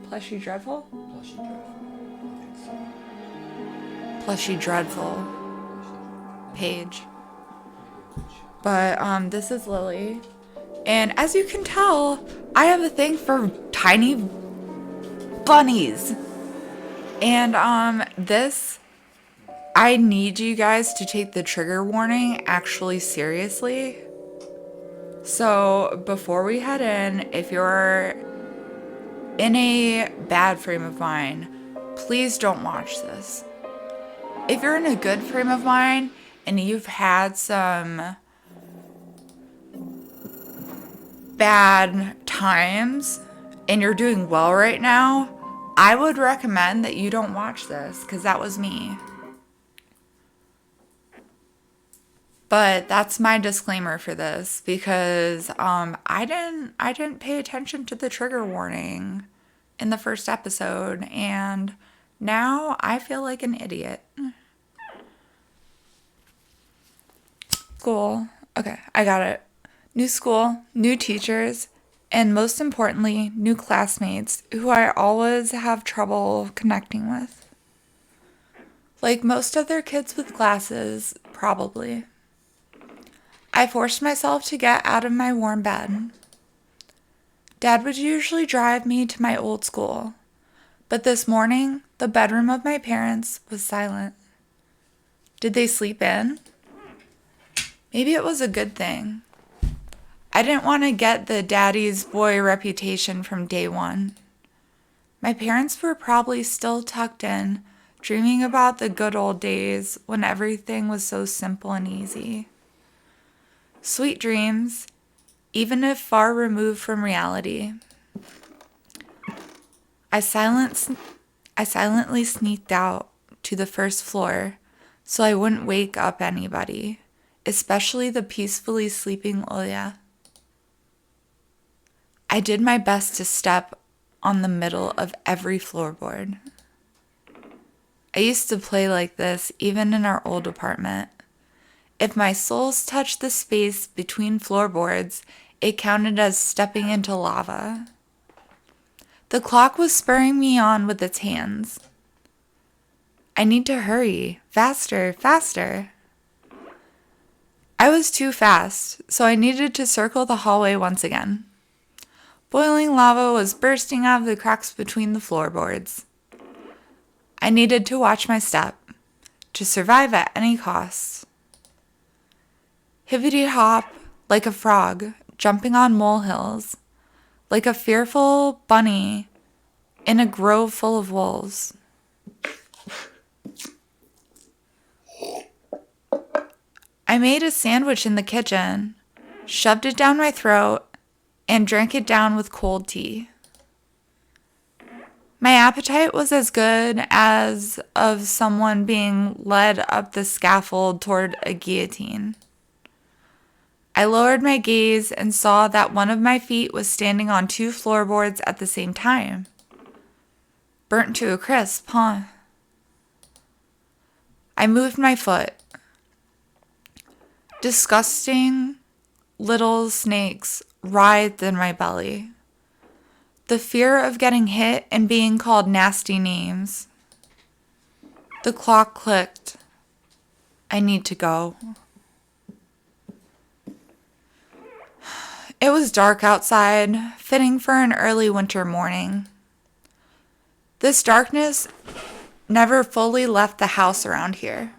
Plushy Dreadful? Plushy Dreadful. I think so. Plushy Dreadful page. But this is Lily. And as you can tell, I have a thing for tiny bunnies. And this, I need you guys to take the trigger warning actually seriously. So before we head in, if you're in a bad frame of mind, please don't watch this. If you're in a good frame of mind and you've had some bad times and you're doing well right now, I would recommend that you don't watch this, because that was me. But that's my disclaimer for this, because I didn't pay attention to the trigger warning in the first episode, and now I feel like an idiot. School. Okay, I got it. New school, new teachers, and most importantly, new classmates who I always have trouble connecting with. Like most other kids with glasses, probably. I forced myself to get out of my warm bed. Dad would usually drive me to my old school, but this morning, the bedroom of my parents was silent. Did they sleep in? Maybe it was a good thing. I didn't want to get the daddy's boy reputation from day one. My parents were probably still tucked in, dreaming about the good old days when everything was so simple and easy. Sweet dreams, even if far removed from reality. I silently sneaked out to the first floor so I wouldn't wake up anybody, especially the peacefully sleeping Oya. I did my best to step on the middle of every floorboard. I used to play like this even in our old apartment. If my soles touched the space between floorboards, it counted as stepping into lava. The clock was spurring me on with its hands. I need to hurry. Faster, faster. I was too fast, so I needed to circle the hallway once again. Boiling lava was bursting out of the cracks between the floorboards. I needed to watch my step, to survive at any cost. Hippity-hop, like a frog, jumping on molehills, like a fearful bunny in a grove full of wolves. I made a sandwich in the kitchen, shoved it down my throat, and drank it down with cold tea. My appetite was as good as of someone being led up the scaffold toward a guillotine. I lowered my gaze and saw that one of my feet was standing on two floorboards at the same time. Burnt to a crisp, huh? I moved my foot. Disgusting little snakes writhed in my belly. The fear of getting hit and being called nasty names. The clock clicked. I need to go. It was dark outside, fitting for an early winter morning. This darkness never fully left the house around here.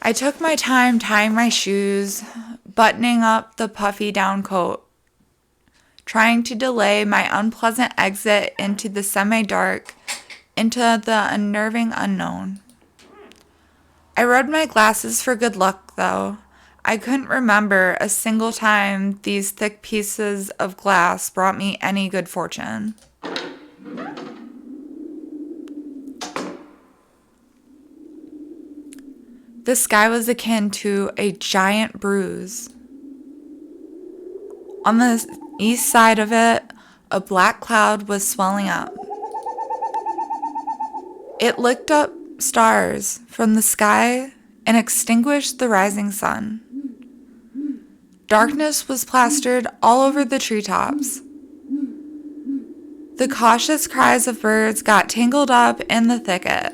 I took my time tying my shoes, buttoning up the puffy down coat, trying to delay my unpleasant exit into the semi-dark, into the unnerving unknown. I rubbed my glasses for good luck, though. I couldn't remember a single time these thick pieces of glass brought me any good fortune. The sky was akin to a giant bruise. On the east side of it, a black cloud was swelling up. It licked up stars from the sky and extinguished the rising sun. Darkness was plastered all over the treetops. The cautious cries of birds got tangled up in the thicket.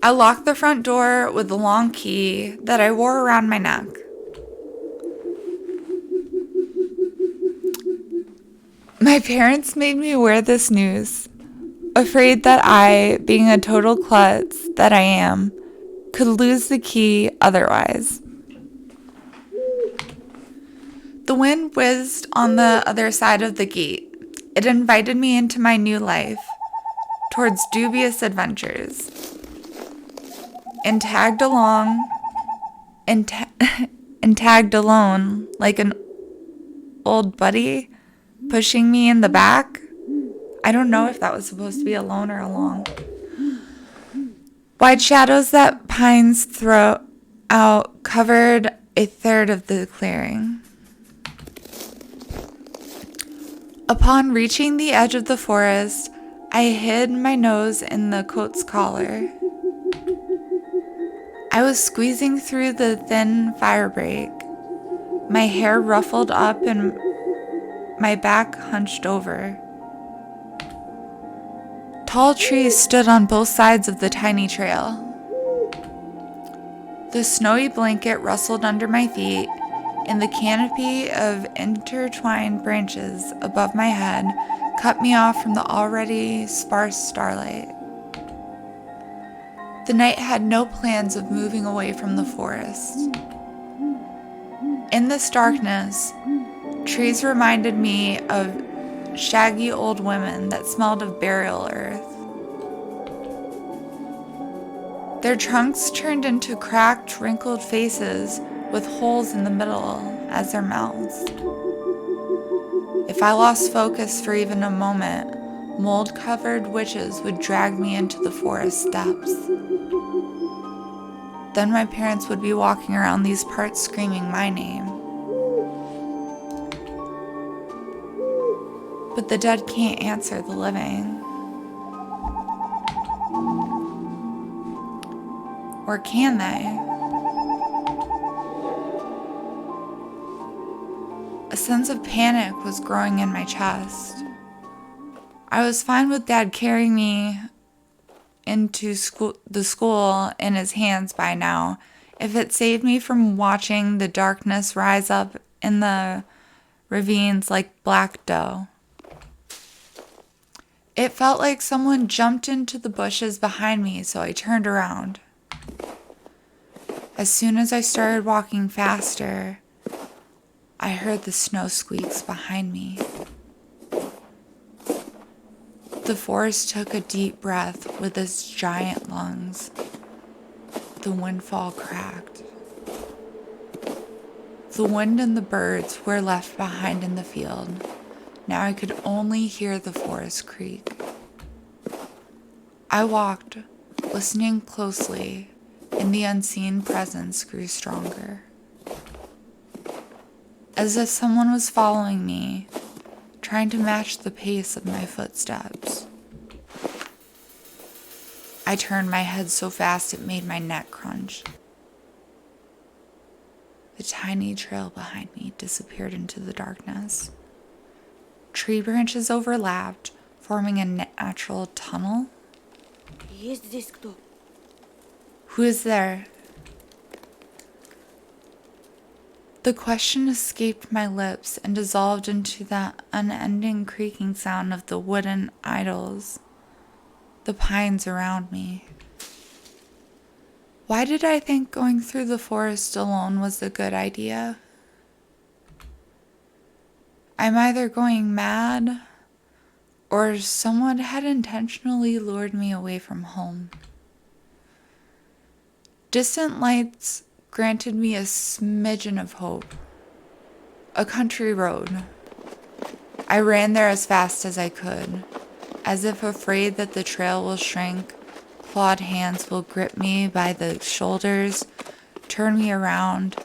I locked the front door with the long key that I wore around my neck. My parents made me wear this noose, afraid that I, being a total klutz that I am, could lose the key otherwise. The wind whizzed on the other side of the gate. It invited me into my new life, towards dubious adventures. And tagged along, and tagged alone like an old buddy, pushing me in the back. I don't know if that was supposed to be alone or along. Wide shadows that pines throw out covered a third of the clearing. Upon reaching the edge of the forest, I hid my nose in the coat's collar. I was squeezing through the thin firebreak, my hair ruffled up and my back hunched over. Tall trees stood on both sides of the tiny trail. The snowy blanket rustled under my feet, and the canopy of intertwined branches above my head cut me off from the already sparse starlight. The night had no plans of moving away from the forest. In this darkness, trees reminded me of shaggy old women that smelled of burial earth. Their trunks turned into cracked, wrinkled faces with holes in the middle as their mouths. If I lost focus for even a moment, mold-covered witches would drag me into the forest depths. Then my parents would be walking around these parts screaming my name. But the dead can't answer the living. Or can they? A sense of panic was growing in my chest. I was fine with Dad carrying me into the school in his hands by now, if it saved me from watching the darkness rise up in the ravines like black dough. It felt like someone jumped into the bushes behind me, so I turned around. As soon as I started walking faster, I heard the snow squeaks behind me. The forest took a deep breath with its giant lungs. The windfall cracked. The wind and the birds were left behind in the field. Now I could only hear the forest creak. I walked, listening closely, and the unseen presence grew stronger. As if someone was following me, trying to match the pace of my footsteps. I turned my head so fast it made my neck crunch. The tiny trail behind me disappeared into the darkness. Tree branches overlapped, forming a natural tunnel. Who is there? The question escaped my lips and dissolved into that unending creaking sound of the wooden idols, the pines around me. Why did I think going through the forest alone was a good idea? I'm either going mad, or someone had intentionally lured me away from home. Distant lights granted me a smidgen of hope. A country road. I ran there as fast as I could, as if afraid that the trail will shrink, clawed hands will grip me by the shoulders, turn me around,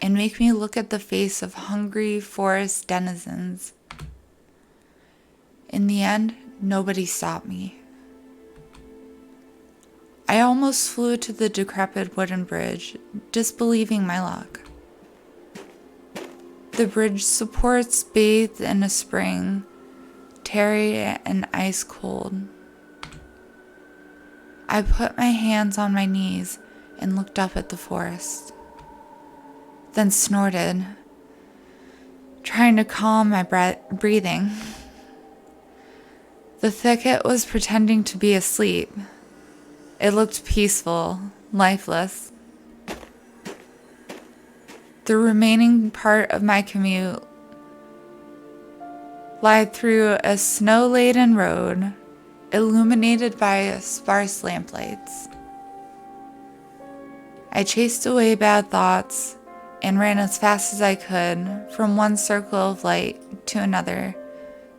and make me look at the face of hungry forest denizens. In the end, nobody stopped me. I almost flew to the decrepit wooden bridge, disbelieving my luck. The bridge supports bathed in a spring, tarry and ice cold. I put my hands on my knees and looked up at the forest, then snorted, trying to calm my breathing. The thicket was pretending to be asleep. It looked peaceful, lifeless. The remaining part of my commute lied through a snow-laden road, illuminated by sparse lamplights. I chased away bad thoughts and ran as fast as I could from one circle of light to another,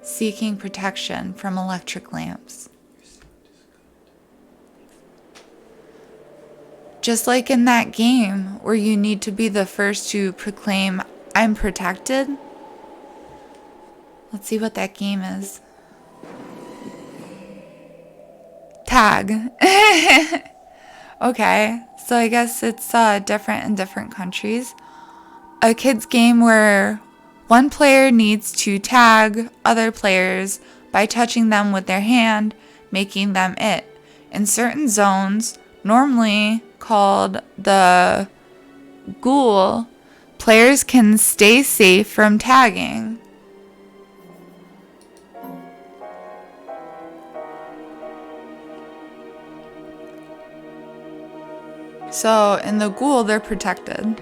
seeking protection from electric lamps. Just like in that game where you need to be the first to proclaim, "I'm protected." Let's see what that game is. Tag. Okay, so I guess it's different in different countries. A kid's game where one player needs to tag other players by touching them with their hand, making them it. In certain zones, normally called the ghoul, players can stay safe from tagging. So in the ghoul, they're protected.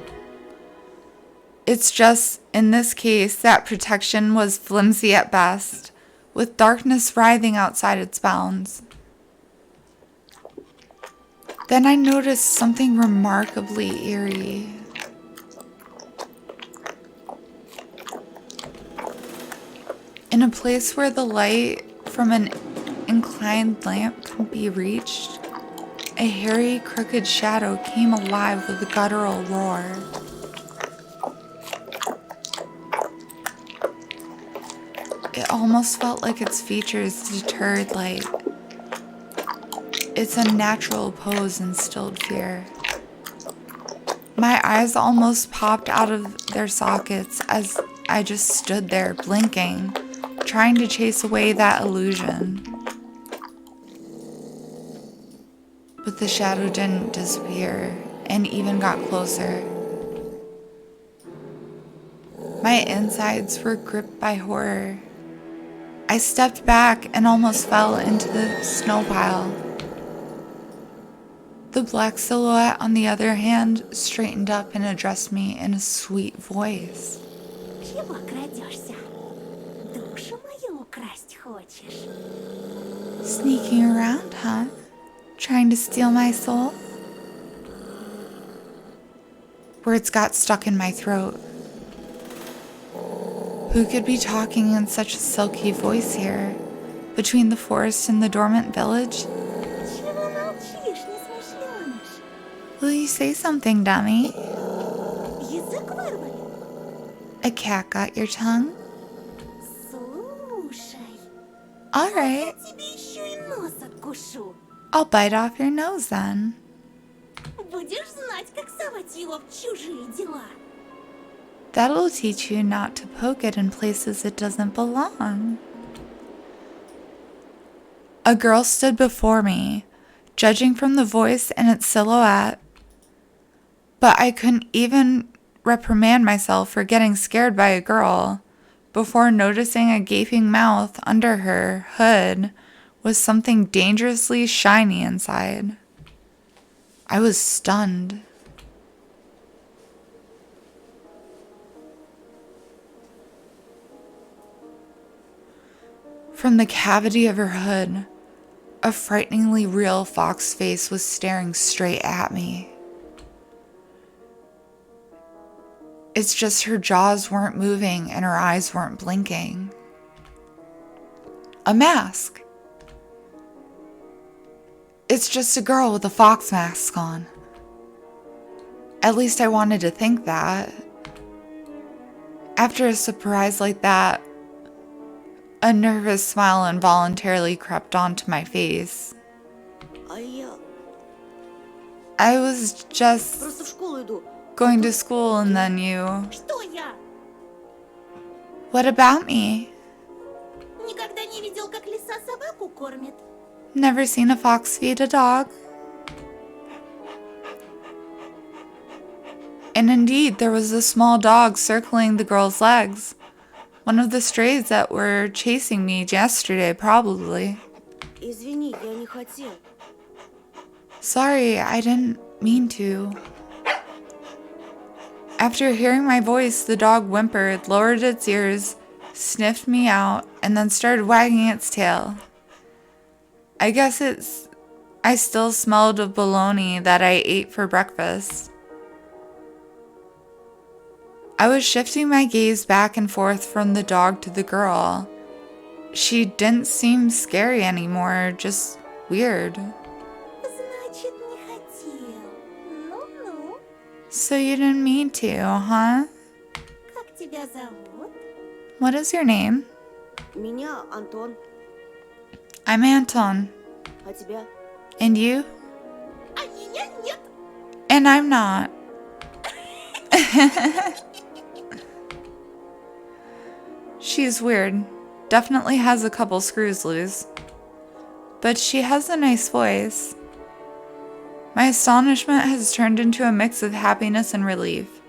It's just, in this case, that protection was flimsy at best, with darkness writhing outside its bounds. Then I noticed something remarkably eerie. In a place where the light from an inclined lamp could be reached, a hairy, crooked shadow came alive with a guttural roar. It almost felt like its features deterred light. Its unnatural pose instilled fear. My eyes almost popped out of their sockets as I just stood there blinking, trying to chase away that illusion. But the shadow didn't disappear and even got closer. My insides were gripped by horror. I stepped back and almost fell into the snow pile. The black silhouette, on the other hand, straightened up and addressed me in a sweet voice. Чего крадешься? Душу мою украсть хочешь? Sneaking around, huh? Trying to steal my soul? Words got stuck in my throat. Who could be talking in such a silky voice here, between the forest and the dormant village? Чего молчишь, несмышленыш? Will you say something, dummy? Язык вырвали? A cat got your tongue? Слушай, All я right, тебе еще и нос откушу. I'll bite off your nose then. Будешь знать, как совать его в чужие дела. That'll teach you not to poke it in places it doesn't belong. A girl stood before me, judging from the voice and its silhouette. But I couldn't even reprimand myself for getting scared by a girl before noticing a gaping mouth under her hood with something dangerously shiny inside. I was stunned. From the cavity of her hood, a frighteningly real fox face was staring straight at me. It's just her jaws weren't moving and her eyes weren't blinking. A mask. It's just a girl with a fox mask on. At least I wanted to think that. After a surprise like that, a nervous smile involuntarily crept onto my face. А я I was just Просто в школу иду. going to school and then you... Что я? What about me? Никогда не видел, как лиса собаку кормит. Never seen a fox feed a dog? And indeed, there was a small dog circling the girl's legs. One of the strays that were chasing me yesterday, probably. Извини, я не хотел. Sorry, I didn't mean to. After hearing my voice, the dog whimpered, lowered its ears, sniffed me out, and then started wagging its tail. I guess I still smelled of bologna that I ate for breakfast. I was shifting my gaze back and forth from the dog to the girl. She didn't seem scary anymore, just weird. Значит, не хотел. Ну-ну. So you didn't mean to, huh? Как тебя зовут? What is your name? Меня Антон. I'm Anton. А тебя? And you? А меня нет. And I'm not. She's weird. Definitely has a couple screws loose. But she has a nice voice. My astonishment has turned into a mix of happiness and relief.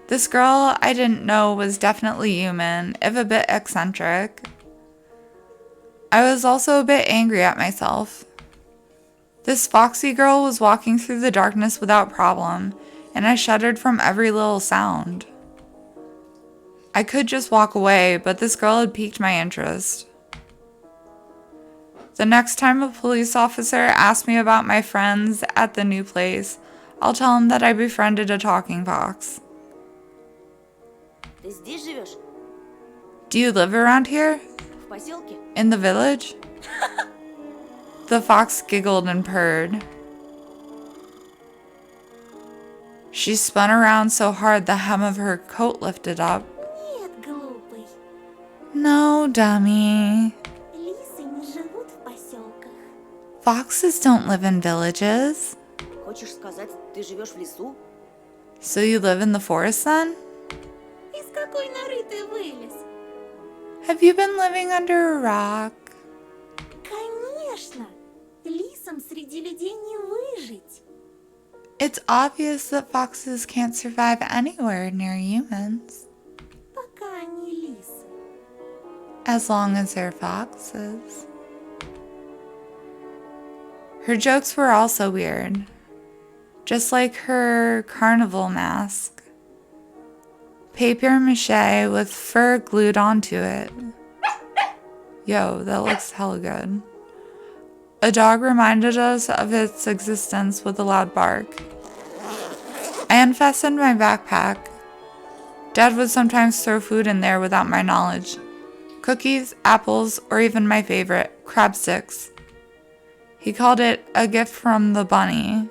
This girl I didn't know was definitely human, if a bit eccentric. I was also a bit angry at myself. This foxy girl was walking through the darkness without problem, and I shuddered from every little sound. I could just walk away, but this girl had piqued my interest. The next time a police officer asks me about my friends at the new place, I'll tell him that I befriended a talking fox. Ты здесь живешь? Do you live around here? В поселке? In the village? The fox giggled and purred. She spun around so hard the hem of her coat lifted up. Нет, глупый. No, dummy. Лисы не живут в поселках. Foxes don't live in villages. Хочешь сказать, ты живешь в лесу? So you live in the forest then? Из какой норы ты вылез? Have you been living under a rock? Конечно. Лисам среди людей не выжить. It's obvious that foxes can't survive anywhere near humans. Пока они лисы. As long as they're foxes. Her jokes were also weird. Just like her carnival mask. Papier mache with fur glued onto it. Yo, that looks hella good. A dog reminded us of its existence with a loud bark. I unfastened my backpack. Dad would sometimes throw food in there without my knowledge. Cookies, apples, or even my favorite, crab sticks. He called it a gift from the bunny.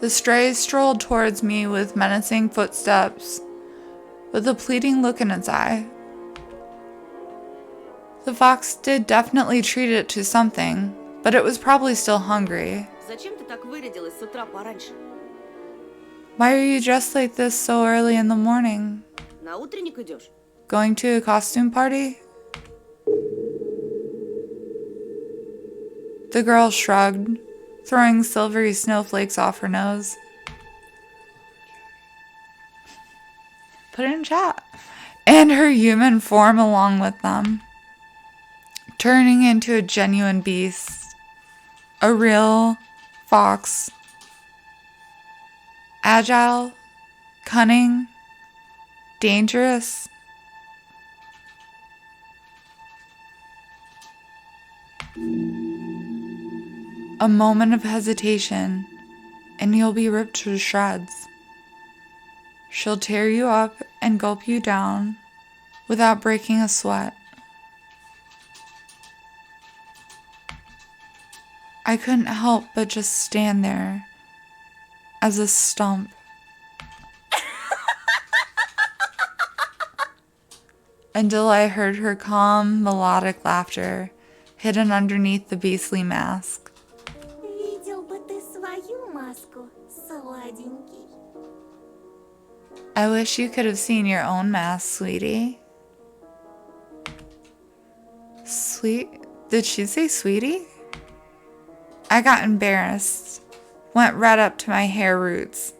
The stray strolled towards me with menacing footsteps, with a pleading look in its eye. The fox did definitely treat it to something, but it was probably still hungry. Зачем ты так вырядилась с утра пораньше? Why are you dressed like this so early in the morning? На утренник идешь? Going to a costume party? The girl shrugged, throwing silvery snowflakes off her nose. Put it in chat. And her human form along with them. Turning into a genuine beast. A real fox. Agile, cunning, dangerous. A moment of hesitation, and you'll be ripped to shreds. She'll tear you up and gulp you down without breaking a sweat. I couldn't help but just stand there as a stump. until I heard her calm, melodic laughter hidden underneath the beastly mask. Видел бы ты свою маску, сладенький. I wish you could have seen your own mask, sweetie. Sweet? Did she say sweetie? I got embarrassed. Went right up to my hair roots.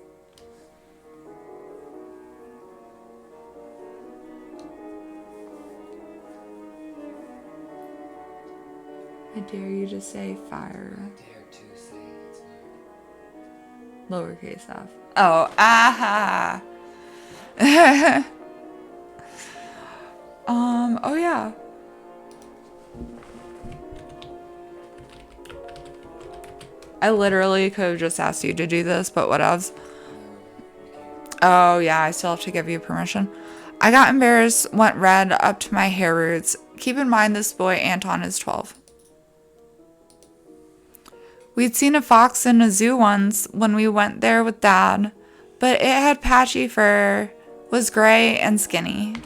I dare you to say fire. Dare to say it's weird. Lowercase f. Oh, aha. Oh yeah. I literally could have just asked you to do this, but whatevs. Oh yeah, I still have to give you permission. I got embarrassed, went red up to my hair roots. Keep in mind this boy, Anton, is 12. We'd seen a fox in a zoo once when we went there with Dad, but it had patchy fur, was gray and skinny.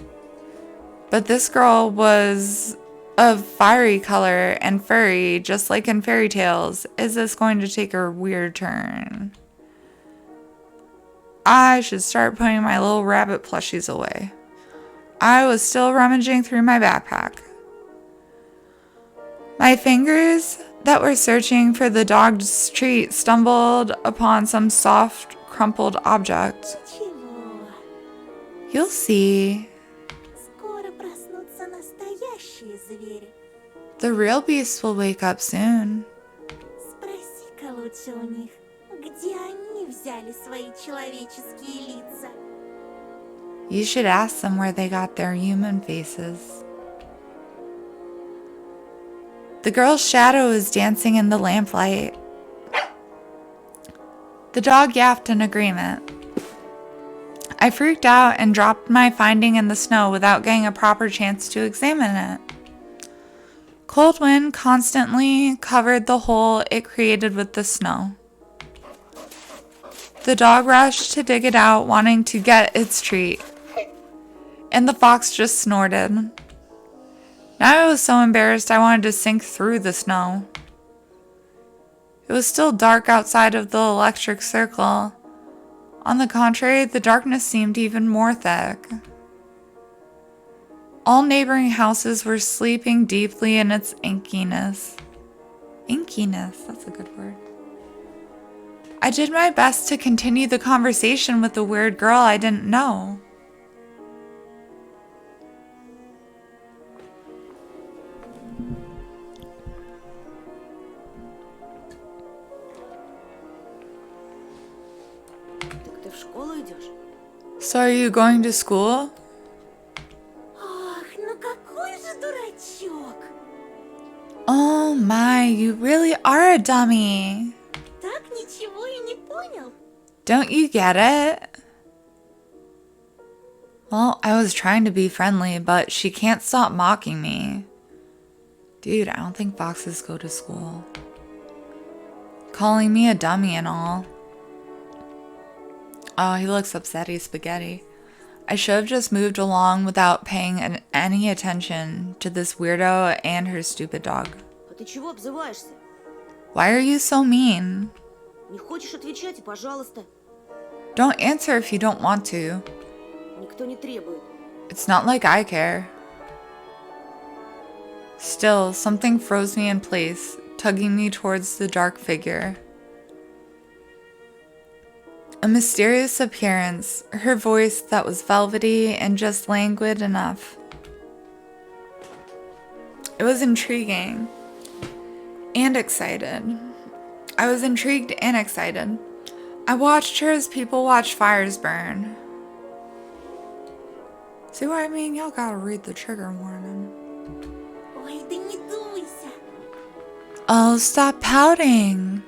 But this girl was of fiery color and furry, just like in fairy tales. Is this going to take a weird turn? I should start putting my little rabbit plushies away. I was still rummaging through my backpack. My fingers that were searching for the dog's treat stumbled upon some soft, crumpled object. Ничего, You'll see. скоро проснутся настоящие звери. The real beast will wake up soon. Спроси-ка лучше у них, где они взяли свои человеческие лица. You should ask them where they got their human faces. The girl's shadow is dancing in the lamplight. The dog yapped in agreement. I freaked out and dropped my finding in the snow without getting a proper chance to examine it. Cold wind constantly covered the hole it created with the snow. The dog rushed to dig it out, wanting to get its treat. And the fox just snorted. Now I was so embarrassed I wanted to sink through the snow. It was still dark outside of the electric circle. On the contrary, the darkness seemed even more thick. All neighboring houses were sleeping deeply in its inkiness. Inkiness, that's a good word. I did my best to continue the conversation with the weird girl I didn't know. Так ты в школу идешь? So are you going to school? Ах, ну какой же дурачок! Oh my, you really are a dummy. Так ничего и не понял. Don't you get it? Well, I was trying to be friendly, but she can't stop mocking me. Dude, I don't think foxes go to school. Calling me a dummy and all. Oh, he looks upsetty spaghetti. I should have just moved along without paying any attention to this weirdo and her stupid dog. А ты чего обзываешься? Why are you so mean? Не хочешь отвечать, и пожалуйста. Don't answer if you don't want to. Никто не требует. It's not like I care. Still, something froze me in place, tugging me towards the dark figure. A mysterious appearance, her voice that was velvety and just languid enough. It was intriguing and excited. I was intrigued and excited. I watched her as people watch fires burn. See what I mean? Y'all gotta read the trigger warning. Ой, да не дуйся. Oh, stop pouting.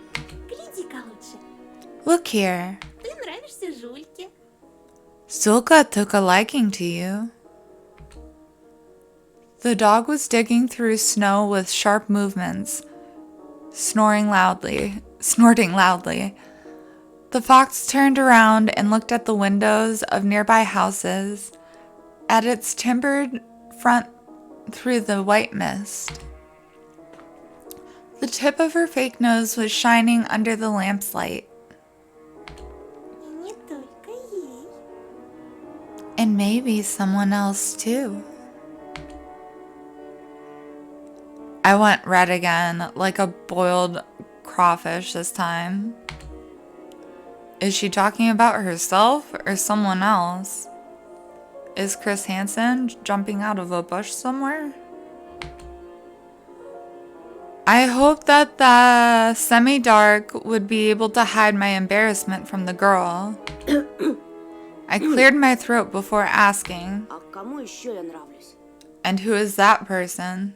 Гляди-ка лучше. Look here. Ты нравишься Жульке. Sulka took a liking to you. The dog was digging through snow with sharp movements, snorting loudly. The fox turned around and looked at the windows of nearby houses, at its timbered front through the white mist. The tip of her fake nose was shining under the lamp's light. И не только ей. And maybe someone else too. I went red again, like a boiled crawfish this time. Is she talking about herself or someone else? Is Chris Hansen jumping out of a bush somewhere? I hope that the semi-dark would be able to hide my embarrassment from the girl. I cleared my throat before asking, А кому еще я нравлюсь? and who is that person?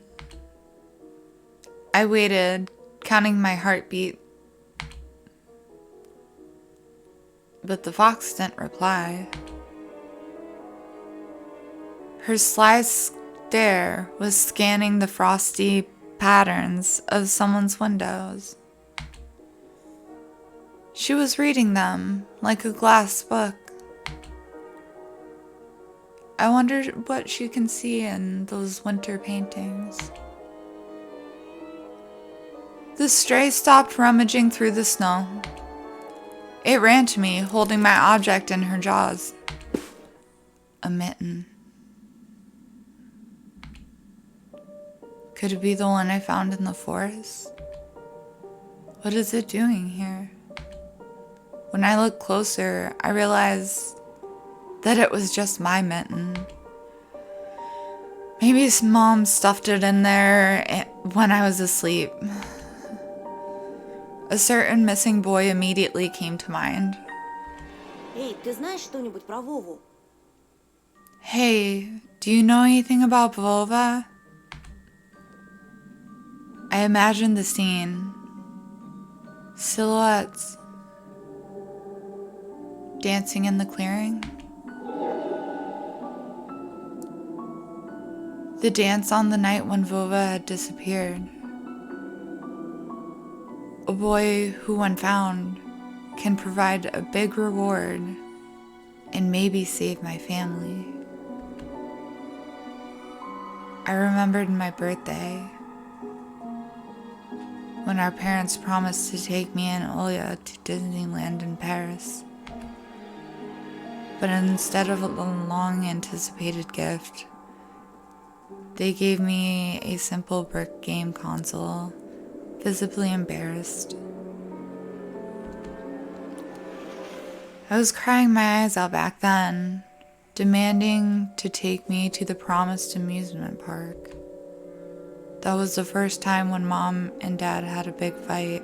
I waited, counting my heartbeat. But the fox didn't reply. Her sly stare was scanning the frosty patterns of someone's windows. She was reading them like a glass book. I wondered what she can see in those winter paintings. The stray stopped rummaging through the snow. It ran to me, holding my object in her jaws. A mitten. Could it be the one I found in the forest? What is it doing here? When I looked closer, I realized that it was just my mitten. Maybe Mom stuffed it in there when I was asleep. A certain missing boy immediately came to mind. Эй, ты знаешь что-нибудь про Вову? Hey, do you know anything about Vova? I imagined the scene. Silhouettes dancing in the clearing. The dance on the night when Vova had disappeared. A boy who, when found, can provide a big reward and maybe save my family. I remembered my birthday, when our parents promised to take me and Olya to Disneyland in Paris. But instead of a long-anticipated gift, they gave me a simple brick game console, visibly embarrassed. I was crying my eyes out back then, demanding to take me to the promised amusement park. That was the first time when Mom and Dad had a big fight.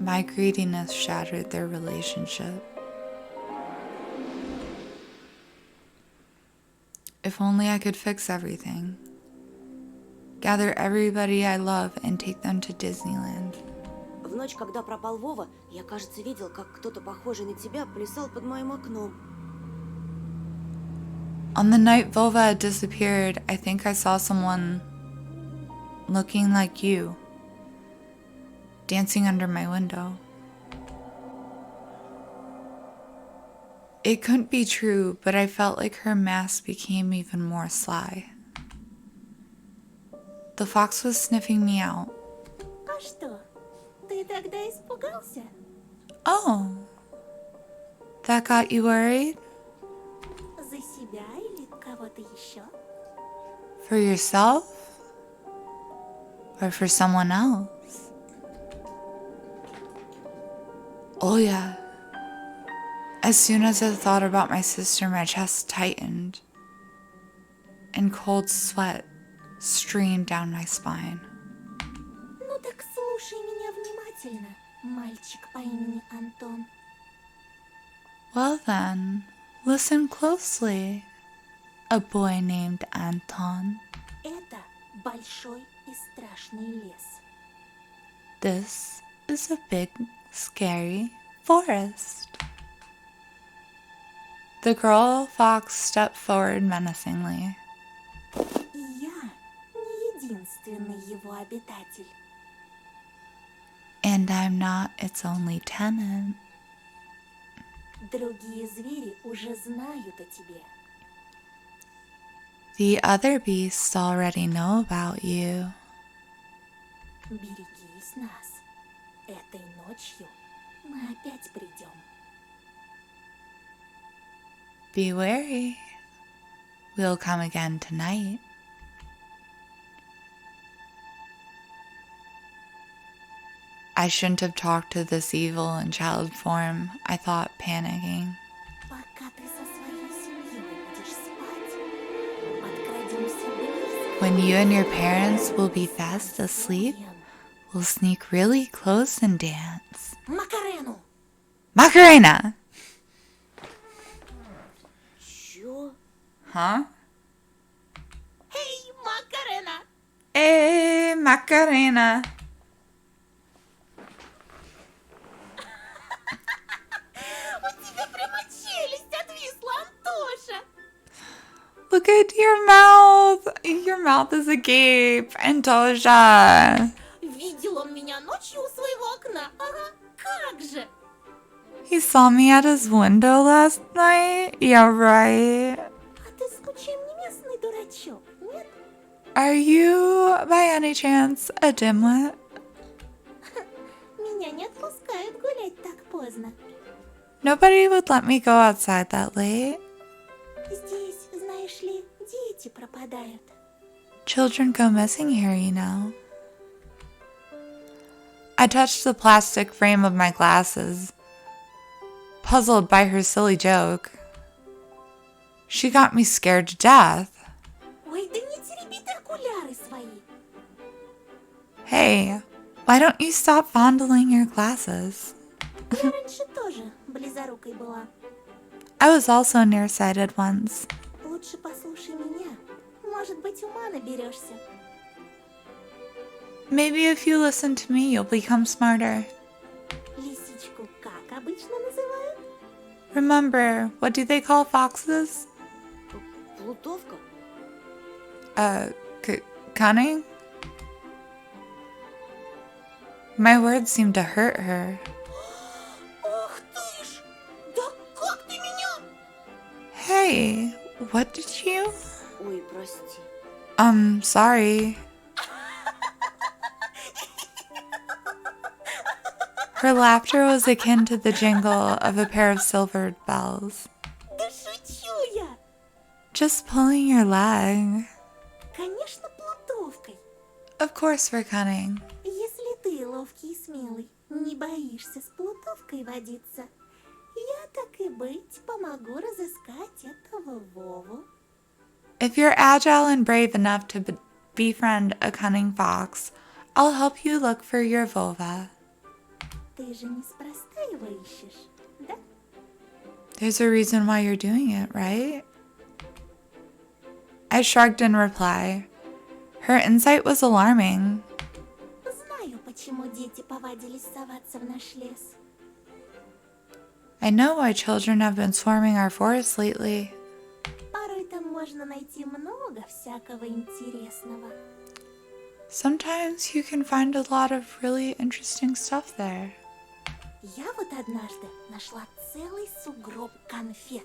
My greediness shattered their relationship. If only I could fix everything. Gather everybody I love and take them to Disneyland. В ночь, когда пропал Вова, я, кажется, видел, как кто-то похожий на тебя плясал под моим окном. On the night Vova had disappeared, I think I saw someone looking like you, dancing under my window. It couldn't be true, but I felt like her mask became even more sly. The fox was sniffing me out. А что, ты тогда испугался? Oh, that got you worried? За себя или кого-то еще? For yourself? Or for someone else? Oh yeah. As soon as I thought about my sister, my chest tightened, and cold sweat streamed down my spine. Ну так слушай меня внимательно, мальчик по имени Антон. Well then, listen closely. A boy named Anton. Это большой и страшный лес. This is a big, scary forest. The girl fox stepped forward menacingly. И я не единственный его обитатель. And I'm not its only tenant. Другие звери уже знают о тебе. The other beasts already know about you. Берегись нас. Этой ночью мы опять придем. Be wary. We'll come again tonight. I shouldn't have talked to this evil in child form, I thought, panicking. Пока ты со своей семьей будешь спать, подкрадемся близко. When you and your parents will be fast asleep, we'll sneak really close and dance. Макарену! Macarena! Чё? Huh? Эй, Макарена! Hey, Macarena! У тебя прямо челюсть отвисла, Антоша! Look at your mouth! Your mouth is agape, Antosha! Видел он меня ночью у своего окна. Ага, как же! He saw me at his window last night? Yeah, right. А ты случаем не местный дурачок, нет? Are you, by any chance, a dimwit? Меня не отпускают гулять так поздно. Nobody would let me go outside that late. Здесь, знаешь ли, дети пропадают. Children go missing here, you know. I touched the plastic frame of my glasses, puzzled by her silly joke. She got me scared to death. Ой, да не тереби ты окуляры свои. Hey, why don't you stop fondling your glasses? Я раньше тоже близорукой была. I was also nearsighted once. Лучше послушай меня. Может быть, ума наберешься. Maybe if you listen to me, you'll become smarter. Лисичку как обычно называют? Remember, what do they call foxes? Плутовка? Cunning? My words seemed to hurt her. Ох ты ж! Да как ты меня? Hey, what did you? Ой, прости. Sorry. Her laughter was akin to the jingle of a pair of silvered bells. Да шучу я! Just pulling your leg. Конечно, плутовкой. Of course we're cunning. Если ты ловкий и смелый, не боишься с плутовкой водиться, я, так и быть, помогу разыскать этого Вову. If you're agile and brave enough to befriend a cunning fox, I'll help you look for your vulva. Ты же неспроста его ищешь, да? There's a reason why you're doing it, right? I shrugged in reply. Her insight was alarming. Знаю, почему дети повадились соваться в наш лес. I know why children have been swarming our forests lately. Порой там можно найти много всякого интересного. Sometimes you can find a lot of really interesting stuff there. Я вот однажды нашла целый сугроб конфет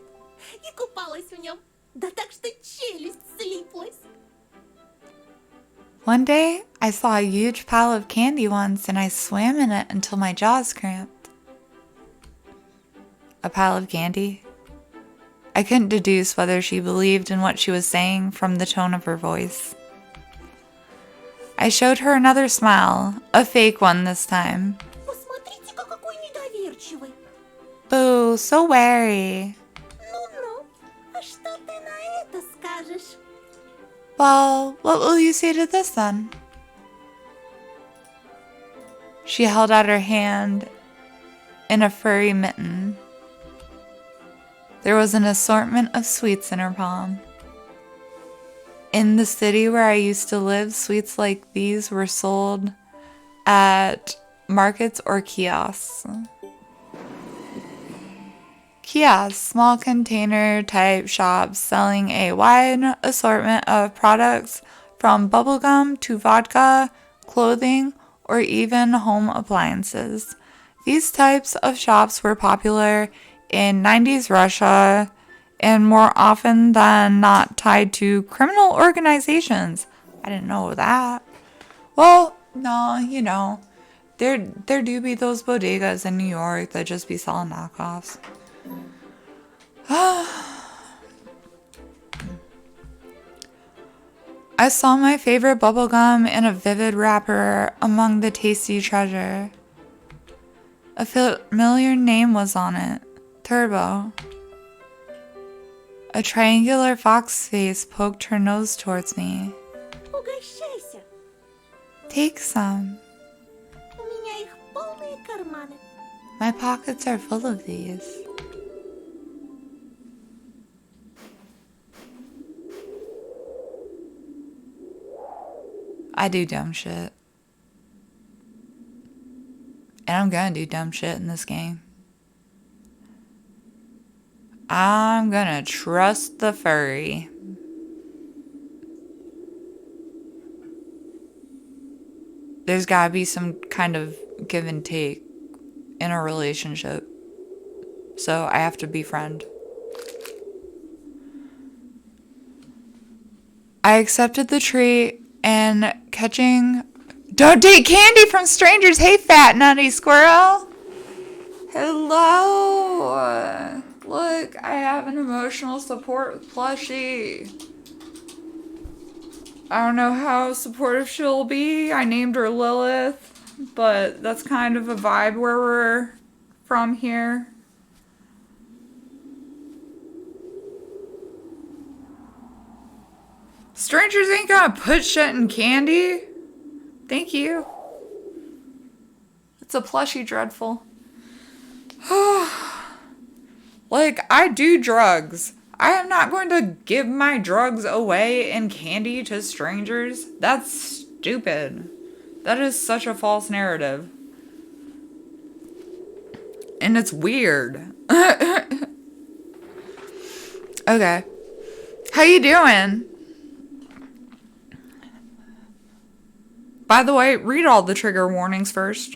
и купалась в нем. Да так что челюсть слиплась. One day, I saw a huge pile of candy once and I swam in it until my jaws cramped. A pile of candy? I couldn't deduce whether she believed in what she was saying from the tone of her voice. I showed her another smile, a fake one this time. Посмотрите-ка, какой недоверчивый. Boo, so wary. Ну-ну, а что ты на это скажешь? Well, what will you say to this then? She held out her hand in a furry mitten. There was an assortment of sweets in her palm. In the city where I used to live, sweets like these were sold at markets or kiosks. Kiosks, small container type shops selling a wide assortment of products from bubblegum to vodka, clothing, or even home appliances. These types of shops were popular in 90s Russia and more often than not tied to criminal organizations. I didn't know that. Well, no, you know, there do be those bodegas in New York that just be selling knockoffs. I saw my favorite bubblegum in a vivid wrapper among the tasty treasure. A familiar name was on it. Turbo. A triangular fox face poked her nose towards me. Угощайся. Take some. У меня их полные карманы. My pockets are full of these. I do dumb shit. And I'm gonna do dumb shit in this game. I'm gonna trust the furry. There's gotta be some kind of give and take in a relationship. So I have to befriend. I accepted the treat and catching... Don't take candy from strangers! Hey, fat nutty squirrel! Hello! Look, I have an emotional support plushie. I don't know how supportive she'll be. I named her Lilith, but that's kind of a vibe where we're from here. Strangers ain't gonna put shit in candy. Thank you. It's a plushie, dreadful. Like, I do drugs. I am not going to give my drugs away in candy to strangers. That's stupid. That is such a false narrative. And it's weird. Okay. How you doing? By the way, read all the trigger warnings first.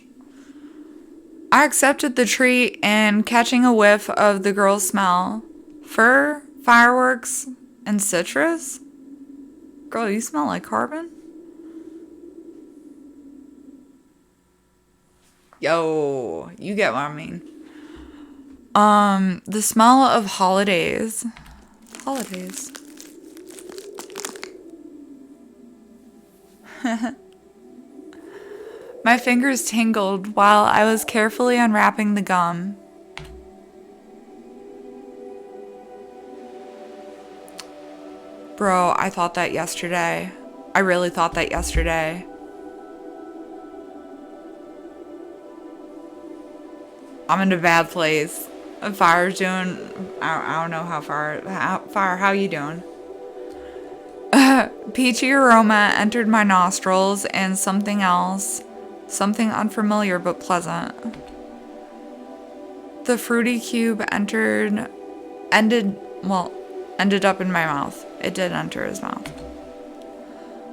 I accepted the treat and catching a whiff of the girl's smell. Fur, fireworks, and citrus? Girl, you smell like carbon? Yo, you get what I mean. The smell of holidays. Holidays. My fingers tingled while I was carefully unwrapping the gum. Bro, I thought that yesterday. I really thought that yesterday. I'm in a bad place. Fire's doing... I don't know how far... Fire, how you doing? Peachy aroma entered my nostrils and something else. Something unfamiliar but pleasant. The fruity cube ended up in my mouth. It did enter his mouth.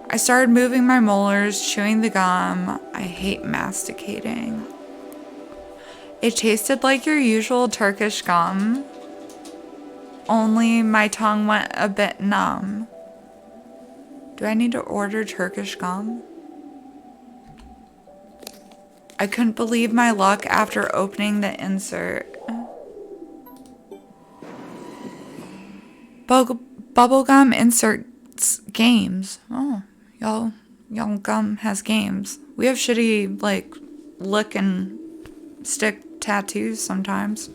I started moving my molars, chewing the gum. I hate masticating. It tasted like your usual Turkish gum, only my tongue went a bit numb. Do I need to order Turkish gum? I couldn't believe my luck after opening the insert. Bubblegum inserts games. Oh, y'all gum has games. We have shitty, like, lick and stick tattoos sometimes.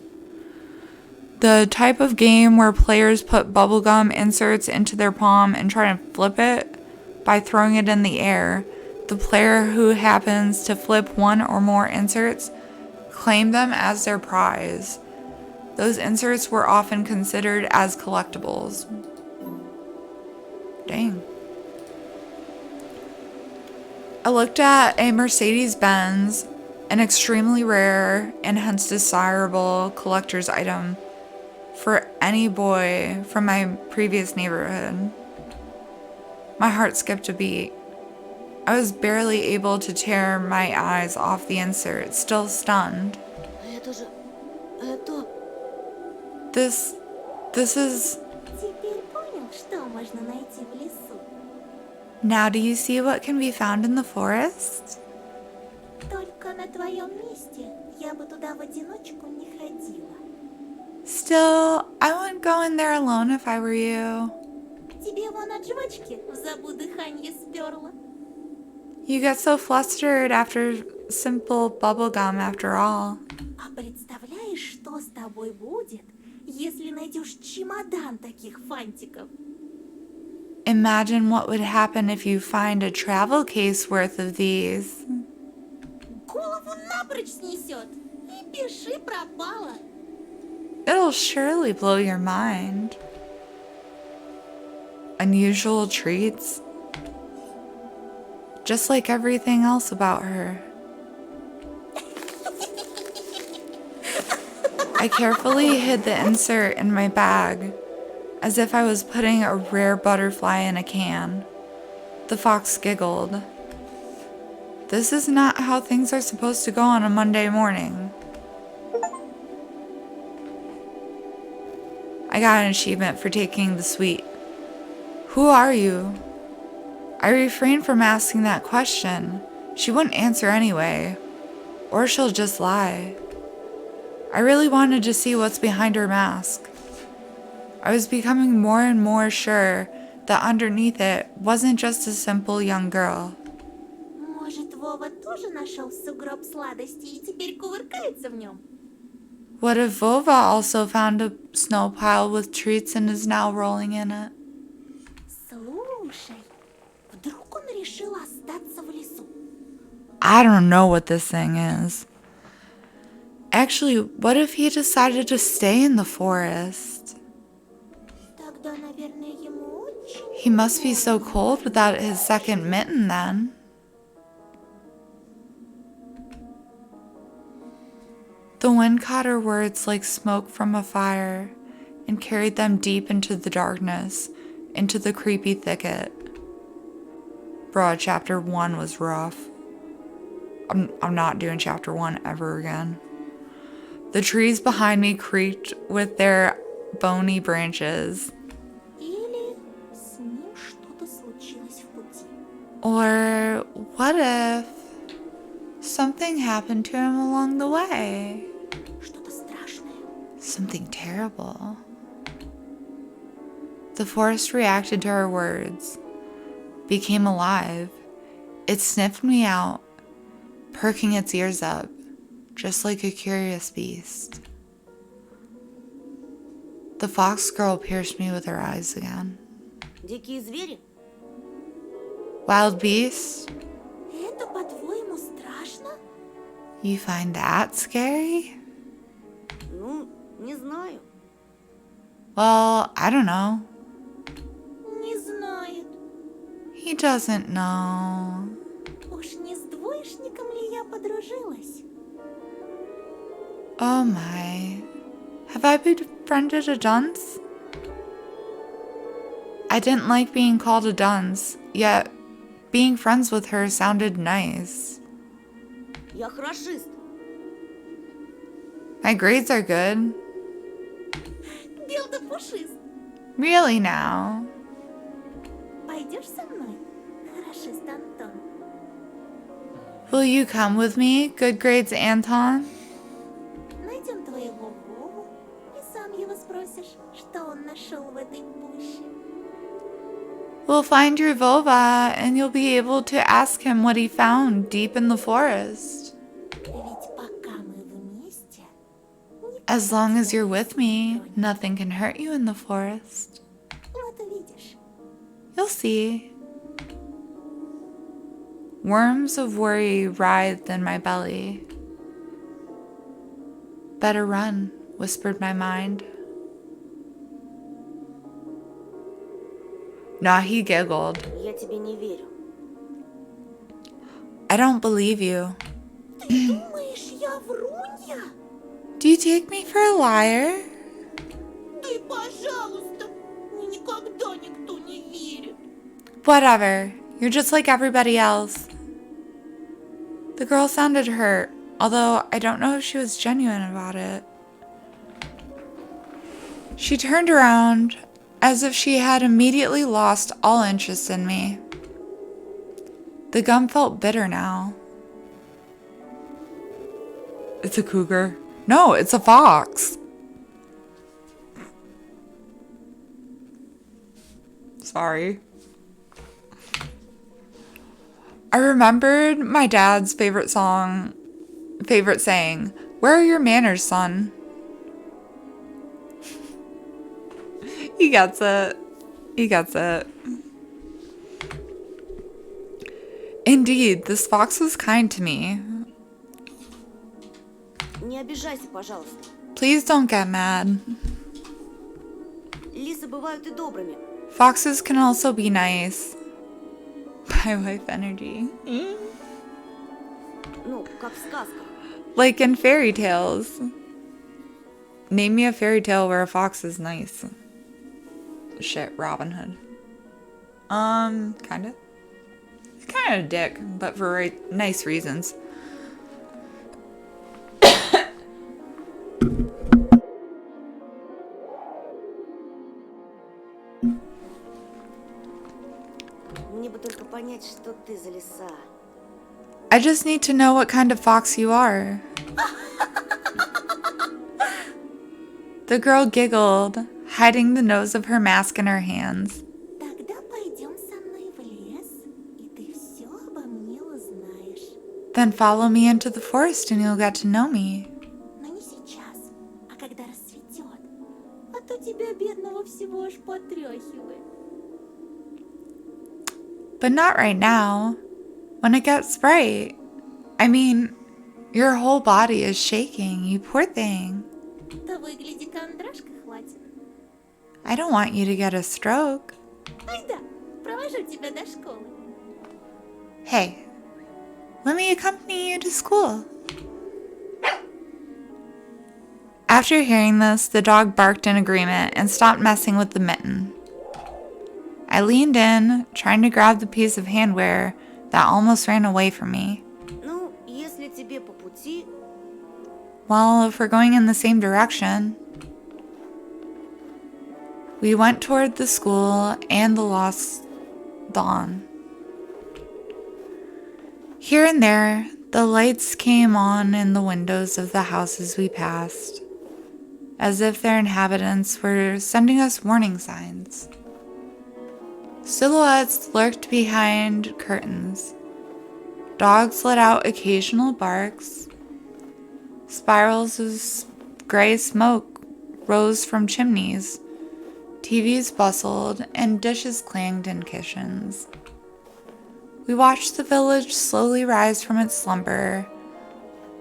The type of game where players put bubblegum inserts into their palm and try to flip it by throwing it in the air. The player who happens to flip one or more inserts claim them as their prize. Those inserts were often considered as collectibles. Dang. I looked at a Mercedes-Benz, an extremely rare and hence desirable collector's item for any boy from my previous neighborhood. My heart skipped a beat. I was barely able to tear my eyes off the insert, still stunned. Это... This is... Теперь понял, что можно найти в лесу? Now do you see what can be found in the forest? Только на твоем месте я бы туда в одиночку не ходила. Still, I wouldn't go in there alone if I were you. Тебе вон от жвачки в забу дыхание сперла. You get so flustered after simple bubblegum after all. А представляешь, что с тобой будет, если найдешь чемодан таких фантиков? Imagine what would happen if you find a travel case worth of these. Голову напрочь снесет. И пиши пропало. It'll surely blow your mind. Unusual treats. Just like everything else about her. I carefully hid the insert in my bag, as if I was putting a rare butterfly in a can. The fox giggled. This is not how things are supposed to go on a Monday morning. I got an achievement for taking the sweet. Who are you? I refrained from asking that question. She wouldn't answer anyway, or she'll just lie. I really wanted to see what's behind her mask. I was becoming more and more sure that underneath it wasn't just a simple young girl. Может, Вова тоже нашел сугроб сладостей и теперь кувыркается в нем? What if Vova also found a snow pile with treats and is now rolling in it? Слушай, вдруг он решил остаться в лесу? I don't know what this thing is. Actually, what if he decided to stay in the forest? Тогда, наверное, ему очень... He must be so cold without his second mitten then. The wind caught her words like smoke from a fire and carried them deep into the darkness, into the creepy thicket. Bruh, chapter 1 was rough. I'm not doing chapter 1 ever again. The trees behind me creaked with their bony branches. Или с ним что-то случилось в пути. Or what if something happened to him along the way? Что-то страшное. Something terrible. The forest reacted to her words, became alive. It sniffed me out, perking its ears up, just like a curious beast. The fox girl pierced me with her eyes again. Дикие звери? Wild beast? Это, по-твоему, страшно? You find that scary? Ну, не знаю. Well, I don't know. Не знает. He doesn't know. Уж не с двоечником ли я подружилась? Oh my. Have I befriended a dunce? I didn't like being called a dunce, yet being friends with her sounded nice. Я хорошист. My grades are good. Бел да пушист. Really now? Пойдешь со мной, хорошист Антон? Will you come with me, good grades Anton? Найдем твоего Вову и сам его спросишь, что он нашел в этой пуще. We'll find your Vova and you'll be able to ask him what he found deep in the forest. Ведь пока мы вместе, As long as you're with me, nothing can hurt you in the forest. вот увидишь. You'll see. Worms of worry writhed in my belly. Better run, whispered my mind. Nah, he giggled. Я тебе не верю. I don't believe you. Ты думаешь, я врунья? Do you take me for a liar? Ты, пожалуйста, мне никогда никто не верит. Whatever. You're just like everybody else. The girl sounded hurt, although I don't know if she was genuine about it. She turned around as if she had immediately lost all interest in me. The gum felt bitter now. It's a cougar. No, it's a fox. Sorry. I remembered my dad's favorite saying, "Where are your manners, son?" He gets it. He gets it. Indeed, this fox was kind to me. Не обижайся, пожалуйста. Please don't get mad. Лисы бывают и добрыми. Foxes can also be nice. My wife energy. Ну, как в сказках. Like in fairy tales. Name me a fairy tale where a fox is nice. Shit, Robin Hood. Kinda. He's kinda a dick, but for nice reasons. Мне бы только понять, что ты за лиса. I just need to know what kind of fox you are. The girl giggled, hiding the nose of her mask in her hands. Тогда пойдем со мной в лес, и ты все обо мне узнаешь. Then follow me into the forest and you'll get to know me. Но не сейчас, а когда расцветет. А то тебя, бедного, всего аж потряхивает. But not right now. When it gets bright. I mean, your whole body is shaking, you poor thing. Да выгляди, кондрашка хватит. I don't want you to get a stroke. Ай да, провожу тебя до школы. Hey, let me accompany you to school. After hearing this, the dog barked in agreement and stopped messing with the mitten. I leaned in, trying to grab the piece of handwear that almost ran away from me. Ну, если тебе по пути... Well, if we're going in the same direction. We went toward the school and the lost dawn. Here and there, the lights came on in the windows of the houses we passed, as if their inhabitants were sending us warning signs. Silhouettes lurked behind curtains. Dogs let out occasional barks. Spirals of gray smoke rose from chimneys. TVs bustled and dishes clanged in kitchens. We watched the village slowly rise from its slumber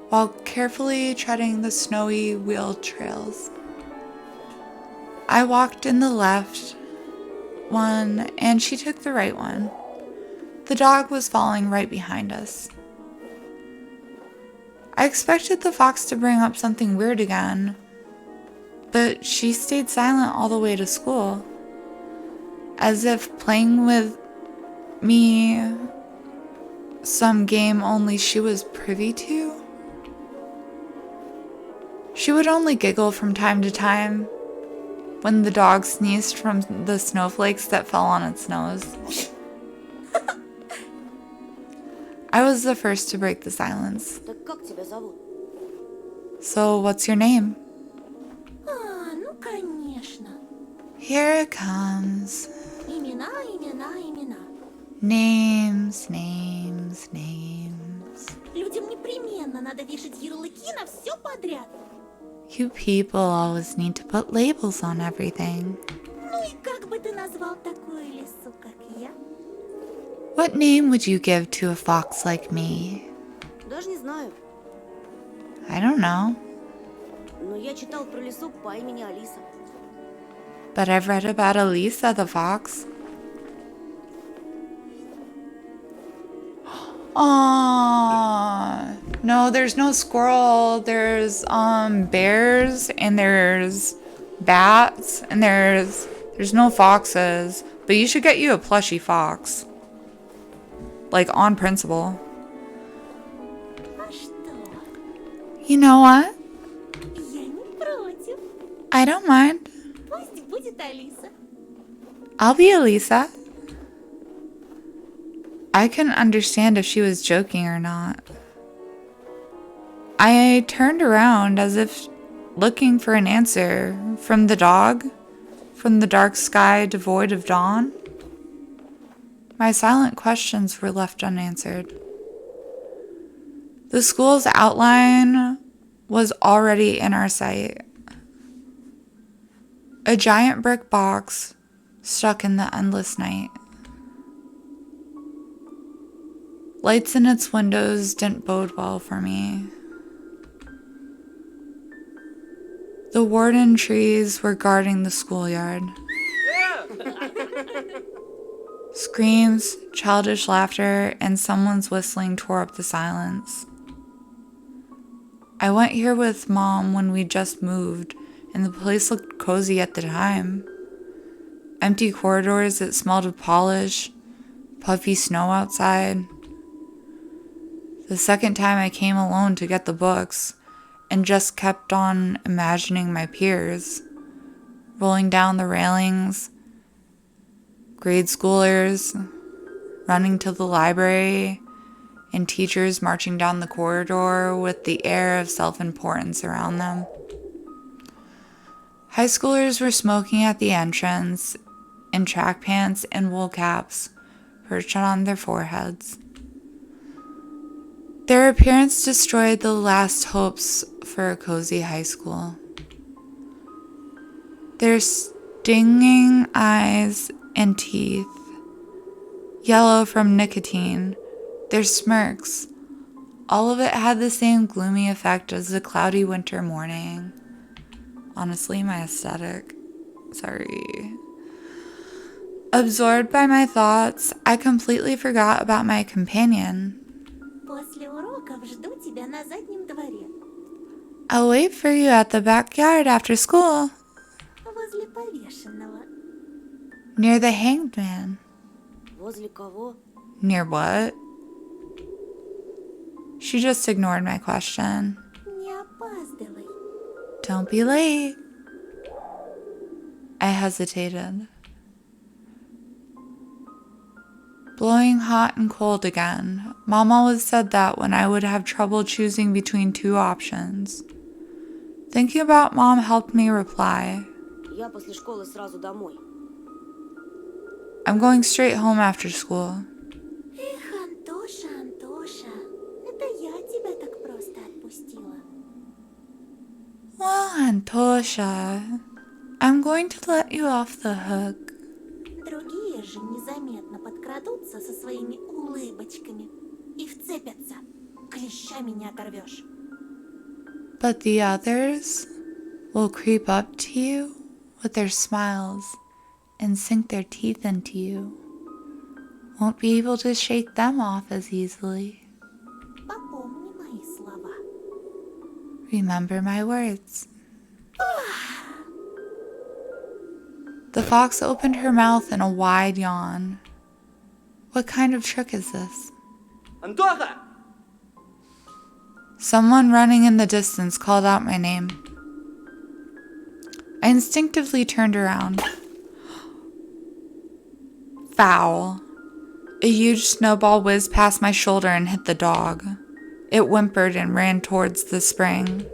while carefully treading the snowy wheeled trails. I walked in the left one and she took the right one. The dog was following right behind us. I expected the fox to bring up something weird again, but she stayed silent all the way to school, as if playing with me some game only she was privy to. She would only giggle from time to time when the dog sneezed from the snowflakes that fell on its nose. I was the first to break the silence. Так как тебя зовут? So, what's your name? А, ну конечно. Here it comes. Имена, имена, имена. Names, names, names. Людям непременно надо вешать ярлыки на все подряд. You people always need to put labels on everything. Ну и как бы ты назвал такую лису, как я? What name would you give to a fox like me? Даже не знаю. I don't know, Но я читал про лису по имени Алиса. but I've read about Elisa the fox. Aww. No, there's no squirrel. There's bears and there's bats and there's no foxes. But you should get you a plushy fox. Like on principle. А что? You know what? Я не против. I don't mind. будет Алиса. I'll be Elisa. I couldn't understand if she was joking or not. I turned around as if looking for an answer from the dog, from the dark sky devoid of dawn. My silent questions were left unanswered. The school's outline was already in our sight. A giant brick box stuck in the endless night. Lights in its windows didn't bode well for me. The warden trees were guarding the schoolyard. Screams, childish laughter, and someone's whistling tore up the silence. I went here with Mom when we just moved, and the place looked cozy at the time. Empty corridors that smelled of polish, puffy snow outside. The second time I came alone to get the books, and just kept on imagining my peers, rolling down the railings, grade schoolers running to the library, and teachers marching down the corridor with the air of self-importance around them. High schoolers were smoking at the entrance in track pants and wool caps perched on their foreheads. Their appearance destroyed the last hopes for a cozy high school. Their stinging eyes and teeth, yellow from nicotine, their smirks, all of it had the same gloomy effect as the cloudy winter morning. Honestly, my aesthetic. Sorry. Absorbed by my thoughts, I completely forgot about my companion. После уроков жду тебя на заднем дворе, I'll wait for you at the backyard after school, возле повешенного. near the hanged man. Возле кого? Near what? She just ignored my question. Не опаздывай. Don't be late. I hesitated. Blowing hot and cold again. Mom always said that when I would have trouble choosing between two options. Thinking about Mom helped me reply. Я после школы сразу домой. I'm going straight home after school. Эх, Антоша, Антоша, это я тебя так просто отпустила. Well, Antosha, I'm going to let you off the hook. Другие же незаметно подкрадутся со своими улыбочками и вцепятся. Клещами не оторвешь. But the others will creep up to you with their smiles and sink their teeth into you. Won't be able to shake them off as easily. Попомни мои слова. Remember my words. The fox opened her mouth in a wide yawn. What kind of trick is this? Антоха! Someone running in the distance called out my name. I instinctively turned around. Foul. A huge snowball whizzed past my shoulder and hit the dog. It whimpered and ran towards the spring.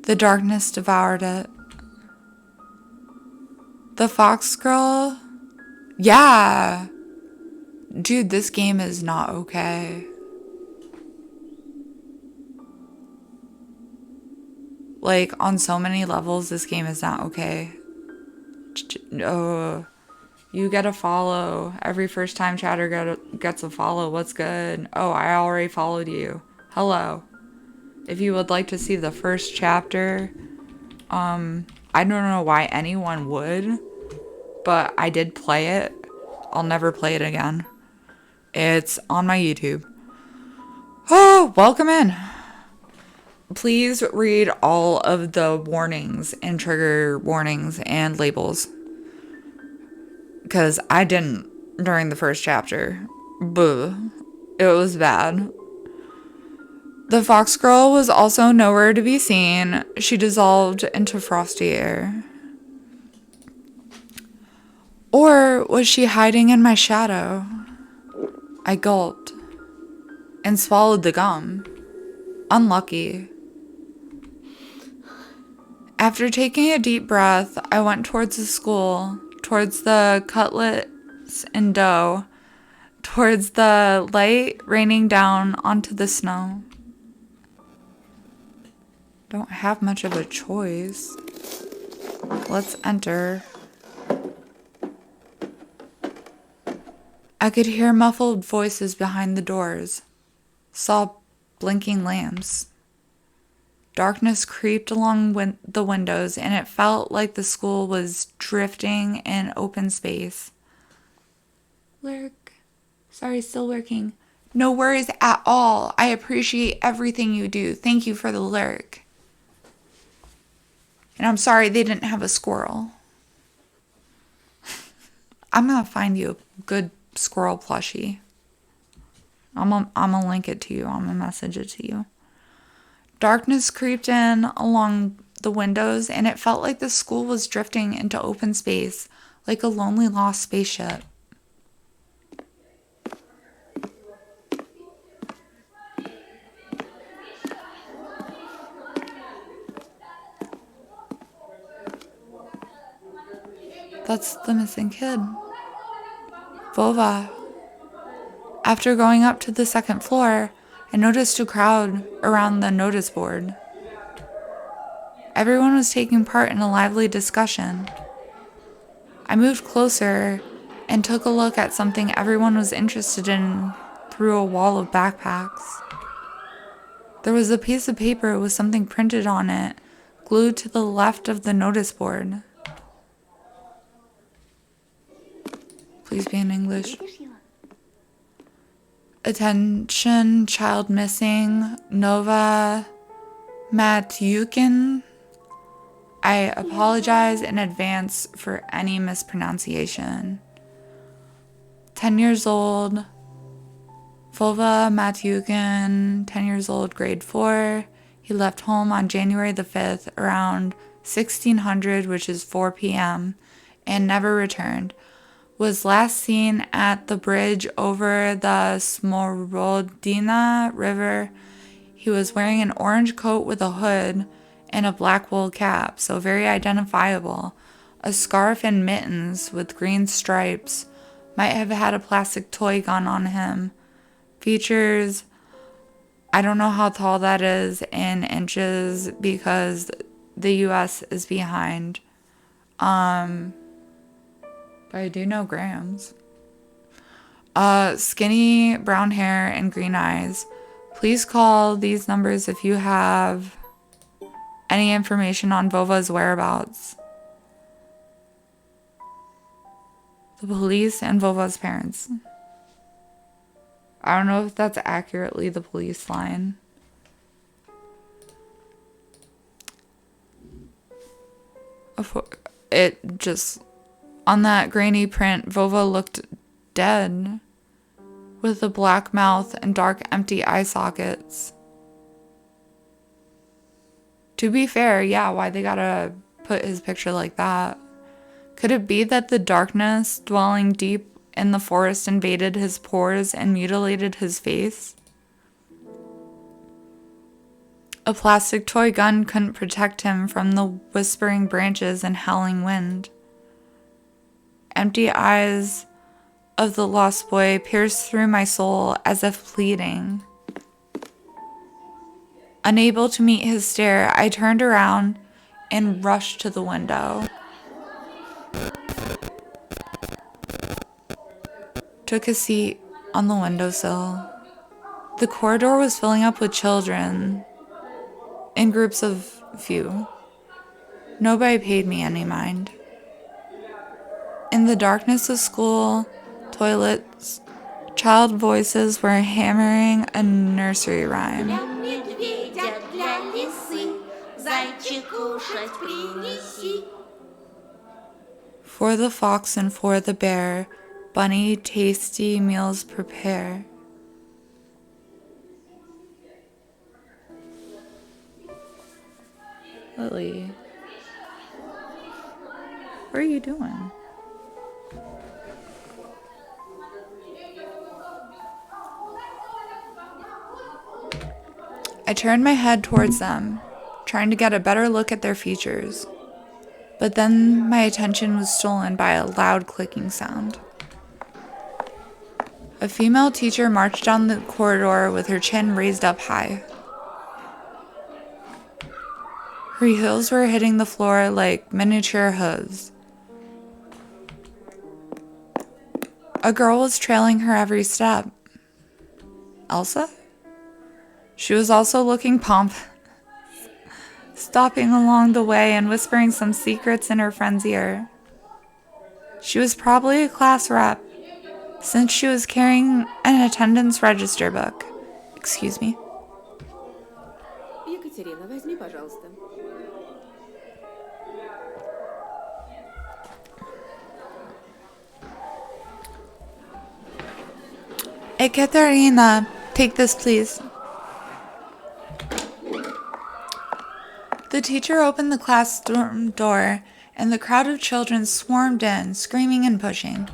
The darkness devoured it. The fox girl? Yeah! Dude, this game is not okay. Like, on so many levels, this game is not okay. Oh, you get a follow. Every first time chatter gets a follow. What's good? Oh, I already followed you. Hello. If you would like to see the first chapter, I don't know why anyone would, but I did play it. I'll never play it again. It's on my YouTube. Oh, welcome in. Please read all of the warnings and trigger warnings and labels. Because I didn't during the first chapter. Boo. It was bad. The fox girl was also nowhere to be seen. She dissolved into frosty air. Or was she hiding in my shadow? I gulped and swallowed the gum. Unlucky. After taking a deep breath, I went towards the school, towards the cutlets and dough, towards the light raining down onto the snow. Don't have much of a choice. Let's enter. I could hear muffled voices behind the doors, saw blinking lamps. Darkness creeped along the windows, and it felt like the school was drifting in open space. Lurk. Sorry, still lurking. No worries at all. I appreciate everything you do. Thank you for the lurk. And I'm sorry they didn't have a squirrel. I'm going to find you a good squirrel plushie. I'm gonna link it to you. I'm going to message it to you. Darkness creeped in along the windows, and it felt like the school was drifting into open space, like a lonely lost spaceship. That's the missing kid. Vova. After going up to the second floor, I noticed a crowd around the notice board. Everyone was taking part in a lively discussion. I moved closer and took a look at something everyone was interested in through a wall of backpacks. There was a piece of paper with something printed on it, glued to the left of the notice board. Please be in English. Attention, child missing, Nova Matyukin. I apologize in advance for any mispronunciation. 10 years old, Vova Matyukin, 10 years old, grade 4. He left home on January the 5th around 1600, which is 4 p.m., and never returned. Was last seen at the bridge over the Smorodina River. He was wearing an orange coat with a hood and a black wool cap, so very identifiable. A scarf and mittens with green stripes. Might have had a plastic toy gun on him. Features, I don't know how tall that is in inches because the US is behind. But I do know grams. Skinny brown hair and green eyes. Please call these numbers if you have any information on Vova's whereabouts. The police and Vova's parents. I don't know if that's accurately the police line. It just... On that grainy print, Vova looked dead, with a black mouth and dark, empty eye sockets. To be fair, yeah, why they gotta put his picture like that? Could it be that the darkness dwelling deep in the forest invaded his pores and mutilated his face? A plastic toy gun couldn't protect him from the whispering branches and howling wind. Empty eyes of the lost boy pierced through my soul as if pleading. Unable to meet his stare, I turned around and rushed to the window. Took a seat on the windowsill. The corridor was filling up with children, in groups of few. Nobody paid me any mind. In the darkness of school, toilets, child voices were hammering a nursery rhyme. Для медведя, для лисы, зайчик кушать принеси. For the fox and for the bear, bunny tasty meals prepare. Lily, what are you doing? I turned my head towards them, trying to get a better look at their features. But then my attention was stolen by a loud clicking sound. A female teacher marched down the corridor with her chin raised up high. Her heels were hitting the floor like miniature hooves. A girl was trailing her every step. Elsa? She was also looking pompous, stopping along the way and whispering some secrets in her friend's ear. She was probably a class rep, since she was carrying an attendance register book. Excuse me. Екатерина, возьми, пожалуйста. Ekaterina, take this, please. The teacher opened the classroom door, and the crowd of children swarmed in, screaming and pushing.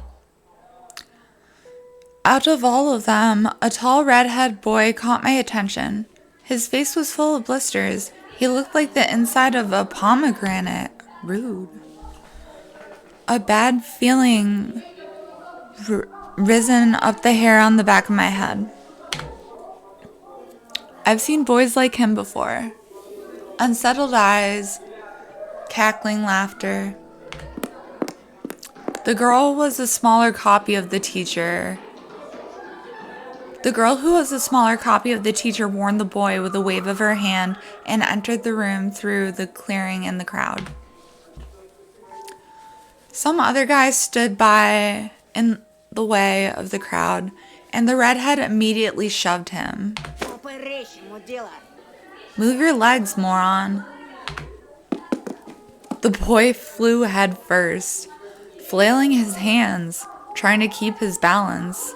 Out of all of them, a tall redhead boy caught my attention. His face was full of blisters. He looked like the inside of a pomegranate. Rude. A bad feeling risen up the hair on the back of my head. I've seen boys like him before. Unsettled eyes, cackling laughter. The girl was a smaller copy of the teacher. The girl who was a smaller copy of the teacher warned the boy with a wave of her hand and entered the room through the clearing in the crowd. Some other guy stood by in the way of the crowd, and the redhead immediately shoved him. Move your legs, moron. The boy flew head first, flailing his hands, trying to keep his balance.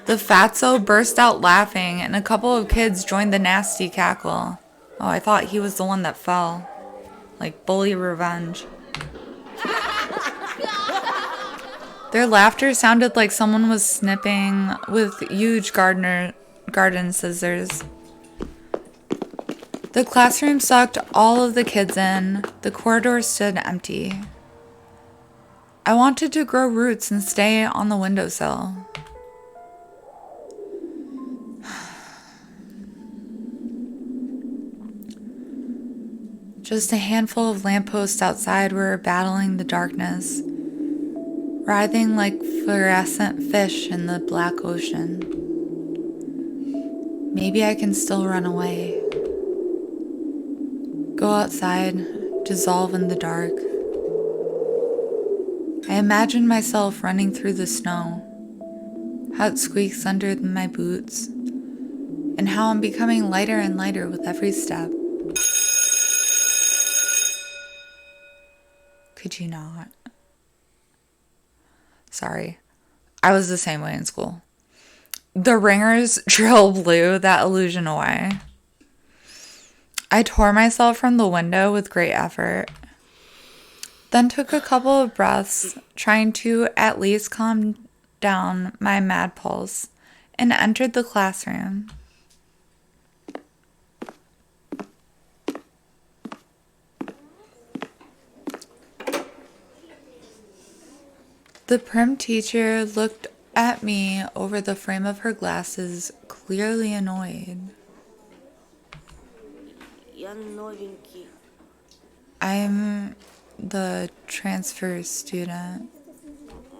The fatso burst out laughing, and a couple of kids joined the nasty cackle. Oh, I thought he was the one that fell. Like bully revenge. Their laughter sounded like someone was snipping with huge garden scissors. The classroom sucked all of the kids in. The corridor stood empty. I wanted to grow roots and stay on the windowsill. Just a handful of lampposts outside were battling the darkness, writhing like fluorescent fish in the black ocean. Maybe I can still run away. Go outside, dissolve in the dark. I imagine myself running through the snow, how it squeaks under my boots, and how I'm becoming lighter and lighter with every step. Could you not? Sorry. I was the same way in school. The ringers drill blew that illusion away. I tore myself from the window with great effort, then took a couple of breaths, trying to at least calm down my mad pulse, and entered the classroom. The prim teacher looked at me over the frame of her glasses, clearly annoyed. Я новенький. I'm the transfer student.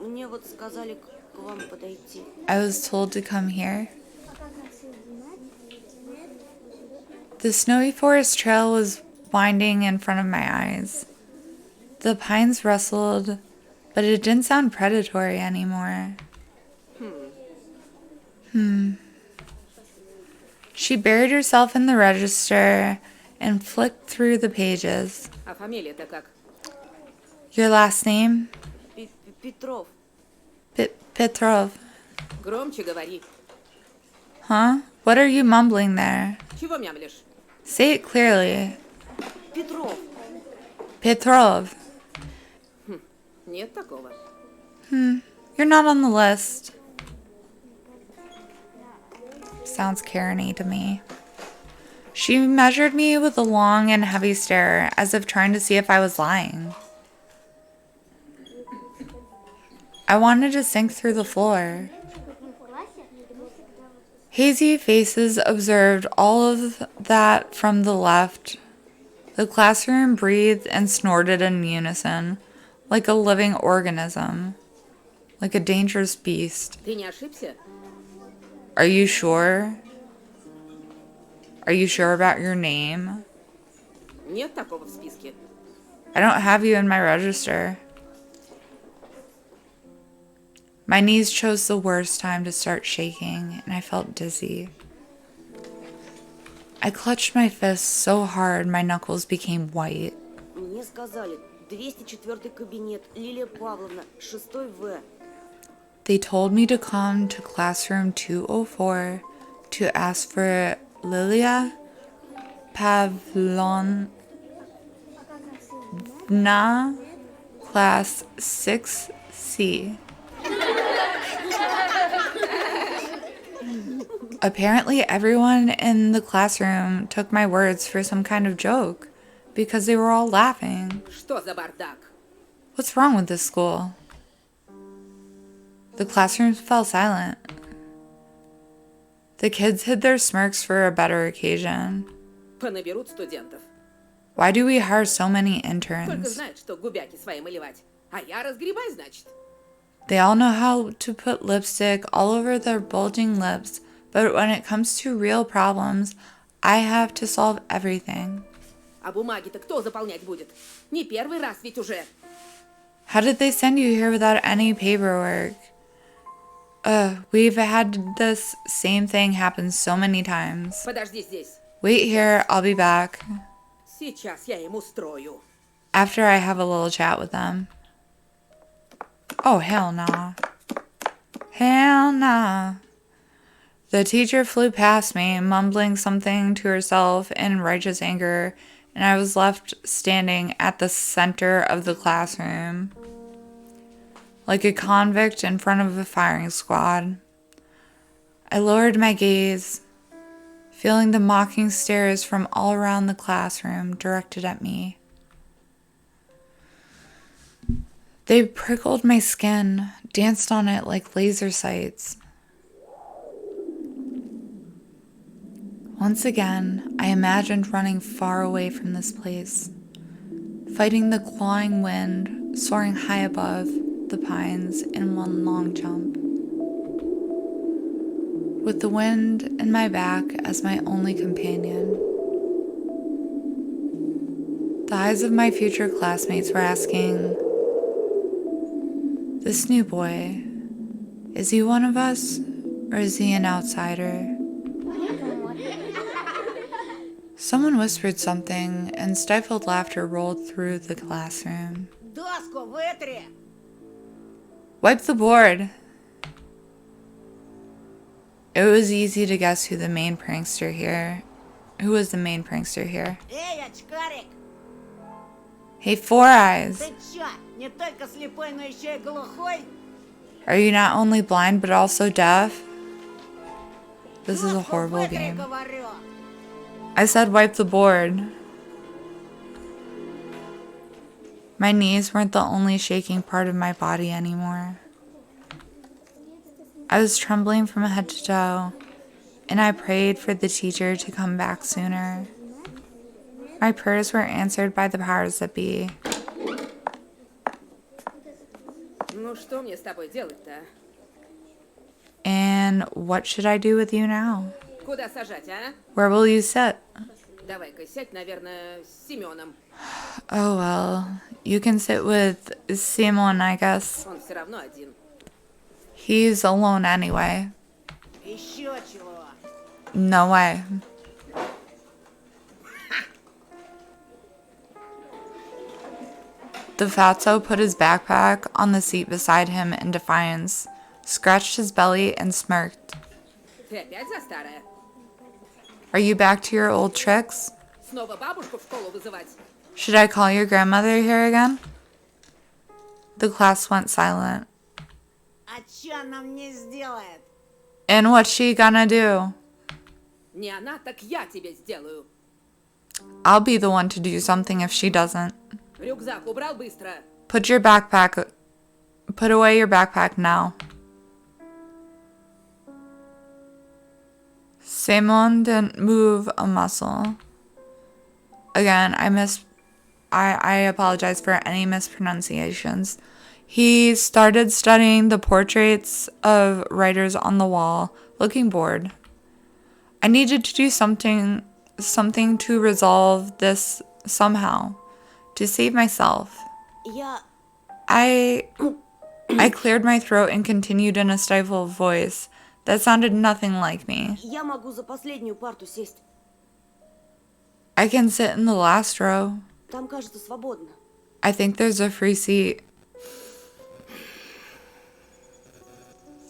Мне вот сказали к вам подойти. I was told to come here. The snowy forest trail was winding in front of my eyes. The pines rustled, but it didn't sound predatory anymore. She buried herself in the register and flicked through the pages. А фамилия-то как? Your last name? Петров. Petrov. Громче говори. Huh? What are you mumbling there? Чего мямлишь? Say it clearly. Петров. Petrov. Нет такого. You're not on the list. sounds Karen-y to me. She measured me with a long and heavy stare, as if trying to see if I was lying. I wanted to sink through the floor. Hazy faces observed all of that from the left. The classroom breathed and snorted in unison, like a living organism, like a dangerous beast. Ты не ошибся? Are you sure? Are you sure about your name? Нет такого в списке. I don't have you in my register. My knees chose the worst time to start shaking, and I felt dizzy. I clutched my fists so hard my knuckles became white. Мне сказали, 204 кабинет, Лилия Павловна, 6 В. They told me to come to classroom 204 to ask for Lilia Pavlovna, class 6C. Apparently, everyone in the classroom took my words for some kind of joke because they were all laughing. Что за бардак? What's wrong with this school? The classroom fell silent. The kids hid their smirks for a better occasion. Понаберут студентов. Why do we hire so many Только interns? знают, что губяки свои малевать. А я разгребай, значит. They all know how to put lipstick all over their bulging lips, but when it comes to real problems, I have to solve everything. А бумаги-то кто заполнять будет? Не первый раз ведь уже. How did they send you here without any paperwork? We've had this same thing happen so many times. Подожди здесь. Wait here, I'll be back. Сейчас я им устрою. After I have a little chat with them. Oh, hell nah. Hell nah. The teacher flew past me, mumbling something to herself in righteous anger, and I was left standing at the center of the classroom, like a convict in front of a firing squad. I lowered my gaze, feeling the mocking stares from all around the classroom directed at me. They prickled my skin, danced on it like laser sights. Once again, I imagined running far away from this place, fighting the clawing wind, soaring high above the pines in one long jump. With the wind in my back as my only companion. The eyes of my future classmates were asking, "This new boy, is he one of us, or is he an outsider?" Someone whispered something, and stifled laughter rolled through the classroom. Доску вытри! Wipe the board! It was easy to guess who was the main prankster here. Эй, очкарик! Hey, Four Eyes! Ты чё, не только слепой, но еще и глухой? Are you not only blind but also deaf? This is a Доску horrible вытри, game. говорю! I said wipe the board. My knees weren't the only shaking part of my body anymore. I was trembling from head to toe, and I prayed for the teacher to come back sooner. My prayers were answered by the powers that be. Ну что мне с тобой делать-то? And what should I do with you now? Куда сажать, а? Where will you sit? Давай-ка сядь, наверное, с Семеном. Oh well, you can sit with Simon, I guess. Он все равно один. He's alone anyway. Еще чего? No way. The fatso put his backpack on the seat beside him in defiance, scratched his belly, and smirked. Ты опять за старое? Are you back to your old tricks? Снова бабушку в школу вызывать? Should I call your grandmother here again? The class went silent. А чё она мне сделает? And what's she gonna do? Не она, так я тебе сделаю. I'll be the one to do something if she doesn't. Рюкзак убрал быстро. Put away your backpack now. Simon didn't move a muscle. Again, I apologize for any mispronunciations. He started studying the portraits of writers on the wall, looking bored. I needed to do something to resolve this somehow, to save myself. Я... I cleared my throat and continued in a stifled voice that sounded nothing like me. Я могу за последнюю парту сесть. I can sit in the last row. Там, кажется, свободно. I think there's a free seat.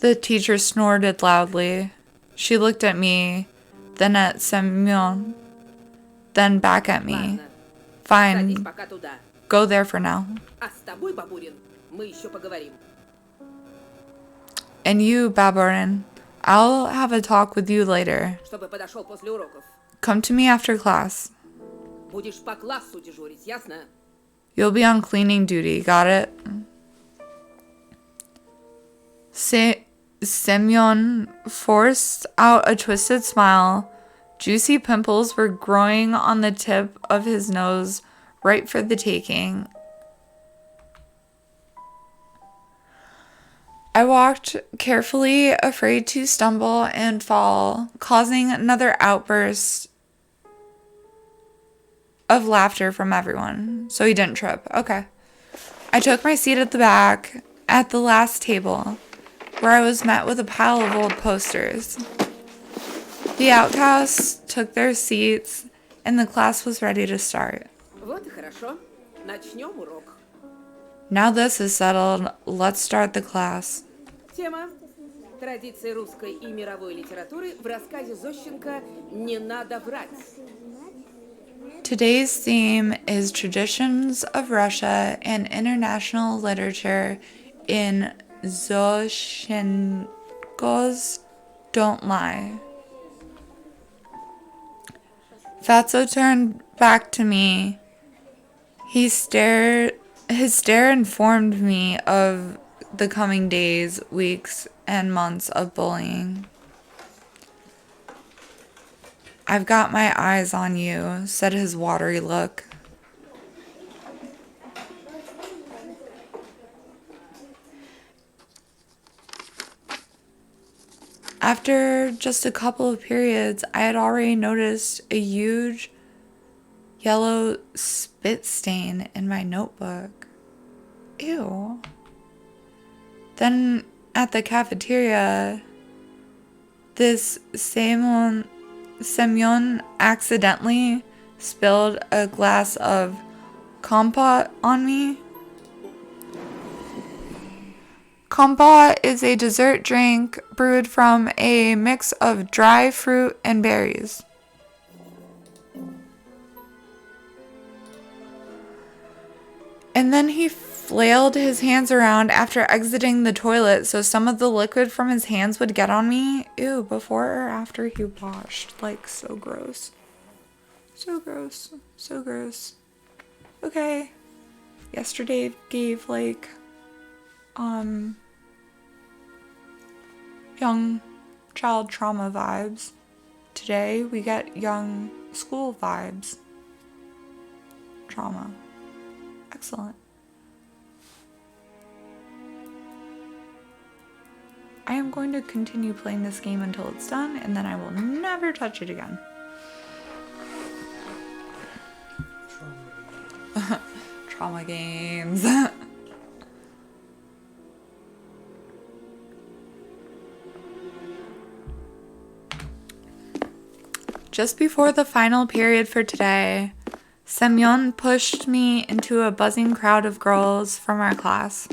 The teacher snorted loudly. She looked at me, then at Semyon, then back at me. Ладно, садись Fine, пока туда. go there for now. А с тобой, Бабурин, мы еще поговорим. And you, Babarin, I'll have a talk with you later. Чтобы подошел после уроков. Come to me after class. Будешь по классу дежурить, ясно? You'll be on cleaning duty, got it? Semyon forced out a twisted smile. Juicy pimples were growing on the tip of his nose, ripe for the taking. I walked carefully, afraid to stumble and fall, causing another outburst of laughter from everyone, so he didn't trip. Okay. I took my seat at the back, at the last table, where I was met with a pile of old posters. The outcasts took their seats, and the class was ready to start. Вот и хорошо. Начнем урок. Now this is settled, let's start the class. Тема: традиции русской и мировой литературы в рассказе Зощенко «Не надо врать». Today's theme is traditions of Russia and international literature in Zoshenko's Don't Lie. Fatso turned back to me. His stare informed me of the coming days, weeks, and months of bullying. I've got my eyes on you, said his watery look. After just a couple of periods, I had already noticed a huge yellow spit stain in my notebook. Ew. Then at the cafeteria, this Semyon accidentally spilled a glass of compote on me. Compote is a dessert drink brewed from a mix of dry fruit and berries. And then he flailed his hands around after exiting the toilet so some of the liquid from his hands would get on me. Ew, before or after he washed. Like, so gross. So gross. So gross. Okay. Yesterday gave, like, young child trauma vibes. Today we get young school vibes. Trauma. Excellent. I am going to continue playing this game until it's done, and then I will never touch it again. Trauma games. Just before the final period for today, Semyon pushed me into a buzzing crowd of girls from our class.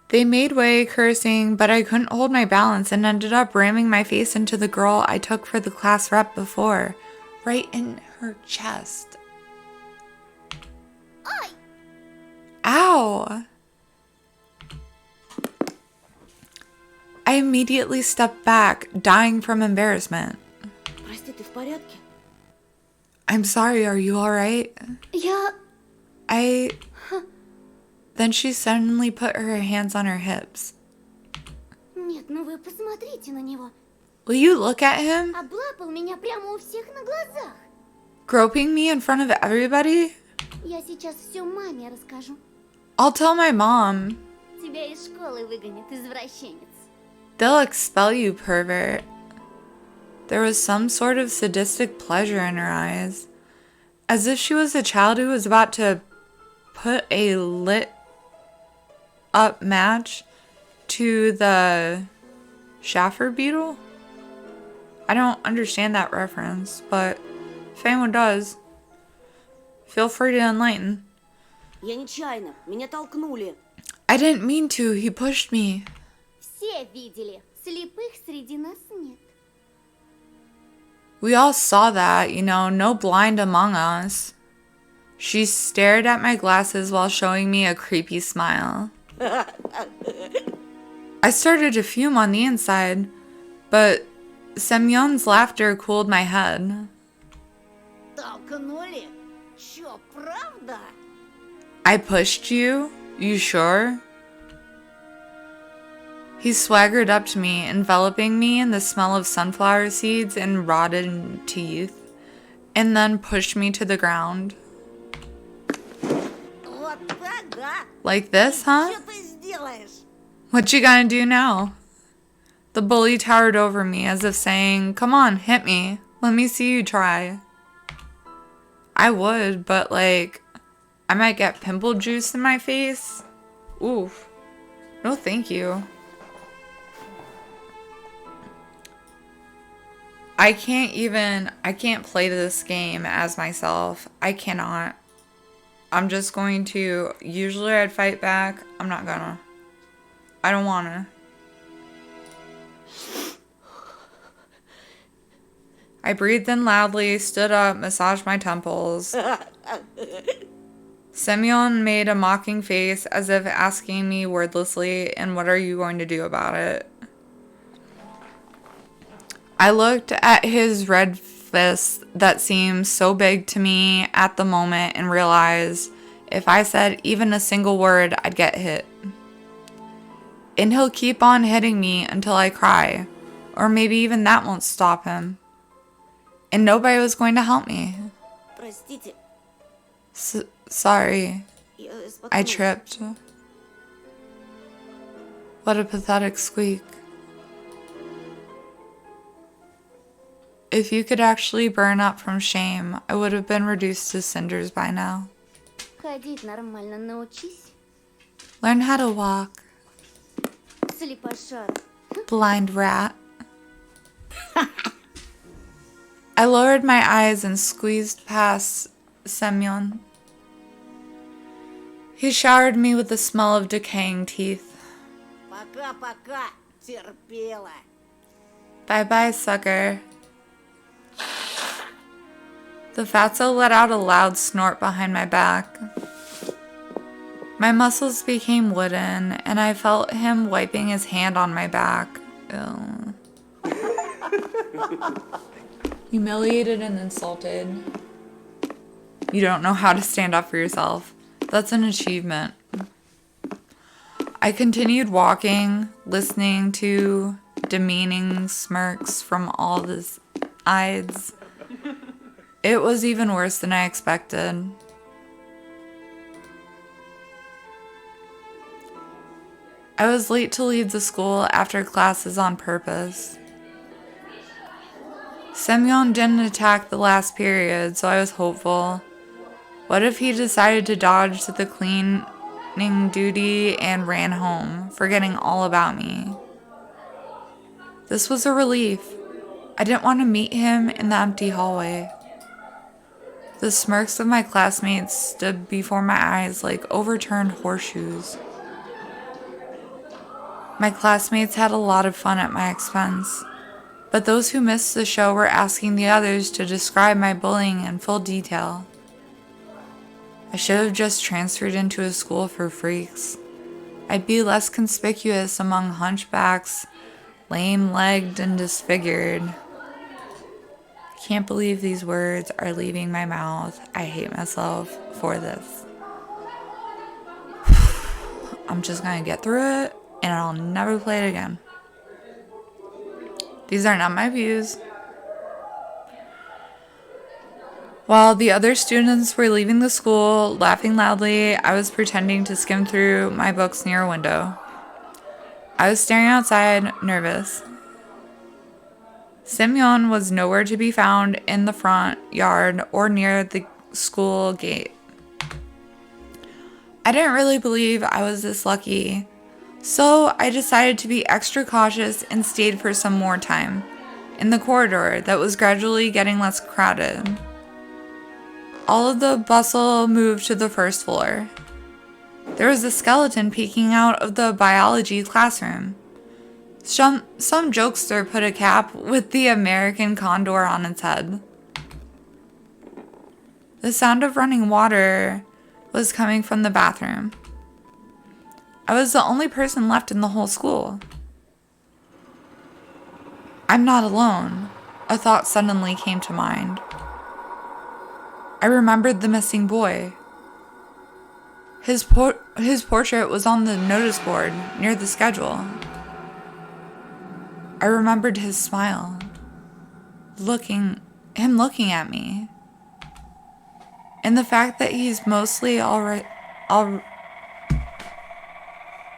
They made way, cursing, but I couldn't hold my balance and ended up ramming my face into the girl I took for the class rep before, right in her chest. Ow! I immediately stepped back, dying from embarrassment. Прости, ты в порядке? I'm sorry, are you alright? Я... Then she suddenly put her hands on her hips. Нет, ну вы посмотрите на него. Will you look at him? Облапал меня прямо у всех на глазах. Groping me in front of everybody? Я сейчас все маме расскажу. I'll tell my mom. Тебя из школы выгонят, извращенец. They'll expel you, pervert. There was some sort of sadistic pleasure in her eyes, as if she was a child who was about to put a lit up match to the Schaffer beetle. I don't understand that reference, but if anyone does, feel free to enlighten. Я нечаянно, меня толкнули. I didn't mean to, he pushed me. Все видели. Слепых среди нас нет. We all saw that, no blind among us. She stared at my glasses while showing me a creepy smile. I started to fume on the inside, but Semyon's laughter cooled my head. Толкнули? Чё, правда? I pushed you? You sure? He swaggered up to me, enveloping me in the smell of sunflower seeds and rotten teeth, and then pushed me to the ground. Вот так, да? Like this, huh? Что ты сделаешь? What you gonna do now? The bully towered over me as if saying, come on, hit me. Let me see you try. I would, but I might get pimple juice in my face. Oof. No thank you. I can't play this game as myself. I cannot. I'm just going to, usually I'd fight back. I'm not gonna. I don't wanna. I breathed in loudly, stood up, massaged my temples. Semyon made a mocking face as if asking me wordlessly, and what are you going to do about it? I looked at his red fist that seemed so big to me at the moment and realized if I said even a single word, I'd get hit. And he'll keep on hitting me until I cry, or maybe even that won't stop him. And nobody was going to help me. Простите, Sorry, я I споткнулась. tripped. What a pathetic squeak. If you could actually burn up from shame, I would have been reduced to cinders by now. Ходить нормально научись. Learn how to walk, Слепошара. blind rat. I lowered my eyes and squeezed past Semyon. He showered me with the smell of decaying teeth. Пока-пока, терпела. Bye-bye, sucker. The fatso let out a loud snort behind my back. My muscles became wooden, and I felt him wiping his hand on my back. Ew. Humiliated and insulted. You don't know how to stand up for yourself. That's an achievement. I continued walking, listening to demeaning smirks from all the sides. It was even worse than I expected. I was late to leave the school after classes on purpose. Semyon didn't attack the last period, so I was hopeful. What if he decided to dodge to the cleaning duty and ran home, forgetting all about me? This was a relief. I didn't want to meet him in the empty hallway. The smirks of my classmates stood before my eyes like overturned horseshoes. My classmates had a lot of fun at my expense, but those who missed the show were asking the others to describe my bullying in full detail. I should have just transferred into a school for freaks. I'd be less conspicuous among hunchbacks lame-legged and disfigured. Can't believe these words are leaving my mouth. I hate myself for this. I'm just gonna get through it and I'll never play it again. These are not my views. While the other students were leaving the school, laughing loudly, I was pretending to skim through my books near a window. I was staring outside, nervous. Semyon was nowhere to be found in the front yard or near the school gate. I didn't really believe I was this lucky, so I decided to be extra cautious and stayed for some more time in the corridor that was gradually getting less crowded. All of the bustle moved to the first floor. There was a skeleton peeking out of the biology classroom. Some jokester put a cap with the American condor on its head. The sound of running water was coming from the bathroom. I was the only person left in the whole school. I'm not alone, a thought suddenly came to mind. I remembered the missing boy. His portrait was on the notice board near the schedule. I remembered his smile, looking at me, and the fact that he's mostly alright.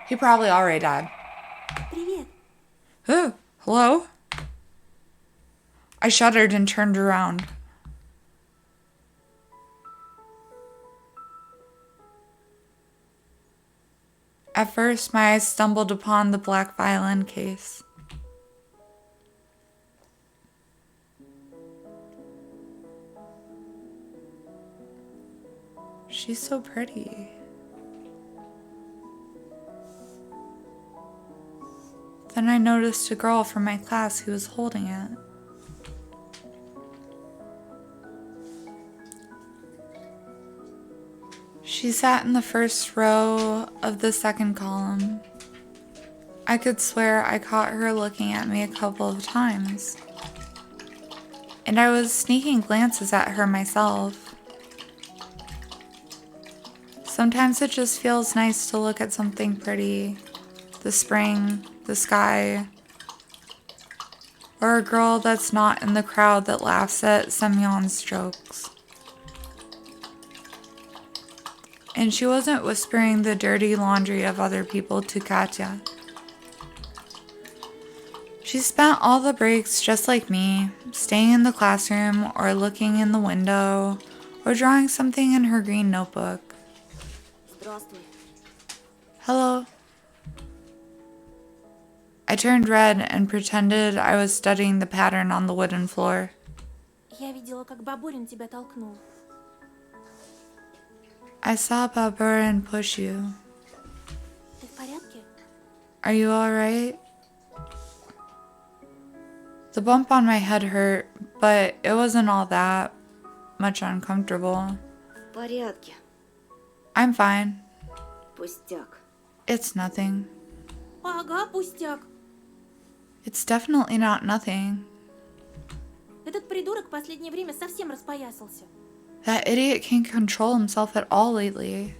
He probably already died. Привет. Oh, hello? I shuddered and turned around. At first, my eyes stumbled upon the black violin case. She's so pretty. Then I noticed a girl from my class who was holding it. She sat in the first row of the second column. I could swear I caught her looking at me a couple of times. And I was sneaking glances at her myself. Sometimes it just feels nice to look at something pretty. The spring, the sky, or a girl that's not in the crowd that laughs at Semyon's jokes. And she wasn't whispering the dirty laundry of other people to Katya. She spent all the breaks just like me, staying in the classroom or looking in the window or drawing something in her green notebook. Здравствуй. Hello. I turned red and pretended I was studying the pattern on the wooden floor. Я видела, как Бабурин тебя толкнул. I saw Baburin push you. Ты в порядке? Are you alright? The bump on my head hurt, but it wasn't all that much uncomfortable. В порядке. I'm fine. Пустяк. It's nothing. Ага, пустяк. It's definitely not nothing. Этот придурок в последнее время совсем распоясался. That idiot can't control himself at all lately.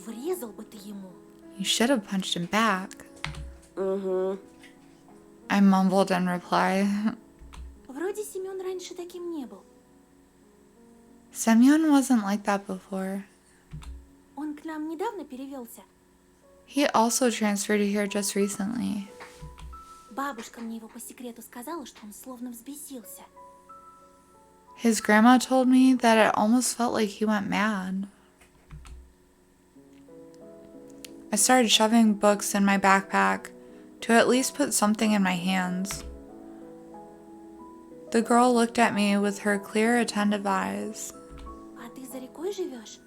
Врезал бы ты ему. You should have punched him back. Угу. I mumbled in reply. Вроде Семен раньше таким не был. Semyon wasn't like that before. Он к нам недавно перевелся. He also transferred here just recently. Бабушка мне его по секрету сказала, что он словно взбесился. His grandma told me that it almost felt like he went mad. I started shoving books in my backpack to at least put something in my hands. The girl looked at me with her clear, attentive eyes. А ты за рекой живешь?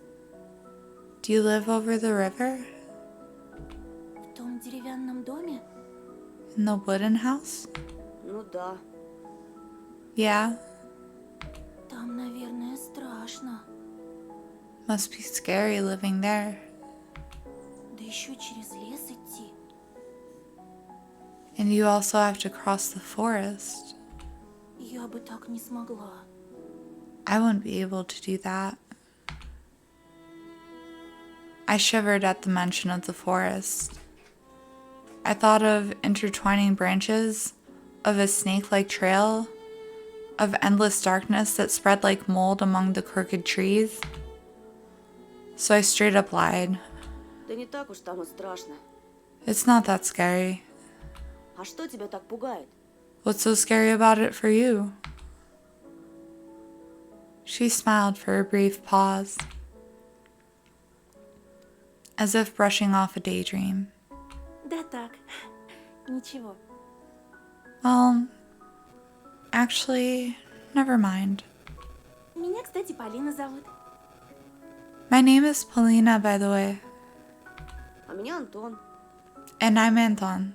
Do you live over the river? В том деревянном доме? In the wooden house? Ну да. Yeah, Там, наверное, страшно. must be scary living there. Да еще через лес идти. And you also have to cross the forest. Я бы так не смогла. I wouldn't be able to do that. I shivered at the mention of the forest. I thought of intertwining branches, of a snake-like trail, of endless darkness that spread like mold among the crooked trees. So I straight up lied. Да не так уж там и страшно. It's not that scary. А что тебя так пугает? What's so scary about it for you? She smiled for a brief pause, as if brushing off a daydream. Да так, ничего. Well, actually, never mind. Меня, кстати, Полина зовут. My name is Polina, by the way, А меня Антон. and I'm Anton.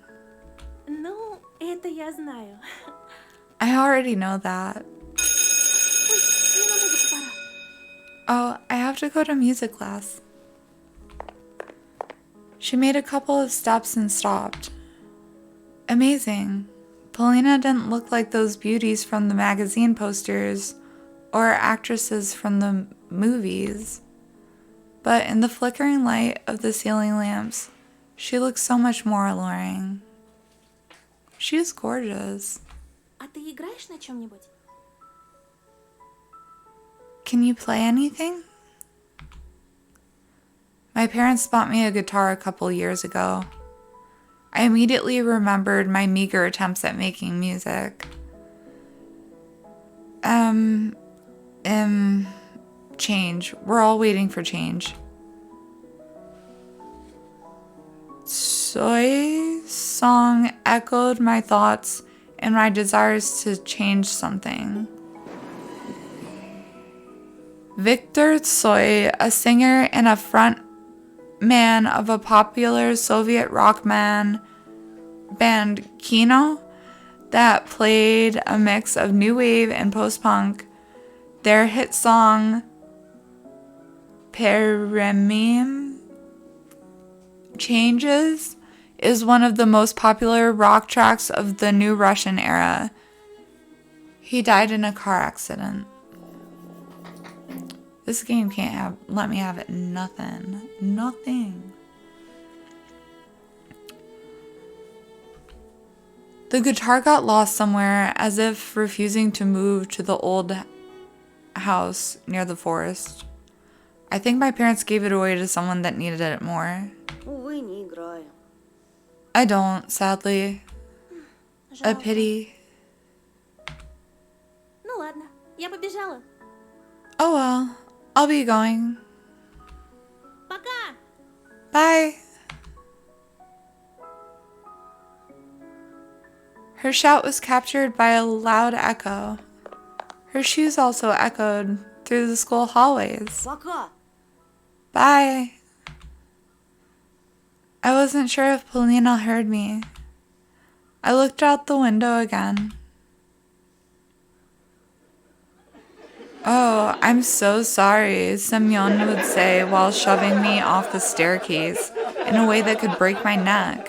Ну, это я знаю. I already know that. Ой, мне на музыку пора. Oh, I have to go to music class. She made a couple of steps and stopped. Amazing. Polina didn't look like those beauties from the magazine posters or actresses from the movies. But in the flickering light of the ceiling lamps, she looked so much more alluring. She is gorgeous. А ты играешь на чем-нибудь? Can you play anything? My parents bought me a guitar a couple years ago. I immediately remembered my meager attempts at making music. Change. We're all waiting for change. Soy song echoed my thoughts and my desires to change something. Victor Tsoi, a singer and a front man of a popular Soviet rock band Kino that played a mix of new wave and post-punk. Their hit song Peremim Changes is one of the most popular rock tracks of the new Russian era. He died in a car accident. This game can't let me have it. Nothing. The guitar got lost somewhere, as if refusing to move to the old house near the forest. I think my parents gave it away to someone that needed it more. Увы, не играю. I don't, sadly. A Жалко. pity. Ну ладно, я побежала. Oh well, I'll be going. Пока! Bye. Her shout was captured by a loud echo. Her shoes also echoed through the school hallways. Пока! Bye. I wasn't sure if Polina heard me. I looked out the window again. Oh, I'm so sorry, Semyon would say while shoving me off the staircase in a way that could break my neck.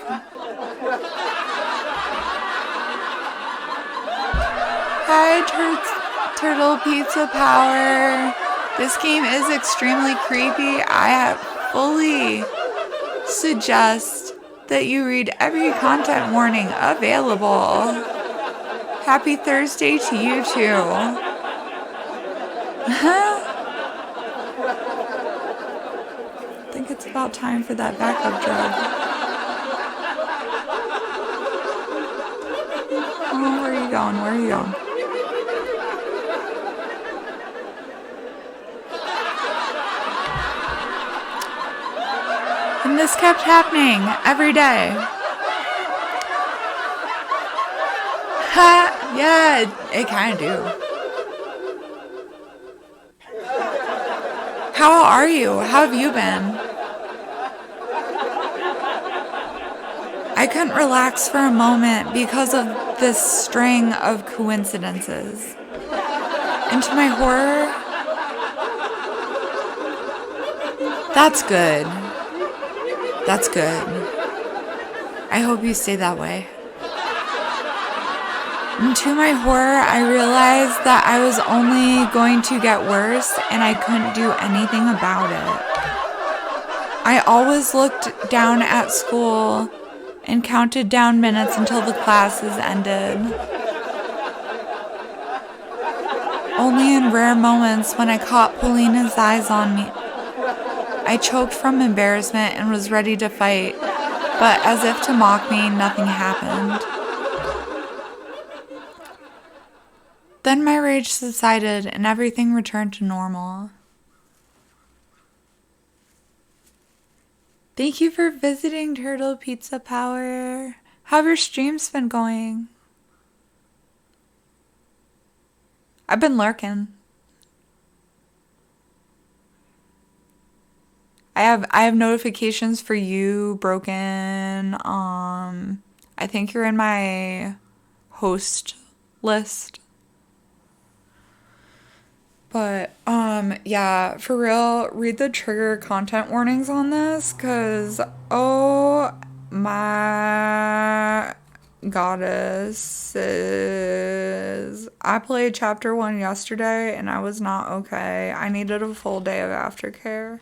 Hi, Turtle Pizza Power. This game is extremely creepy. I fully suggest that you read every content warning available. Happy Thursday to you too. I think it's about time for that backup drug. Oh, where are you going? Where are you going? And this kept happening every day. Ha! Yeah, it kind of do. How are you? How have you been? I couldn't relax for a moment because of this string of coincidences. And to my horror, that's good. That's good. I hope you stay that way. And to my horror, I realized that I was only going to get worse and I couldn't do anything about it. I always looked down at school and counted down minutes until the classes ended. Only in rare moments when I caught Paulina's eyes on me, I choked from embarrassment and was ready to fight, but as if to mock me, nothing happened. Then my rage subsided and everything returned to normal. Thank you for visiting, Turtle Pizza Power. How have your streams been going? I've been lurking. I have notifications for you, Broken. I think you're in my host list. But, yeah, for real, read the trigger content warnings on this, because, oh my goddesses. I played chapter 1 yesterday, and I was not okay. I needed a full day of aftercare.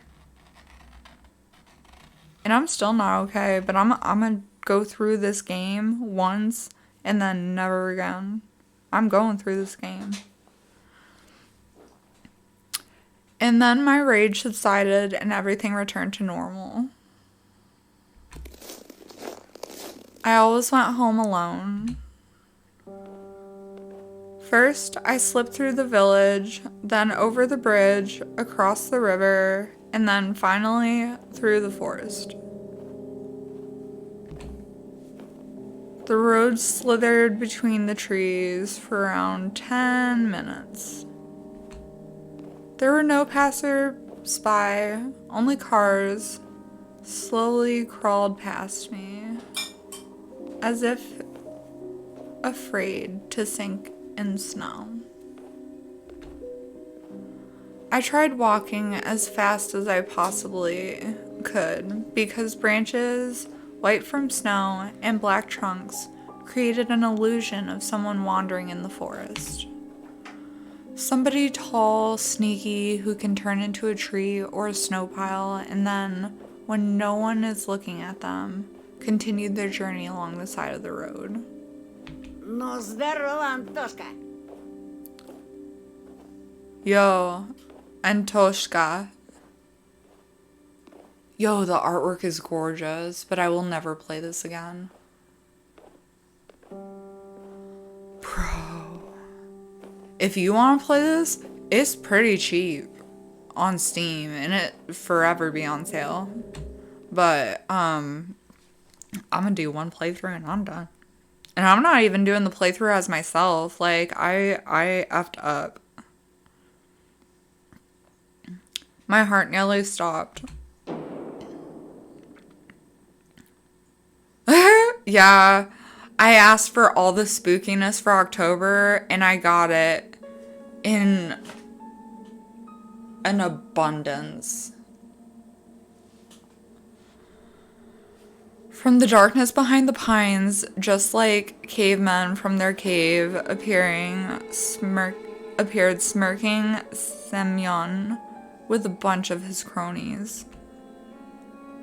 And I'm still not okay, but I'm gonna go through this game once, and then never again. I'm going through this game. And then my rage subsided and everything returned to normal. I always went home alone. First, I slipped through the village, then over the bridge, across the river, and then finally through the forest. The road slithered between the trees for around 10 minutes. There were no passers-by, only cars slowly crawled past me, as if afraid to sink in snow. I tried walking as fast as I possibly could, because branches, white from snow, and black trunks created an illusion of someone wandering in the forest. Somebody tall, sneaky, who can turn into a tree or a snow pile, and then, when no one is looking at them, continued their journey along the side of the road. Ну, здорово, Антошка. Yo, Antoshka. Yo, the artwork is gorgeous, but I will never play this again. Bro. If you want to play this, it's pretty cheap on Steam, and it forever be on sale. But, I'm gonna do one playthrough and I'm done. And I'm not even doing the playthrough as myself. Like, I effed up. My heart nearly stopped. Yeah, I asked for all the spookiness for October, and I got it in an abundance. From the darkness behind the pines, just like cavemen from their cave, appeared smirking Semyon with a bunch of his cronies.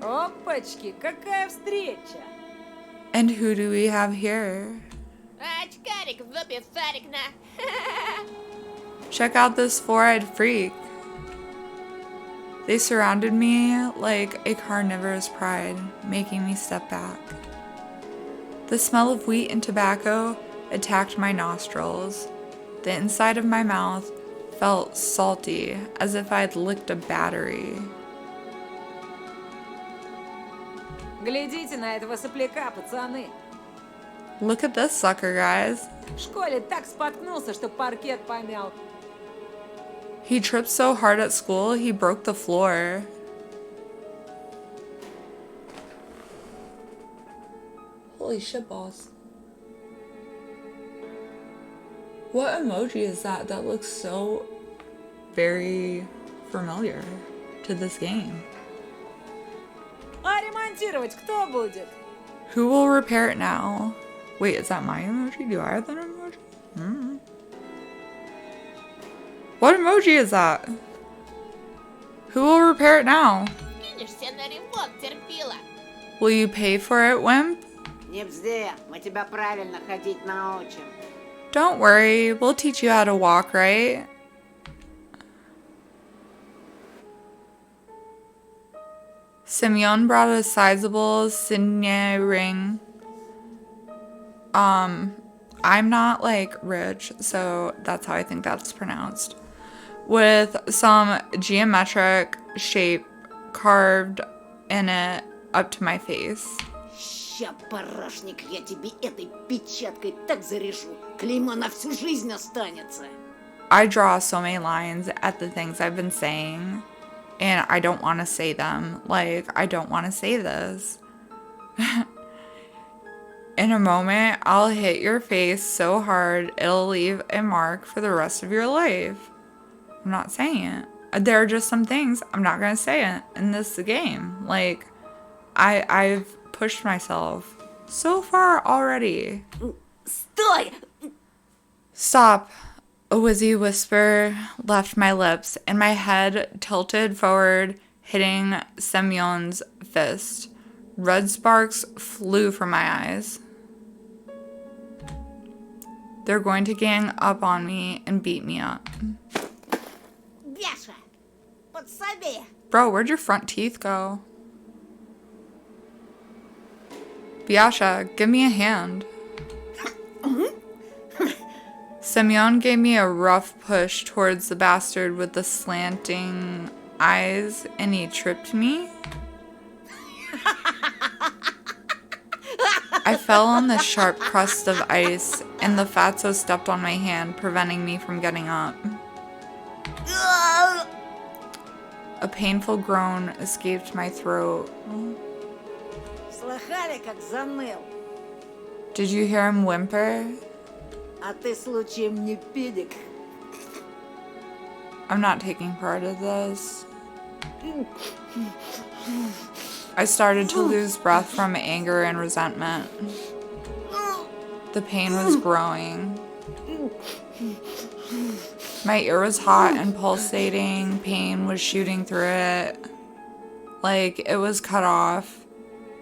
Опачки, какая встреча! And who do we have here? Очкарик, выпив фарик на... Check out this four-eyed freak. They surrounded me like a carnivorous pride, making me step back. The smell of wheat and tobacco attacked my nostrils. The inside of my mouth felt salty, as if I had licked a battery. Глядите на этого сопляка, пацаны. Look at this sucker, guys. В школе так споткнулся, что паркет помял. He tripped so hard at school, he broke the floor. Holy shit, boss. What emoji is that that looks so very familiar to this game? А ремонтировать кто будет? Who will repair it now? Wait, is that my emoji? Do I have that emoji? What emoji is that? Who will repair it now? Кинешься на ремонт, терпила. Will you pay for it, wimp? Не бзди, мы тебя правильно ходить научим. Don't worry, we'll teach you how to walk, right? Simeon brought a sizable Sydney ring. I'm not like rich, so that's how I think that's pronounced. With some geometric shape carved in it up to my face. Ща, парашник, я тебе этой печаткой так зарежу. Клеймо на всю жизнь останется. I draw so many lines at the things I've been saying, and I don't want to say them. Like, I don't want to say this. In a moment, I'll hit your face so hard it'll leave a mark for the rest of your life. I'm not saying it. There are just some things I'm not gonna say it in this game. Like, I've pushed myself so far already. Стой! Stop. A wheezy whisper left my lips, and my head tilted forward, hitting Semyon's fist. Red sparks flew from my eyes. They're going to gang up on me and beat me up. Бяша, подсоби! Bro, where'd your front teeth go? Biasha, give me a hand. Semyon gave me a rough push towards the bastard with the slanting eyes, and he tripped me. I fell on the sharp crust of ice, and the fatso stepped on my hand, preventing me from getting up. A painful groan escaped my throat. Слыхали, как заныл? Did you hear him whimper? А ты случаем не педик? I'm not taking part of this. I started to lose breath from anger and resentment. The pain was growing. My ear was hot and pulsating. Pain was shooting through it. Like it was cut off.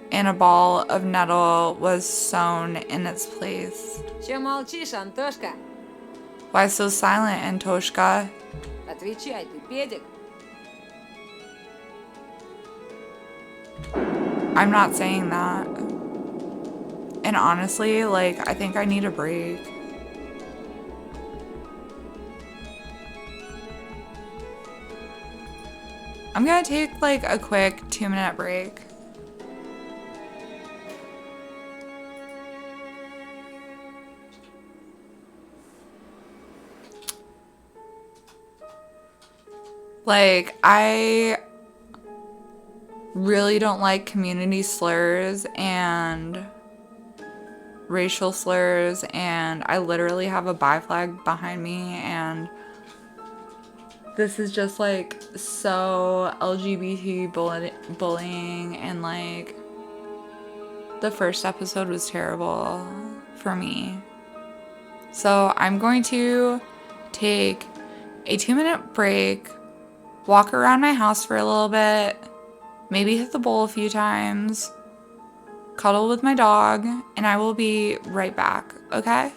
And a ball of nettle was sewn in its place. Че молчишь, Антошка? Why so silent, Antoshka? Отвечай, ты педик? I'm not saying that. And honestly, like, I think I need a break. I'm gonna take like a quick 2-minute break. Like, I really don't like community slurs and racial slurs, and I literally have a bi flag behind me, and this is just like so LGBT bullying, and like the first episode was terrible for me. So I'm going to take a 2-minute break, walk around my house for a little bit, maybe hit the bowl a few times, cuddle with my dog, and I will be right back, okay?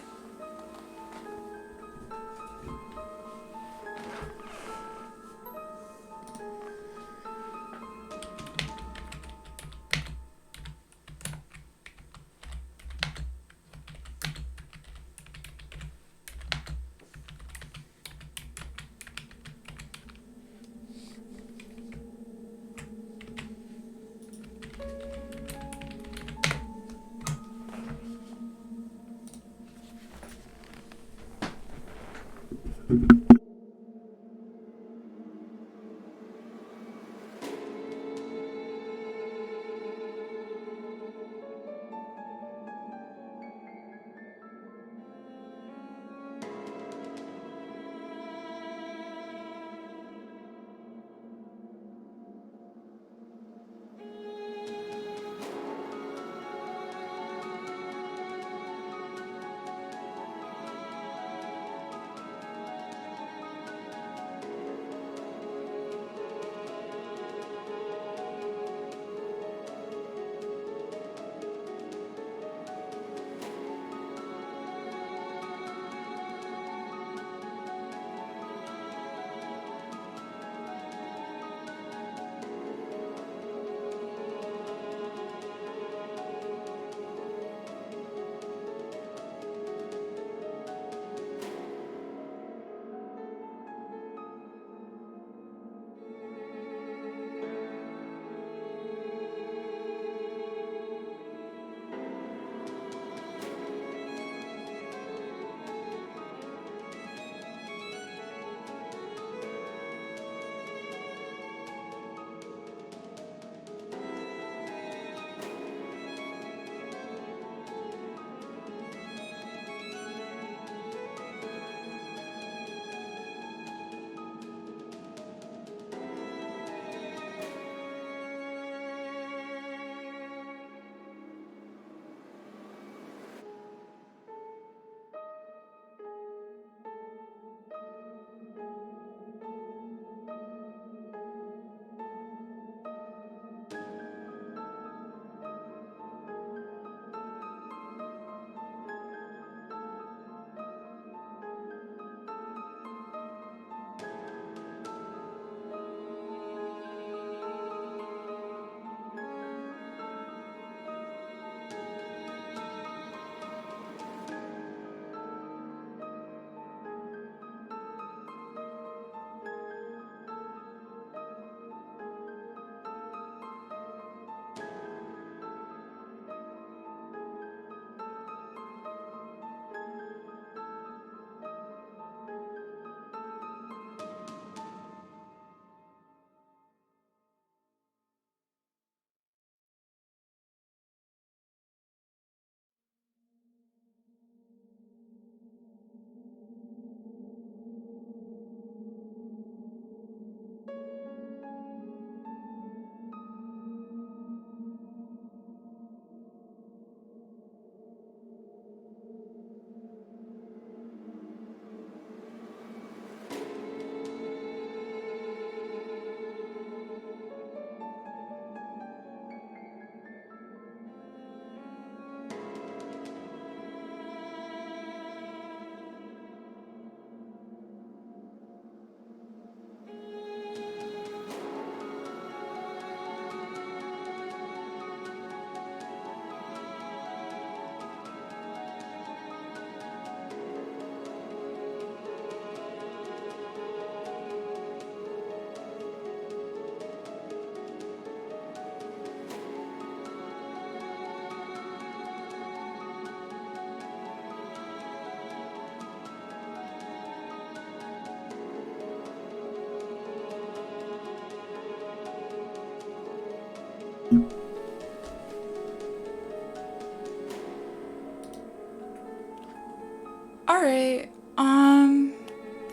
Alright,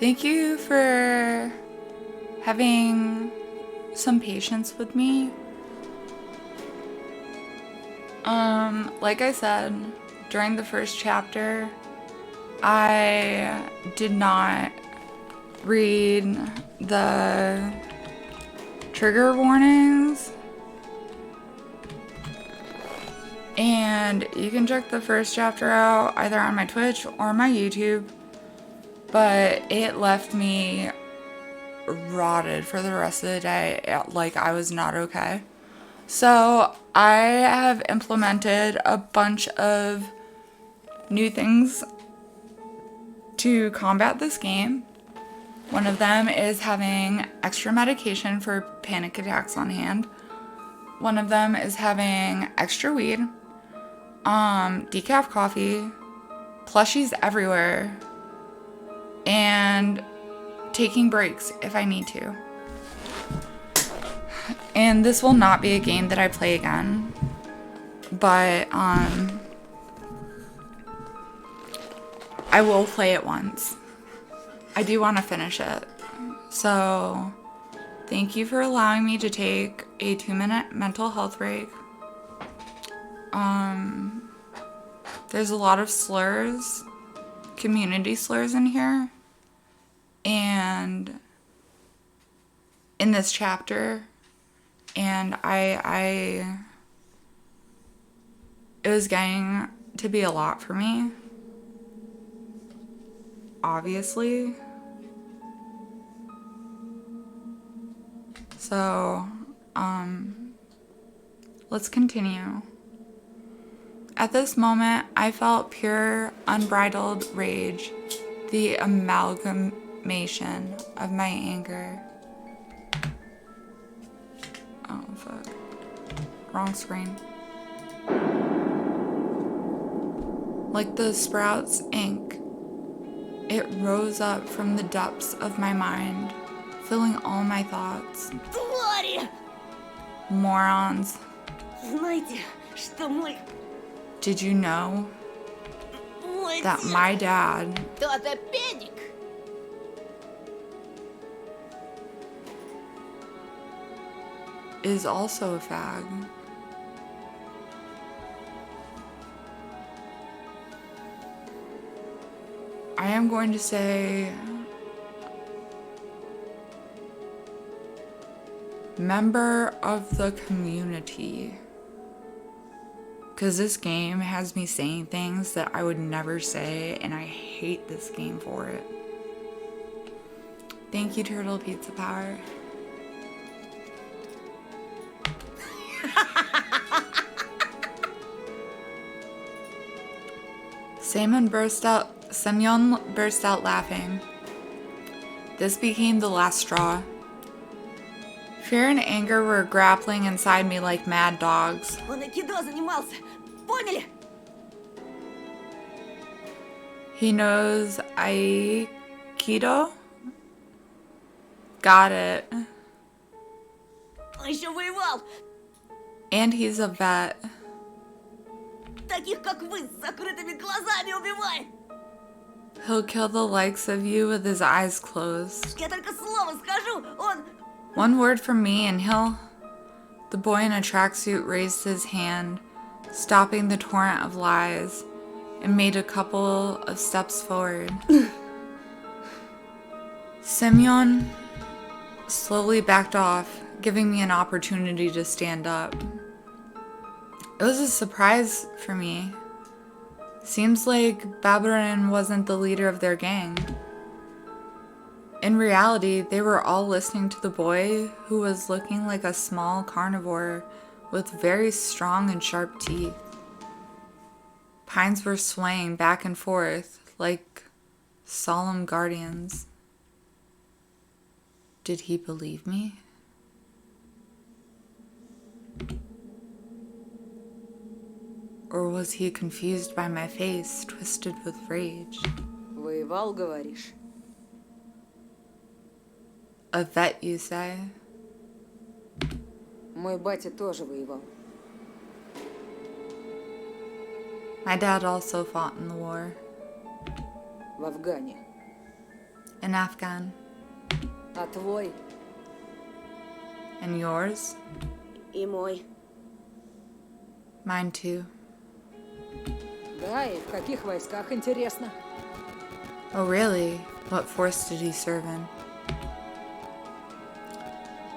thank you for having some patience with me. Like I said, during the first chapter, I did not read the trigger warnings. And you can check the first chapter out either on my Twitch or my YouTube. But it left me rotted for the rest of the day. Like, I was not okay. So I have implemented a bunch of new things to combat this game. One of them is having extra medication for panic attacks on hand. One of them is having extra weed, decaf coffee, plushies everywhere, and taking breaks if I need to. And this will not be a game that I play again, but I will play it once. I do want to finish it. So thank you for allowing me to take a 2-minute mental health break. There's a lot of slurs, community slurs in here, and in this chapter, and it was getting to be a lot for me, obviously. So, let's continue. At this moment, I felt pure, unbridled rage, the amalgamation of my anger. Oh, fuck. Wrong screen. Like the Sprouts ink, it rose up from the depths of my mind, filling all my thoughts. Твари! Morons. Знаете, что Did you know мой that дед my dad тот педик? is also a fag? I am going to say member of the community, because this game has me saying things that I would never say, and I hate this game for it. Thank you, Turtle Pizza Power. Semyon burst out laughing. This became the last straw. Fear and anger were grappling inside me like mad dogs. Он айкидо занимался. Поняли? He knows Aikido? Got it. Он еще воевал. And he's a vet. Таких, как вы, с закрытыми глазами убивает. He'll kill the likes of you with his eyes closed. Я только слово скажу, он... One word from me and he'll... The boy in a tracksuit raised his hand, stopping the torrent of lies, and made a couple of steps forward. Semyon slowly backed off, giving me an opportunity to stand up. It was a surprise for me. Seems like Babarin wasn't the leader of their gang. In reality, they were all listening to the boy who was looking like a small carnivore with very strong and sharp teeth. Pines were swaying back and forth like solemn guardians. Did he believe me? Or was he confused by my face, twisted with rage? Воевал, говоришь? A vet, you say? Мой батя тоже воевал. My dad also fought in the war. В Афгане. In Afghan. А твой? And yours? И мой. Mine too. Да, и в каких войсках, интересно? Oh really? What force did he serve in?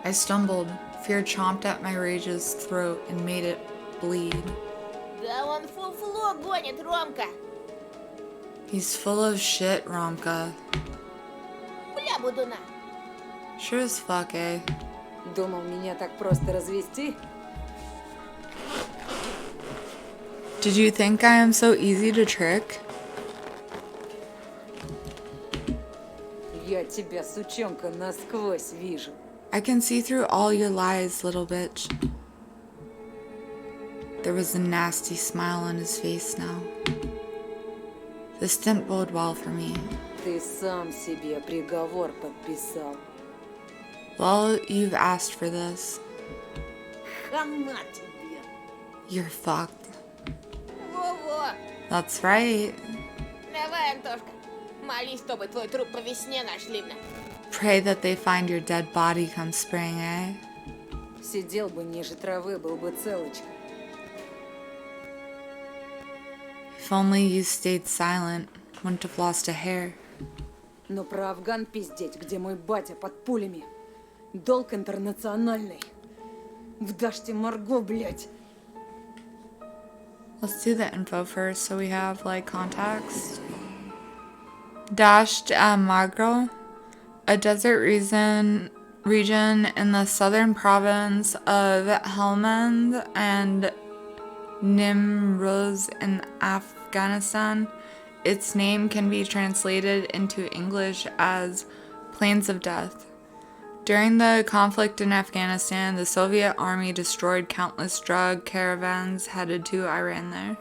I stumbled. Fear chomped at my rage's throat and made it bleed. Да он фуфло гонит, Ромка. He's full of shit, Romka. Бля, будуна. Sure as fuck, eh? Думал, меня так просто развести? Did you think I am so easy to trick? Я тебя, сучонка, насквозь вижу. I can see through all your lies, little bitch. There was a nasty smile on his face now. This didn't bode well for me. Ты сам себе приговор подписал. Well, you've asked for this. Хана тебе. You're fucked. Во-во. That's right. Давай, Антошка. Молись, чтобы твой труп по весне нашли мне. Pray that they find your dead body come spring, eh? Сидел бы ниже травы, был бы целочка. If only you stayed silent, wouldn't have lost a hair. Но про Афган пиздеть, где мой батя под пулями. Долг интернациональный. Вдашьте Марго, блядь. Let's do the info first so we have like context. Dashed Magro, a desert region in the southern province of Helmand and Nimroz in Afghanistan. Its name can be translated into English as Plains of Death. During the conflict in Afghanistan, the Soviet army destroyed countless drug caravans headed to Iran there.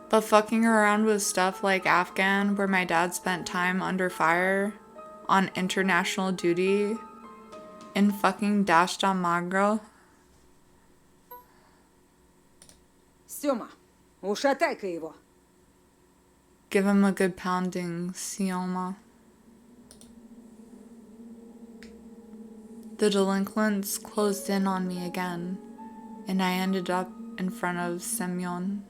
But fucking around with stuff like Afghan, where my dad spent time under fire on international duty in fucking Dasht-e Magro. Сёма, ушатай-ка его. Give him a good pounding, Sioma. The delinquents closed in on me again, and I ended up in front of Semyon.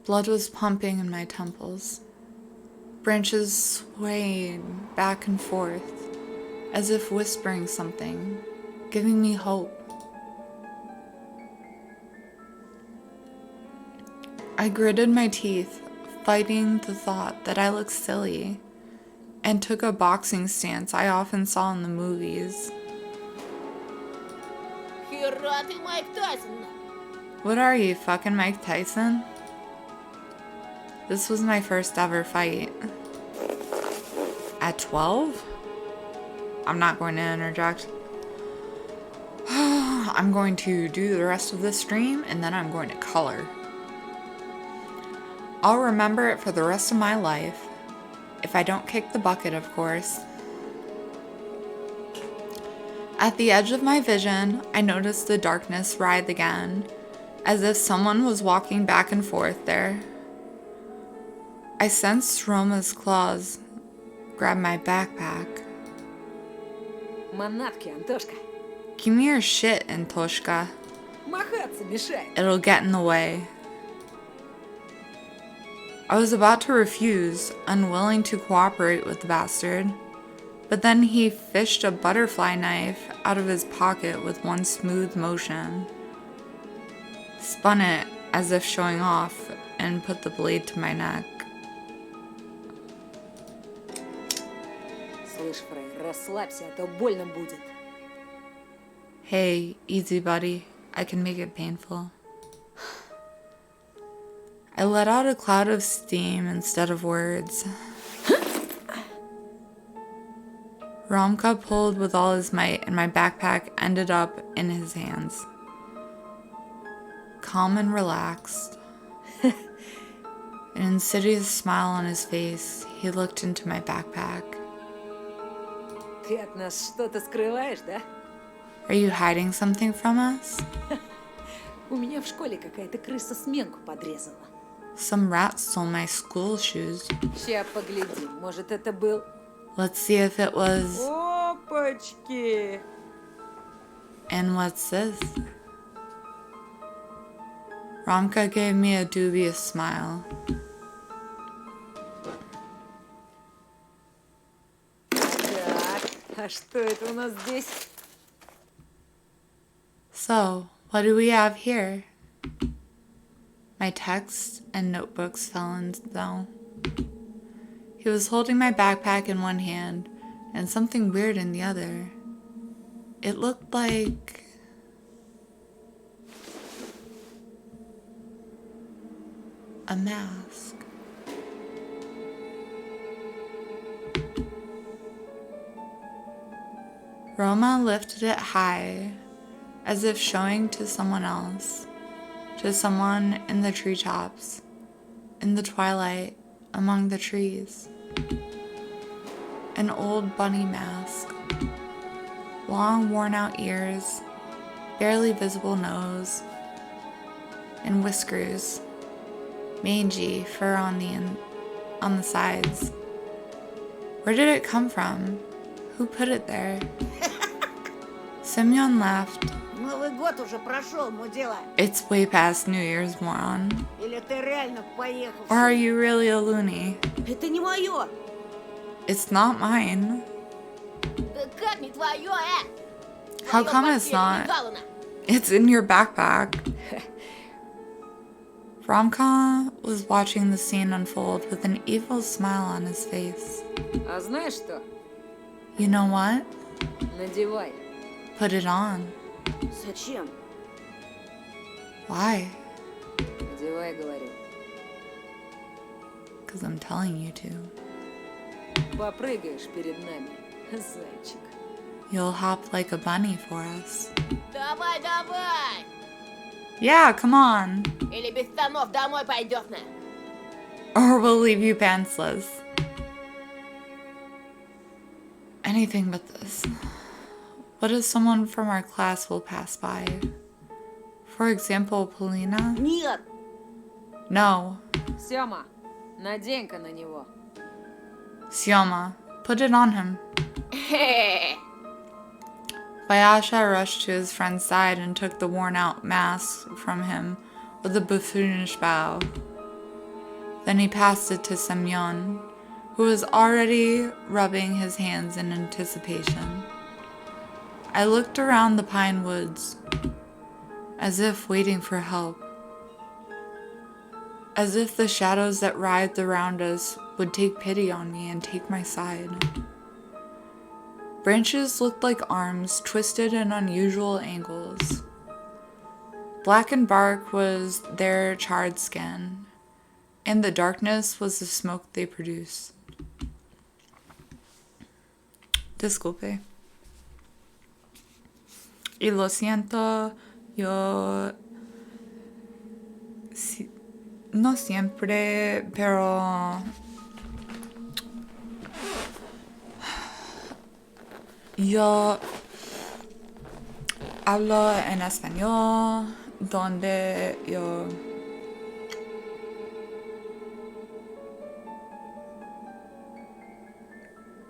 Blood was pumping in my temples. Branches swayed back and forth, as if whispering something, giving me hope. I gritted my teeth, fighting the thought that I looked silly, and took a boxing stance I often saw in the movies. Хера ты, Майк Тайсон. What are you, fucking Mike Tyson? This was my first ever fight. At 12? I'm not going to interject. I'm going to do the rest of this stream and then I'm going to color. I'll remember it for the rest of my life. If I don't kick the bucket, of course. At the edge of my vision, I noticed the darkness writhe again, as if someone was walking back and forth there. I sensed Roma's claws grab my backpack. Манатки, Антошка. Give me your shit, Antoshka. Махаться мешает. It'll get in the way. I was about to refuse, unwilling to cooperate with the bastard, but then he fished a butterfly knife out of his pocket with one smooth motion, spun it as if showing off, and put the blade to my neck. Слышь, Фрей, расслабься, а то больно будет. Hey, easy buddy, I can make it painful. I let out a cloud of steam instead of words. Romka pulled with all his might and my backpack ended up in his hands. Calm and relaxed. An insidious smile on his face, he looked into my backpack. Ты Ты от нас что-то скрываешь, да? Are you hiding something from us? У меня в школе какая-то крыса сменку подрезала. Some rat stole my school shoes. Ща поглядим, может это был... Let's see if it was. Опачки! And what's this? Romka gave me a dubious smile. Так, а что это у нас здесь? So, what do we have here? My texts and notebooks fell in snow. He was holding my backpack in one hand and something weird in the other. It looked like... a mask. Roma lifted it high, as if showing to someone else, to someone in the treetops, in the twilight, among the trees. An old bunny mask, long worn-out ears, barely visible nose, and whiskers, mangy fur on the sides. Where did it come from? Who put it there? Semyon laughed. Новый год уже прошел, мудила. It's way past New Year's, moron. Или ты реально поехал? Or are you really a loony? Это не мое! It's not mine. Да как не твое, How Твое come в it's портфеле not? Михайловна. It's in your backpack. Romka was watching the scene unfold with an evil smile on his face. А знаешь что? You know what? Надевай. Put it on. Зачем? Why? Надевай, говорю. Because I'm telling you to. Попрыгаешь перед нами, зайчик. You'll hop like a bunny for us. Давай, давай. Yeah, come on. Или без штанов домой пойдет на. Or we'll leave you pantsless. Anything but this. What if someone from our class will pass by? For example, Polina? Нет! No. Сёма, надень-ка на него. Sioma, put it on him. Хе. Bayasha rushed to his friend's side and took the worn-out mask from him with a buffoonish bow. Then he passed it to Semyon, who was already rubbing his hands in anticipation. I looked around the pine woods, as if waiting for help. As if the shadows that writhed around us would take pity on me and take my side. Branches looked like arms twisted in unusual angles. Blackened bark was their charred skin, and the darkness was the smoke they produced. Disculpe. Y lo siento, yo no siempre, pero yo hablo en español, donde yo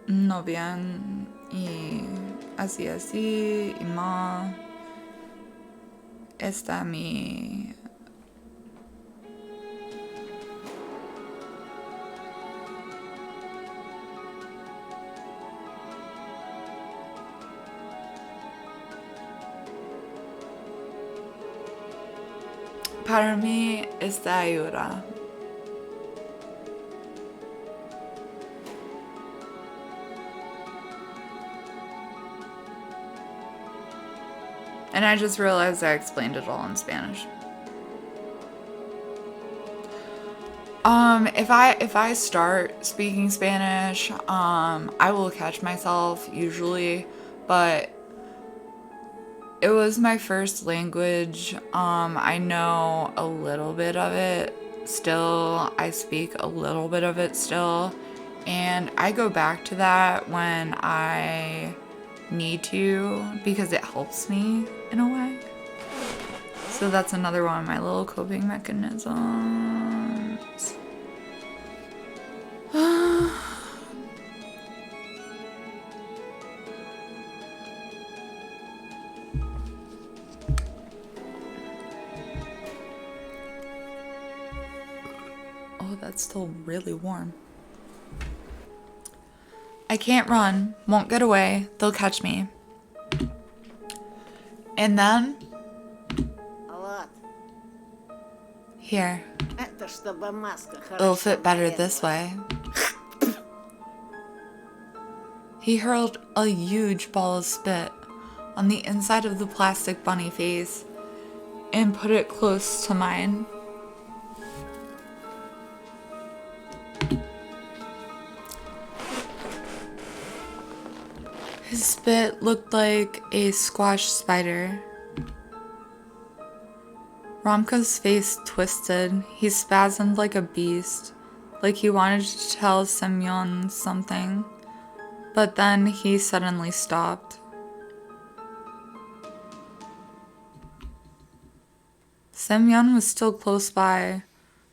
no bien y así y más está mi para mí esta ayuda. And I just realized I explained it all in Spanish. If I start speaking Spanish, I will catch myself usually, but it was my first language. I know a little bit of it still. I speak a little bit of it still, And I go back to that when I need to because it helps me in a way. So that's another one of my little coping mechanisms. Oh, that's still really warm. I can't run, won't get away, they'll catch me. And then, Вот. here, Это чтобы маска it'll хорошо fit better горела. this way. He hurled a huge ball of spit on the inside of the plastic bunny face and put it close to mine. His spit looked like a squash spider. Romka's face twisted. He spasmed like a beast, like he wanted to tell Semyon something, but then he suddenly stopped. Semyon was still close by,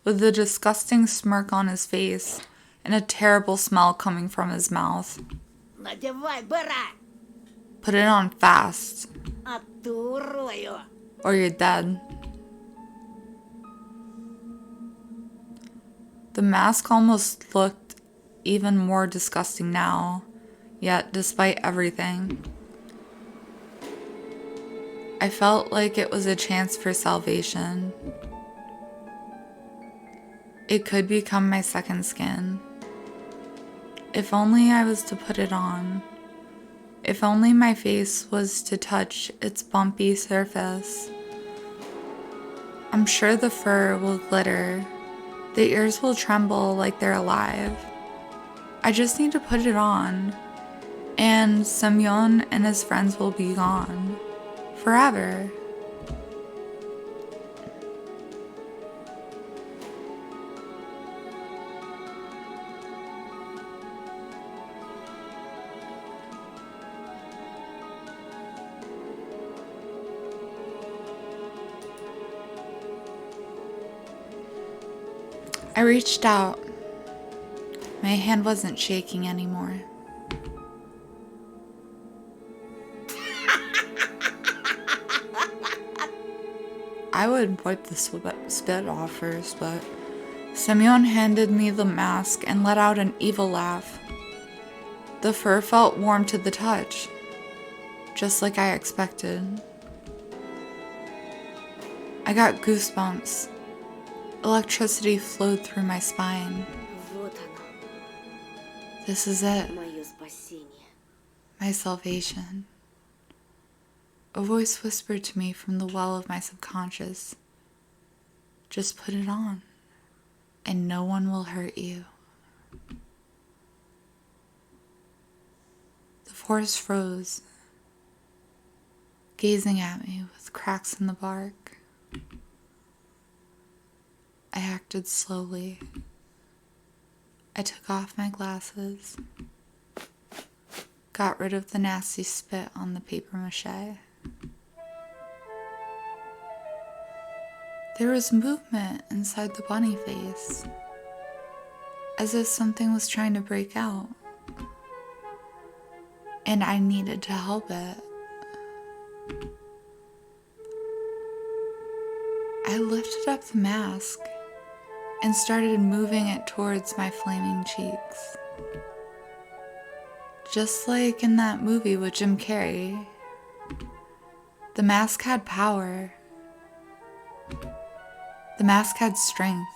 with a disgusting smirk on his face and a terrible smell coming from his mouth. Надевай, быра! Put it on fast, Оттурую! or you're dead. The mask almost looked even more disgusting now, yet despite everything, I felt like it was a chance for salvation. It could become my second skin. If only I was to put it on. If only my face was to touch its bumpy surface. I'm sure the fur will glitter. The ears will tremble like they're alive. I just need to put it on, and Semyon and his friends will be gone. Forever. I reached out. My hand wasn't shaking anymore. I would wipe the spit off first, but Semyon handed me the mask and let out an evil laugh. The fur felt warm to the touch, just like I expected. I got goosebumps. Electricity flowed through my spine. Вот оно, This is it, мое спасение. my salvation. A voice whispered to me from the well of my subconscious, just put it on, and no one will hurt you. The forest froze, gazing at me with cracks in the bark. I acted slowly. I took off my glasses, got rid of the nasty spit on the paper mache. There was movement inside the bunny face, as if something was trying to break out, and I needed to help it. I lifted up the mask and started moving it towards my flaming cheeks. Just like in that movie with Jim Carrey, the mask had power. The mask had strength.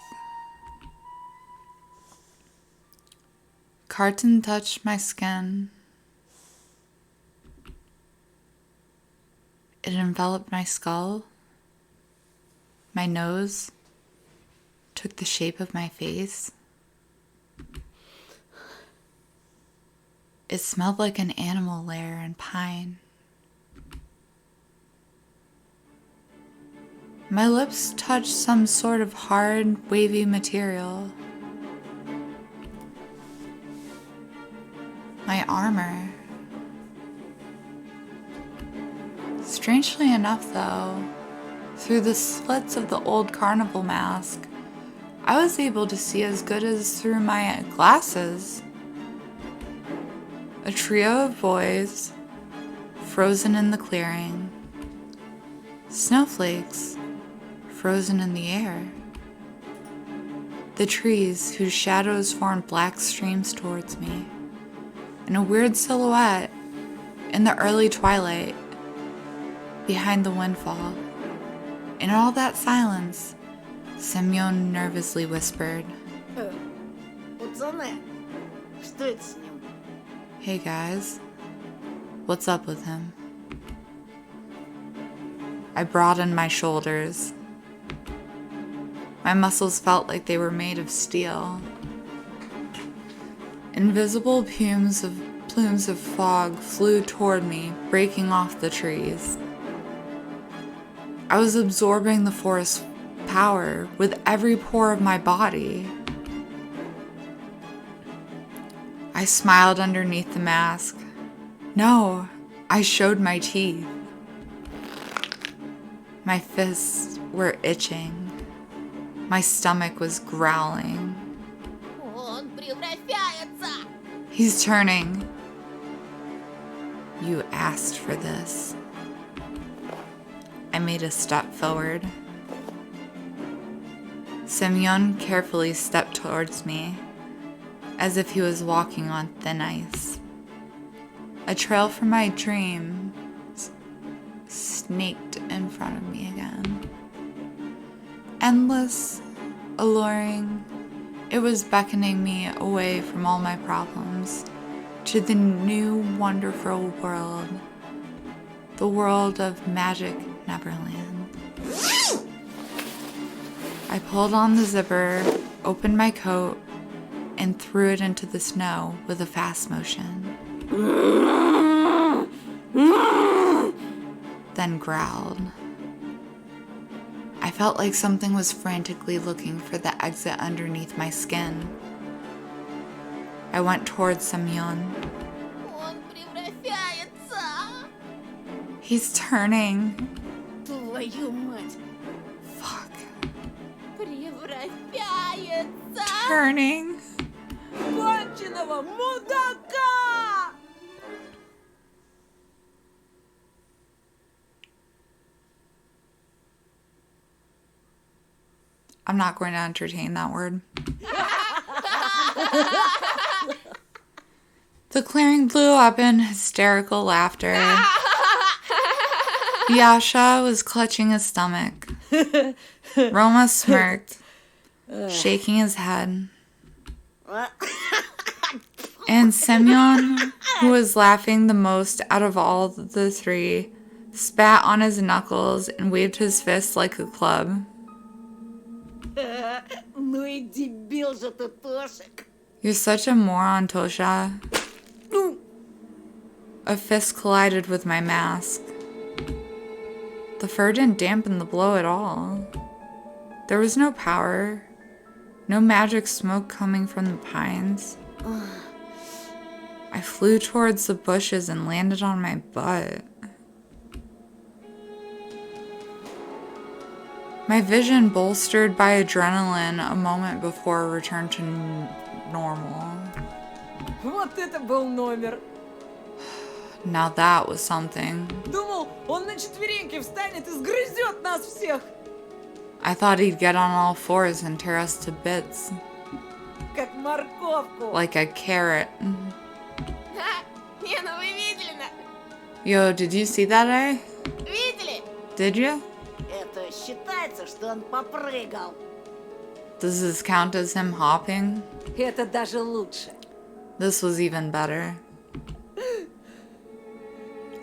Carton touched my skin. It enveloped my skull, my nose, took the shape of my face. It smelled like an animal lair and pine. My lips touched some sort of hard, wavy material. My armor. Strangely enough, though, through the slits of the old carnival mask, I was able to see as good as through my glasses. A trio of boys, frozen in the clearing. Snowflakes, frozen in the air. The trees whose shadows formed black streams towards me. And a weird silhouette in the early twilight behind the windfall. In all that silence, Semyon nervously whispered, Пацаны, что это с ним? "Hey guys, what's up with him?" I broadened my shoulders. My muscles felt like they were made of steel. Invisible plumes of fog flew toward me, breaking off the trees. I was absorbing the forest's power with every pore of my body. I smiled underneath the mask. No, I showed my teeth. My fists were itching. My stomach was growling. Он превращается! He's turning. You asked for this. I made a step forward. Semyon carefully stepped towards me, as if he was walking on thin ice. A trail from my dreams snaked in front of me again. Endless, alluring, it was beckoning me away from all my problems to the new wonderful world, the world of Magic Neverland. I pulled on the zipper, opened my coat, and threw it into the snow with a fast motion. Then growled. I felt like something was frantically looking for the exit underneath my skin. I went towards Semyon. Он превращается! He's turning. Твою мать! Fuck. Превращается! Turning. Конченого мудака! I'm not going to entertain that word. The clearing blew up in hysterical laughter. Yasha was clutching his stomach. Roma smirked, shaking his head. And Semyon, who was laughing the most out of all the three, spat on his knuckles and waved his fist like a club. Ну и дебил же ты, Тошик! You're such a moron, Tosha. A fist collided with my mask. The fur didn't dampen the blow at all. There was no power, no magic smoke coming from the pines. I flew towards the bushes and landed on my butt. My vision bolstered by adrenaline a moment before a return to normal. Вот это был номер! Now that was something. Думал, он на четвереньки встанет и сгрызет нас всех! I thought he'd get on all fours and tear us to bits, Как морковку! like a carrot. Ха! Не, ну вы видели, Yo, did you see that, eh? видели? Did you? Это считается, что он попрыгал. Does this count as him hopping? Это даже лучше. This was even better.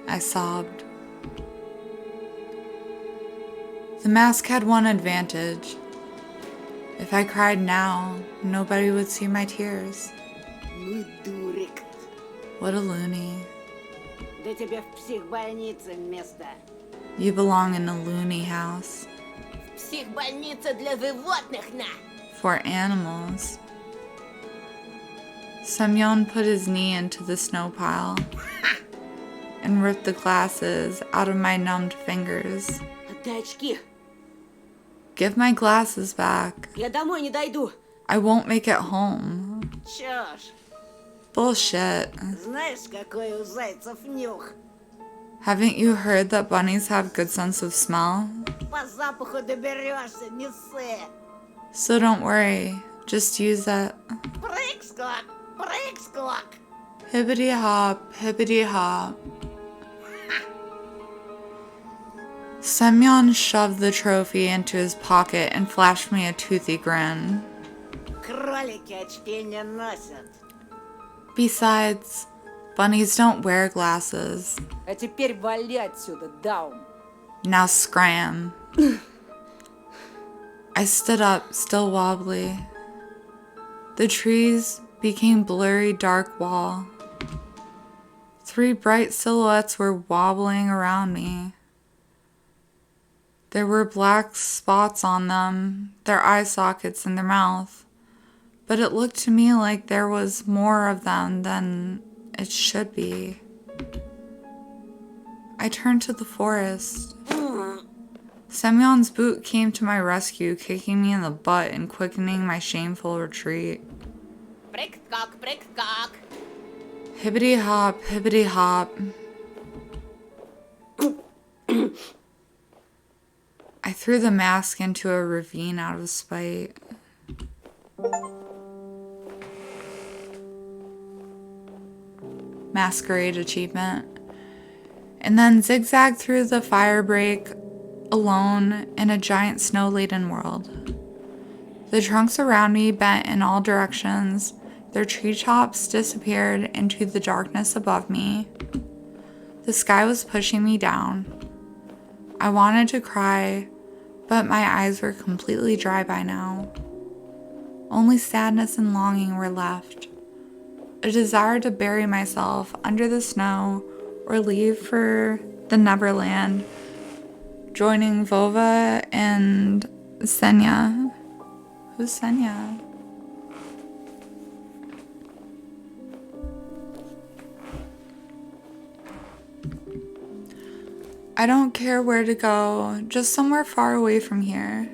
I sobbed. The mask had one advantage. If I cried now, nobody would see my tears. Ну дурик. What a loony. Да тебе в психбольнице место. You belong in a loony house. Психбольница для животных, на! For animals. Semyon put his knee into the snow pile and ripped the glasses out of my numbed fingers. Отдай очки. Give my glasses back. Я домой не дойду. I won't make it home. Чё ж, Bullshit. знаешь, какой у зайцев нюх? Haven't you heard that bunnies have good sense of smell? По запаху доберешься, не ссы. So don't worry. Just use that. Прыг-скок, прыг-скок. Hippity hop, hippity hop. Semyon shoved the trophy into his pocket and flashed me a toothy grin. Кролики очки не носят. Besides, bunnies don't wear glasses. А теперь вали отсюда, даун. Now scram. I stood up, still wobbly. The trees became blurry dark wall. 3 bright silhouettes were wobbling around me. There were black spots on them, their eye sockets in their mouth, but it looked to me like there was more of them than it should be. I turned to the forest. Semyon's boot came to my rescue, kicking me in the butt and quickening my shameful retreat. Прыг-скок, прыг-скок. Hippity hop, hippity hop. I threw the mask into a ravine out of spite. Masquerade achievement. And then zigzagged through the fire break alone in a giant snow-laden world. The trunks around me bent in all directions. Their treetops disappeared into the darkness above me. The sky was pushing me down. I wanted to cry, but my eyes were completely dry by now. Only sadness and longing were left. A desire to bury myself under the snow or leave for the Neverland, joining Vova and Senya. Who's Senya? I don't care where to go, just somewhere far away from here.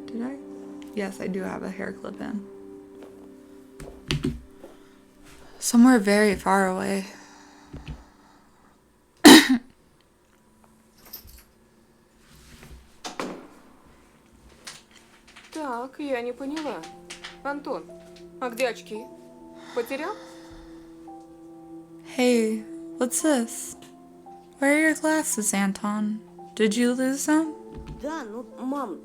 Did I? Yes, I do have a hair clip in. Somewhere very far away. Так, я не поняла. Антон, а где очки? Потерял? Hey, what's this? Where are your glasses, Anton? Did you lose them? Да, ну, мам,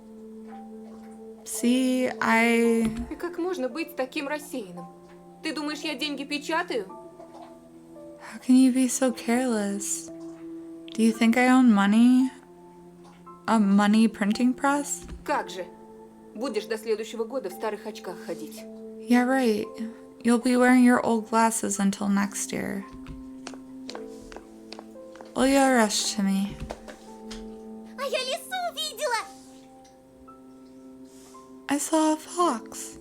See, И как можно быть таким рассеянным? Ты думаешь, я деньги печатаю? How can you be so careless? Do you think I own money? A money printing press? Как же? Будешь до следующего года в старых очках ходить. Yeah, right. You'll be wearing your old glasses until next year. Will you rush to me? А я лису видела! I saw a fox.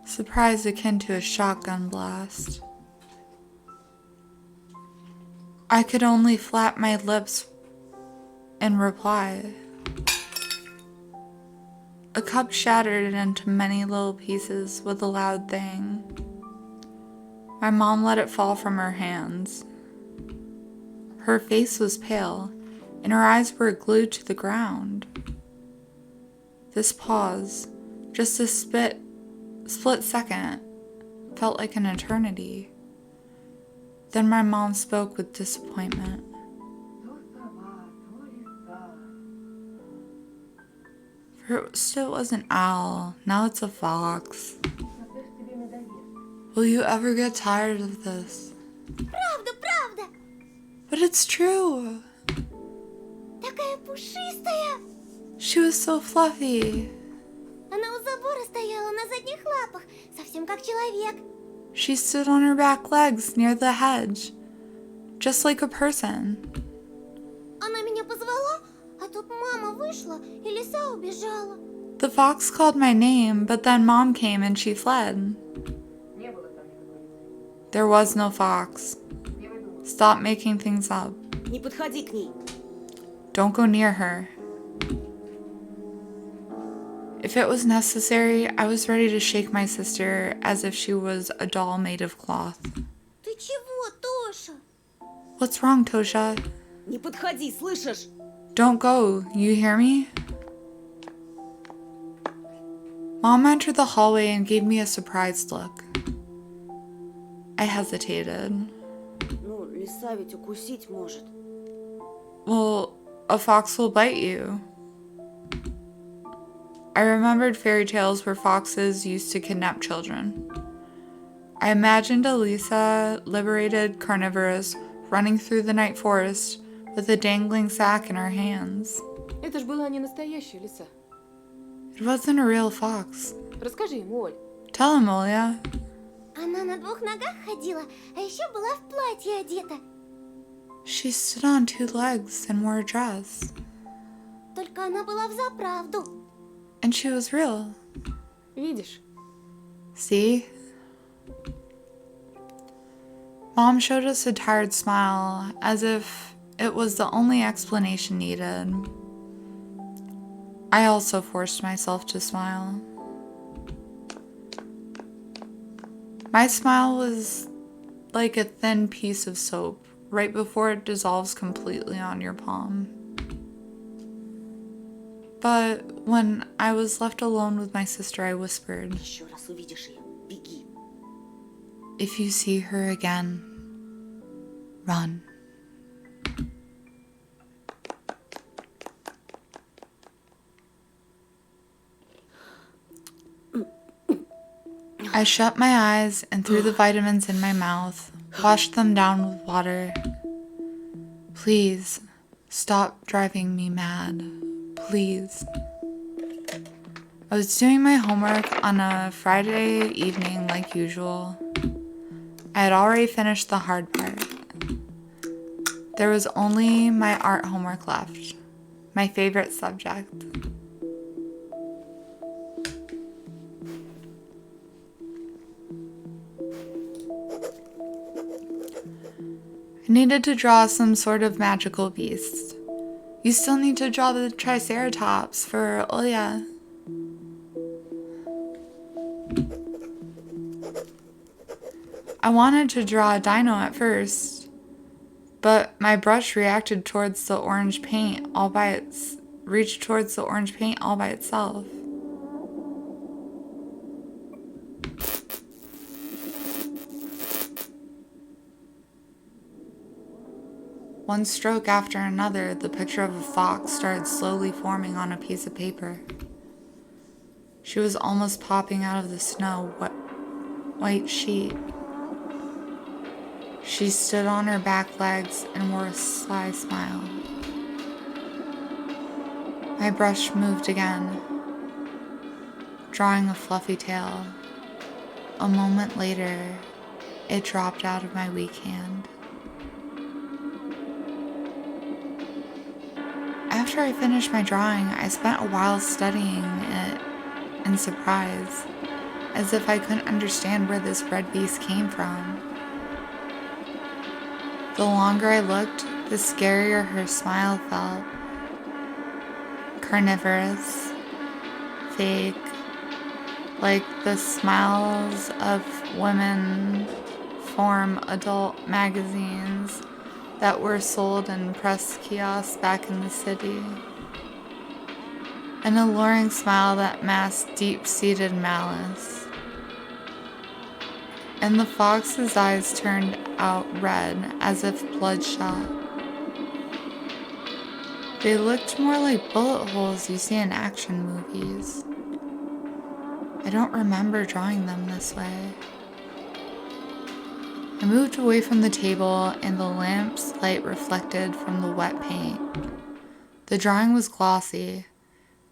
Surprise akin to a shotgun blast. I could only flap my lips in reply. A cup shattered into many little pieces with a loud thing. My mom let it fall from her hands. Her face was pale, and her eyes were glued to the ground. This pause, just a split second, felt like an eternity. Then my mom spoke with disappointment. First it was an owl, now it's a fox. Will you ever get tired of this? Правда, правда! But it's true. Такая пушистая! She was so fluffy. Она у забора стояла на задних лапах, совсем как человек. She stood on her back legs near the hedge, just like a person. Она меня позвала, а тут мама вышла, и лиса убежала. The fox called my name, but then Mom came and she fled. There was no fox. Stop making things up. Не подходи к ней. Don't go near her. If it was necessary, I was ready to shake my sister as if she was a doll made of cloth. Ты чего, Тоша? What's wrong, Tosha? Не подходи, слышишь? Don't go, you hear me? Mom entered the hallway and gave me a surprised look. I hesitated. Ну, лиса ведь укусить может. Well, a fox will bite you. I remembered fairy tales where foxes used to kidnap children. I imagined Elisa, liberated carnivorous, running through the night forest with a dangling sack in her hands. Это ж была не настоящая лиса. It wasn't a real fox. Расскажи ему, Оль. Tell him, Olya. Она на 2 ногах ходила, а еще была в платье одета. She stood on 2 legs and wore a dress. Только она была взаправду. And she was real. Видишь? See? Mom showed us a tired smile, as if it was the only explanation needed. I also forced myself to smile. My smile was like a thin piece of soap right before it dissolves completely on your palm. But when I was left alone with my sister, I whispered, Еще раз увидишь ее, беги. "If you see her again, run." I shut my eyes and threw the vitamins in my mouth, washed them down with water. Please, stop driving me mad. Please. I was doing my homework on a Friday evening like usual. I had already finished the hard part. There was only my art homework left, my favorite subject. I needed to draw some sort of magical beast. You still need to draw the Triceratops for Olya. I wanted to draw a dino at first, but my brush reacted towards the orange paint reached towards the orange paint all by itself. One stroke after another, the picture of a fox started slowly forming on a piece of paper. She was almost popping out of the snow white sheet. She stood on her back legs and wore a sly smile. My brush moved again, drawing a fluffy tail. A moment later, it dropped out of my weak hand. After I finished my drawing, I spent a while studying it in surprise, as if I couldn't understand where this red beast came from. The longer I looked, the scarier her smile felt. Carnivorous, fake, like the smiles of women from adult magazines that were sold in press kiosks back in the city. An alluring smile that masked deep-seated malice. And the fox's eyes turned out red as if bloodshot. They looked more like bullet holes you see in action movies. I don't remember drawing them this way. I moved away from the table and the lamp's light reflected from the wet paint. The drawing was glossy.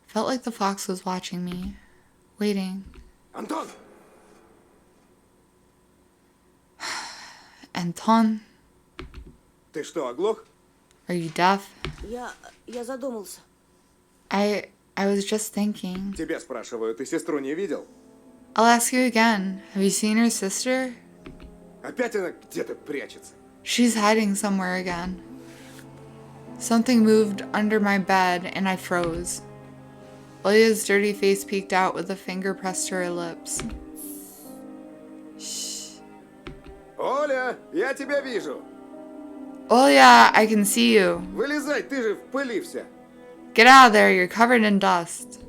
Felt like the fox was watching me, waiting. Антон! Anton, Ты что, оглох? are you deaf? Я задумался. I I was just thinking. Тебя спрашиваю, ты сестру не видел? I'll ask you again. Have you seen your sister? Опять она где-то прячется. She's hiding somewhere again. Something moved under my bed and I froze. Olya's dirty face peeked out with a finger pressed to her lips. Shh. Оля, я тебя вижу. Olya, I can see you. Вылезай, ты же в пыли вся. Get out of there, you're covered in dust.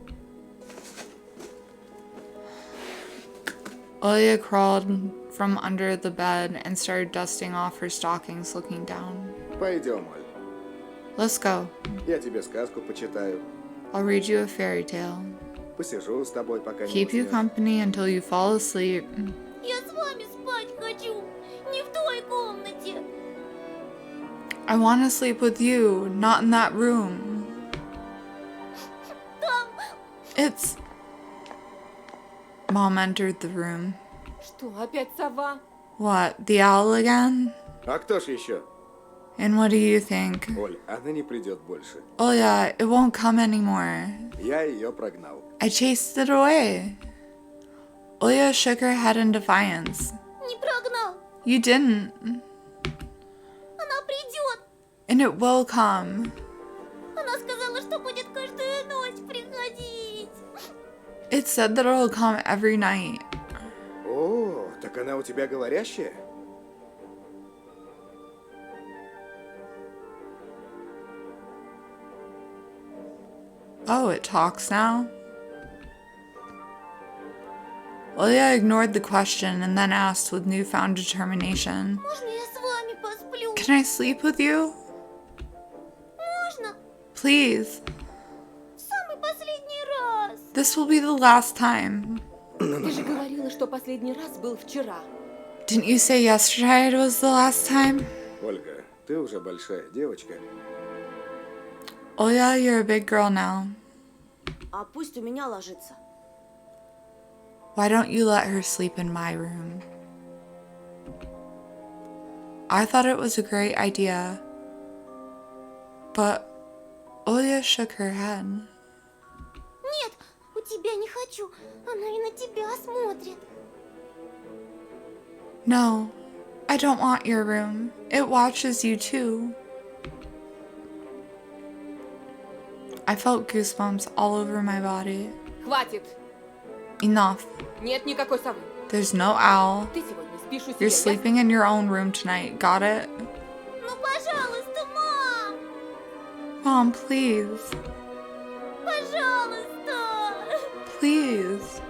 Olya crawled from under the bed and started dusting off her stockings, looking down. Пойдем, Оль. Let's go. Я тебе сказку почитаю. I'll read you a fairy tale. Посижу с тобой, пока не Keep you уснешь. company until you fall asleep. Я с вами спать хочу, не в той комнате. I want to sleep with you, not in that room. Там It's... Mom entered the room. Что, опять сова? What, the owl again? А кто ж еще? And what do you think? Оль, она не придет больше. Oh yeah, it won't come anymore. Я ее прогнал. I chased it away. Olya shook her head in defiance. не прогнал. You didn't. Она придет. And it will come. Она сказала, что будет каждую ночь приходить. It said that it'll come every night. О, так она у тебя говорящая? Oh, it talks now? Olya ignored the question and then asked with newfound determination, Можно я с вами посплю? Can I sleep with you? Можно? Please. В самый последний раз. This will be the last time. Ты же говорила, что последний раз был вчера. Didn't you say yesterday it was the last time? Ольга, ты уже большая девочка. Olya, you're a big girl now. А пусть у меня ложится. Why don't you let her sleep in my room? I thought it was a great idea. But Olya shook her head. Нет, у тебя не хочу. Она и на тебя смотрит. No, I don't want your room. It watches you too. I felt goosebumps all over my body. Хватит. Enough. Нет никакой совы. There's no owl. Ты сегодня спишь у себя. You're sleeping in your own room tonight. Got it? Ну, пожалуйста, мам. Mom, please. Пожалуйста. Please.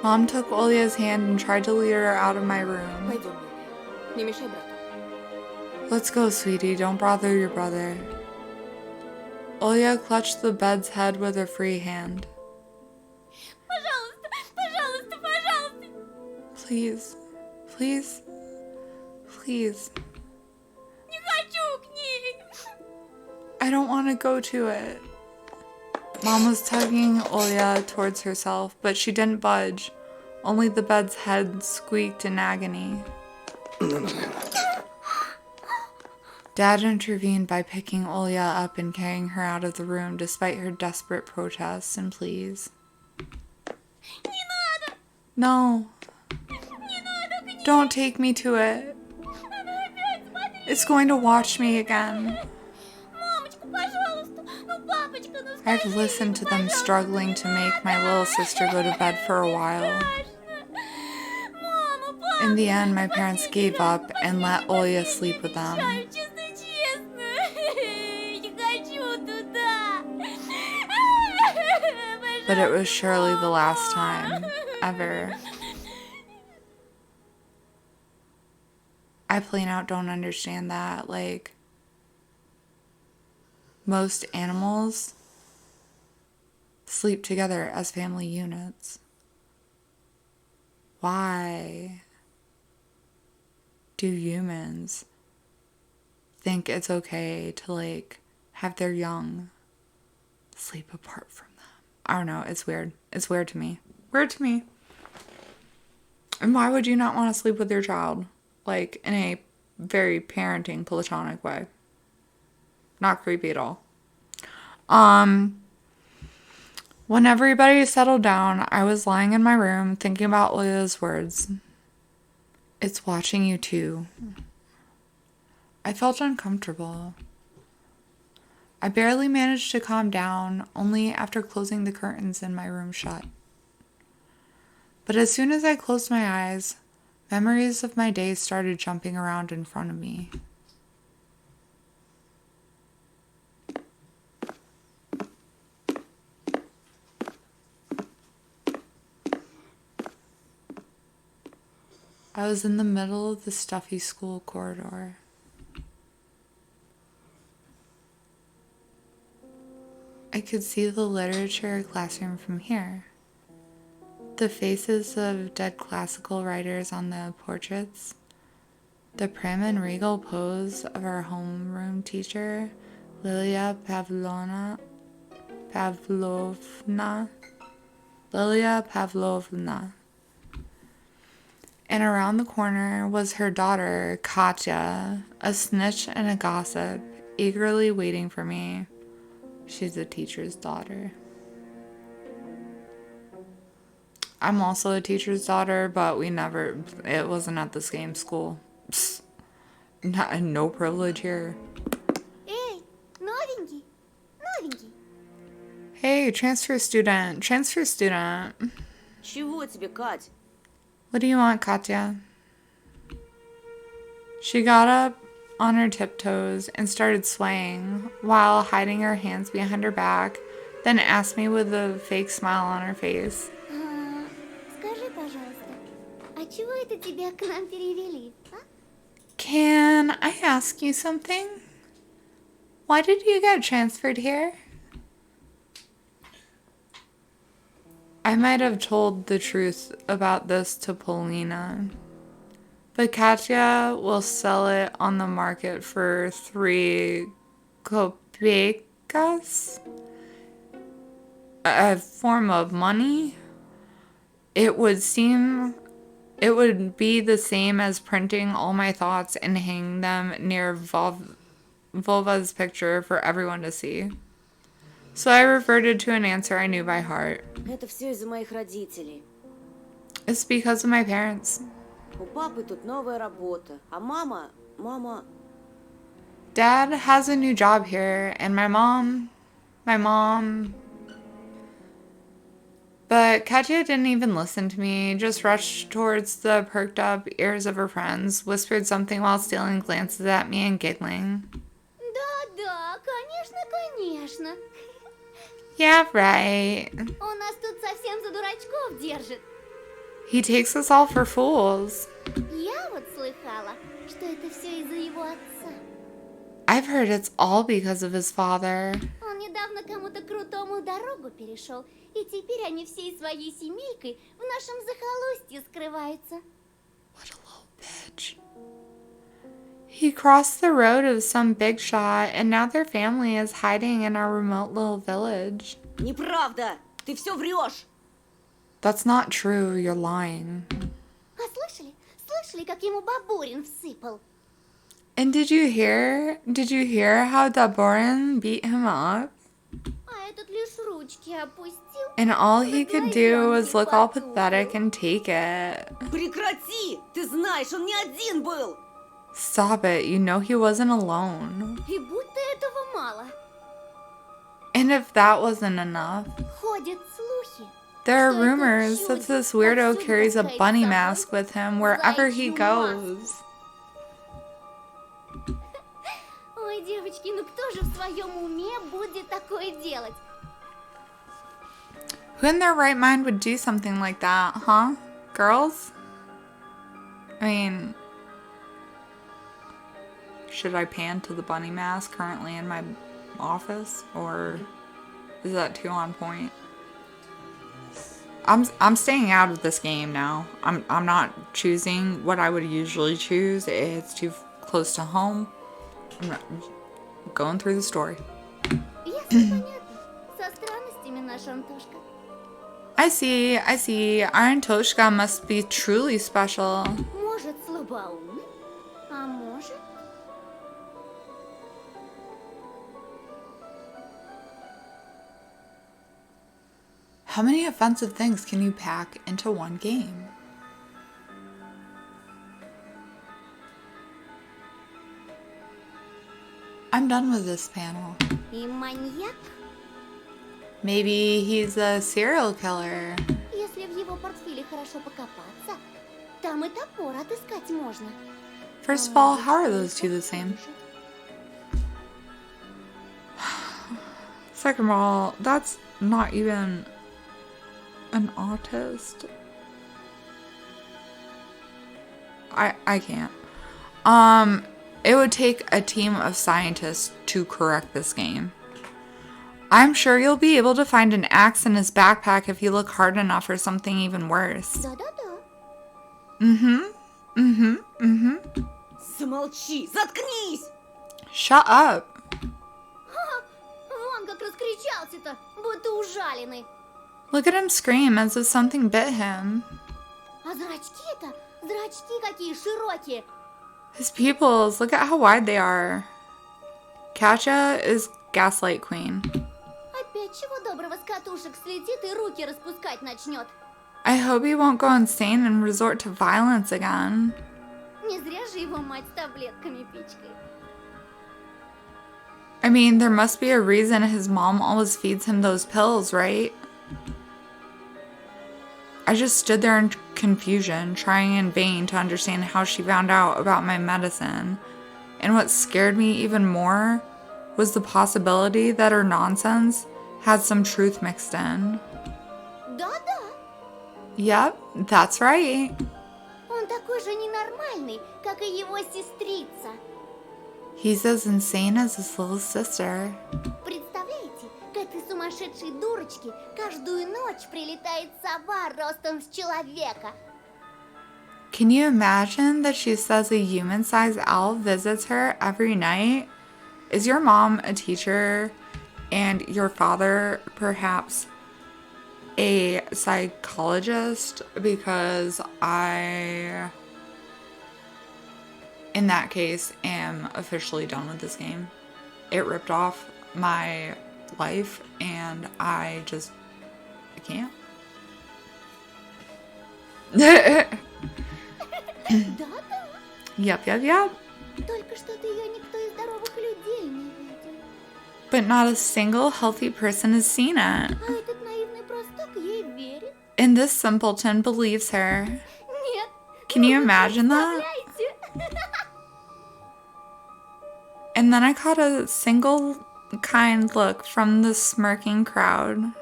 Mom took Olya's hand and tried to lead her out of my room. Пойдем, милая. Не мешай брату. Let's go, sweetie. Don't bother your brother. Olya clutched the bed's head with her free hand. Пожалуйста, пожалуйста, пожалуйста. Please. Please. Please. Не хочу к ней. I don't want to go to it. Mom was tugging Olya towards herself, but she didn't budge. Only the bed's head squeaked in agony. Dad intervened by picking Olya up and carrying her out of the room despite her desperate protests and pleas. Не надо. No, Не надо к ней. don't take me to it. Она опять смотрит. It's going to watch me again. Мамочка, пожалуйста. Ну, папочка, ну I've скажи, listened to them пожалуйста, struggling не to make my надо. little sister go to bed for a while. Мама, папа. In the end, my parents gave up and let Olya sleep with them. Честно. Не хочу туда. But it was surely the last time, ever. I plain out don't understand that. Like, most animals sleep together as family units. Why do humans think it's okay to, like, have their young sleep apart from them? I don't know. It's weird. It's weird to me. Weird to me. And why would you not want to sleep with your child? Like, in a very parenting, platonic way. Not creepy at all. When everybody settled down, I was lying in my room thinking about Leah's words. It's watching you too. I felt uncomfortable. I barely managed to calm down, only after closing the curtains in my room shut. But as soon as I closed my eyes, memories of my day started jumping around in front of me. I was in the middle of the stuffy school corridor. I could see the literature classroom from here. The faces of dead classical writers on the portraits. The prim and regal pose of our homeroom teacher, Lilia Pavlovna. And around the corner was her daughter, Katya, a snitch and a gossip, eagerly waiting for me. She's a teacher's daughter. I'm also a teacher's daughter, but it wasn't at the same school. Psst. No privilege here. Эй, новенький, новенький. Hey, transfer student. Чего тебе, Кать? What do you want, Katya? She got up on her tiptoes and started swaying while hiding her hands behind her back, then asked me with a fake smile on her face. Скажи, пожалуйста, а чего это тебя к нам перевели, а? Can I ask you something? Why did you get transferred here? I might have told the truth about this to Polina, but Katya will sell it on the market for 3 kopeckas, a form of money. It would be the same as printing all my thoughts and hanging them near Volva's picture for everyone to see. So I reverted to an answer I knew by heart. Это все из-за моих родителей. It's because of my parents. У папы тут новая работа, а мама... Dad has a new job here, and my mom... But Katya didn't even listen to me, just rushed towards the perked up ears of her friends, whispered something while stealing glances at me and giggling. Да-да, конечно. Yeah, right. Он нас тут совсем за дурачков держит. He takes us all for fools. Я вот слыхала, что это все из-за его отца. I've heard it's all because of his father. Он недавно кому-то крутому дорогу перешел, и теперь они всей своей семейкой в нашем захолустье скрываются. What a little bitch. He crossed the road of some big shot, and now their family is hiding in our remote little village. Неправда! Ты все врешь! That's not true, you're lying. А слышали, как ему бабурин всыпал? And did you hear how Daborin beat him up? А этот лишь ручки опустил. And all he could do was look all pathetic and take it. Прекрати! Ты знаешь, он не один был! Stop it, you know he wasn't alone. И будто этого мало. And if that wasn't enough, Ходят slухи. there are rumors that this weirdo carries a bunny mask with him wherever he goes. Ой, девочки, ну кто же в своем уме будет такое делать? Who in their right mind would do something like that, huh? Girls? I mean, should I pan to the bunny mask currently in my office, or is that too on point? I'm staying out of this game now. I'm not choosing what I would usually choose. It's too close to home. I'm going through the story. Ясно, понятно. Со странностями наш Антошка. I see. Our Antoshka must be truly special. Может, слабоумный, а может... How many offensive things can you pack into one game? I'm done with this panel. И маньяк? Maybe he's a serial killer. Если в его портфеле хорошо покопаться, там и топор отыскать можно. First of all, how are those two the same? Second of all, that's not even an autist. I can't. It would take a team of scientists to correct this game. I'm sure you'll be able to find an axe in his backpack if you look hard enough or something even worse. Да-да-да. Замолчи! Заткнись! Shut up. Вон как раскричался-то, будто ужаленный. Look at him scream as if something bit him. А зрачки-то, зрачки какие широкие. His pupils, look at how wide they are. Katja is Gaslight Queen. Опять чего доброго с катушек слетит и руки распускать начнет. I hope he won't go insane and resort to violence again. Не зря же его мать с таблетками пичкает. I mean, there must be a reason his mom always feeds him those pills, right? I just stood there in confusion, trying in vain to understand how she found out about my medicine. And what scared me even more was the possibility that her nonsense had some truth mixed in. Да-да, Yep, that's right. он такой же ненормальный, как и его сестрица. He's as insane as his little sister. Представляете, к этой сумасшедшей дурочке каждую ночь прилетает сова ростом с человека. Can you imagine that she says a human-sized owl visits her every night? Is your mom a teacher and your father perhaps a psychologist? Because I, in that case, am officially done with this game. It ripped off my life and I can't. Да-да, Yep. только что-то ее никто из здоровых людей не видел. But not a single healthy person has seen it. А этот наивный простак ей верит. And this simpleton believes her. Нет. Can you imagine that? Представляете? And then I caught a single kind look from the smirking crowd.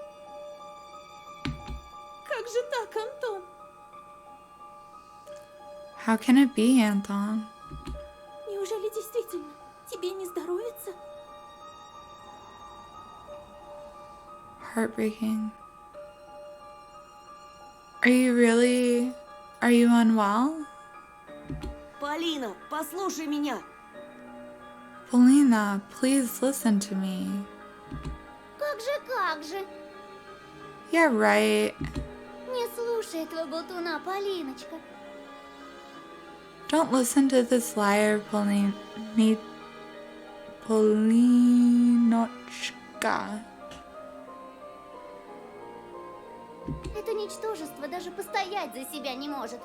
Как же так, Антон? How can it be, Anton? Неужели действительно тебе не здоровится? Heartbreaking. Are you unwell? Полина, послушай меня! Polina, please listen to me. Как же? Yeah, right. Не слушай этого болтуна, Полиночка. Don't listen to this liar, Polinochka. Это ничтожество даже постоять за себя не может.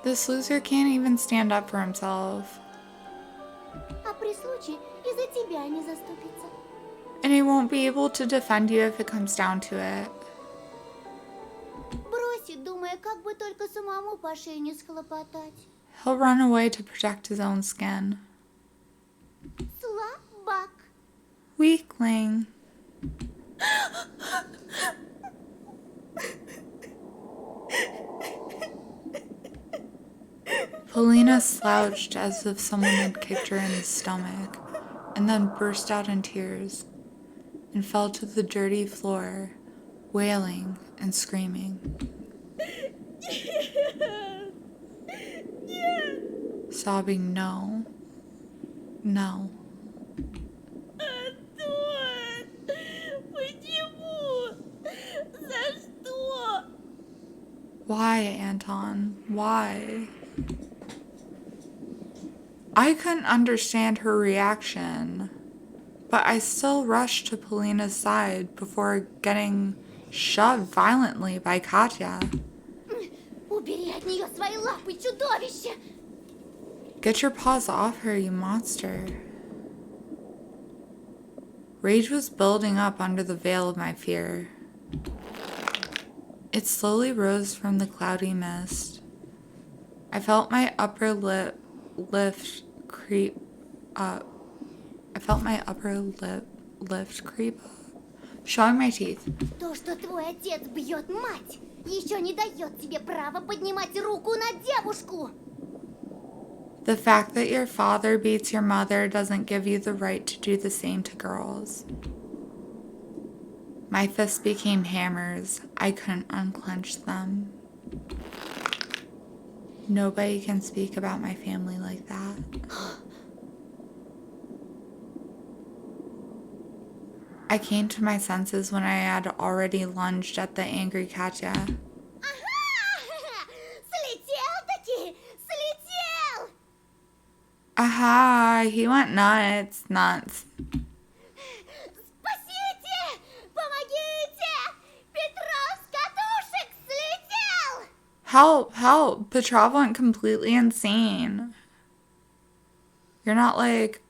This loser can't even stand up for himself. А при случае и за тебя не заступится. And he won't be able to defend you if it comes down to it. Бросит, думая, как бы только самому по шее не схлопотать. He'll run away to protect his own skin. Слабак. Weakling. Polina slouched as if someone had kicked her in the stomach, and then burst out in tears, and fell to the dirty floor, wailing and screaming. Sobbing no. No. Антон, почему? За что? Why, Anton? Why? I couldn't understand her reaction, but I still rushed to Polina's side before getting shoved violently by Katya. Убери от нее свои лапы, чудовище! Get your paws off her, you monster. Rage was building up under the veil of my fear. It slowly rose from the cloudy mist. I felt my upper lip creep up. Showing my teeth. То, что твой отец бьет мать, еще не дает тебе права поднимать руку на девушку. The fact that your father beats your mother doesn't give you the right to do the same to girls. My fists became hammers. I couldn't unclench them. Nobody can speak about my family like that. I came to my senses when I had already lunged at the angry Katya. Ага! Слетел-таки! Слетел! Aha, he went nuts. Спасите! Помогите! Петров с катушек слетел! Help! Petrov went completely insane. You're not like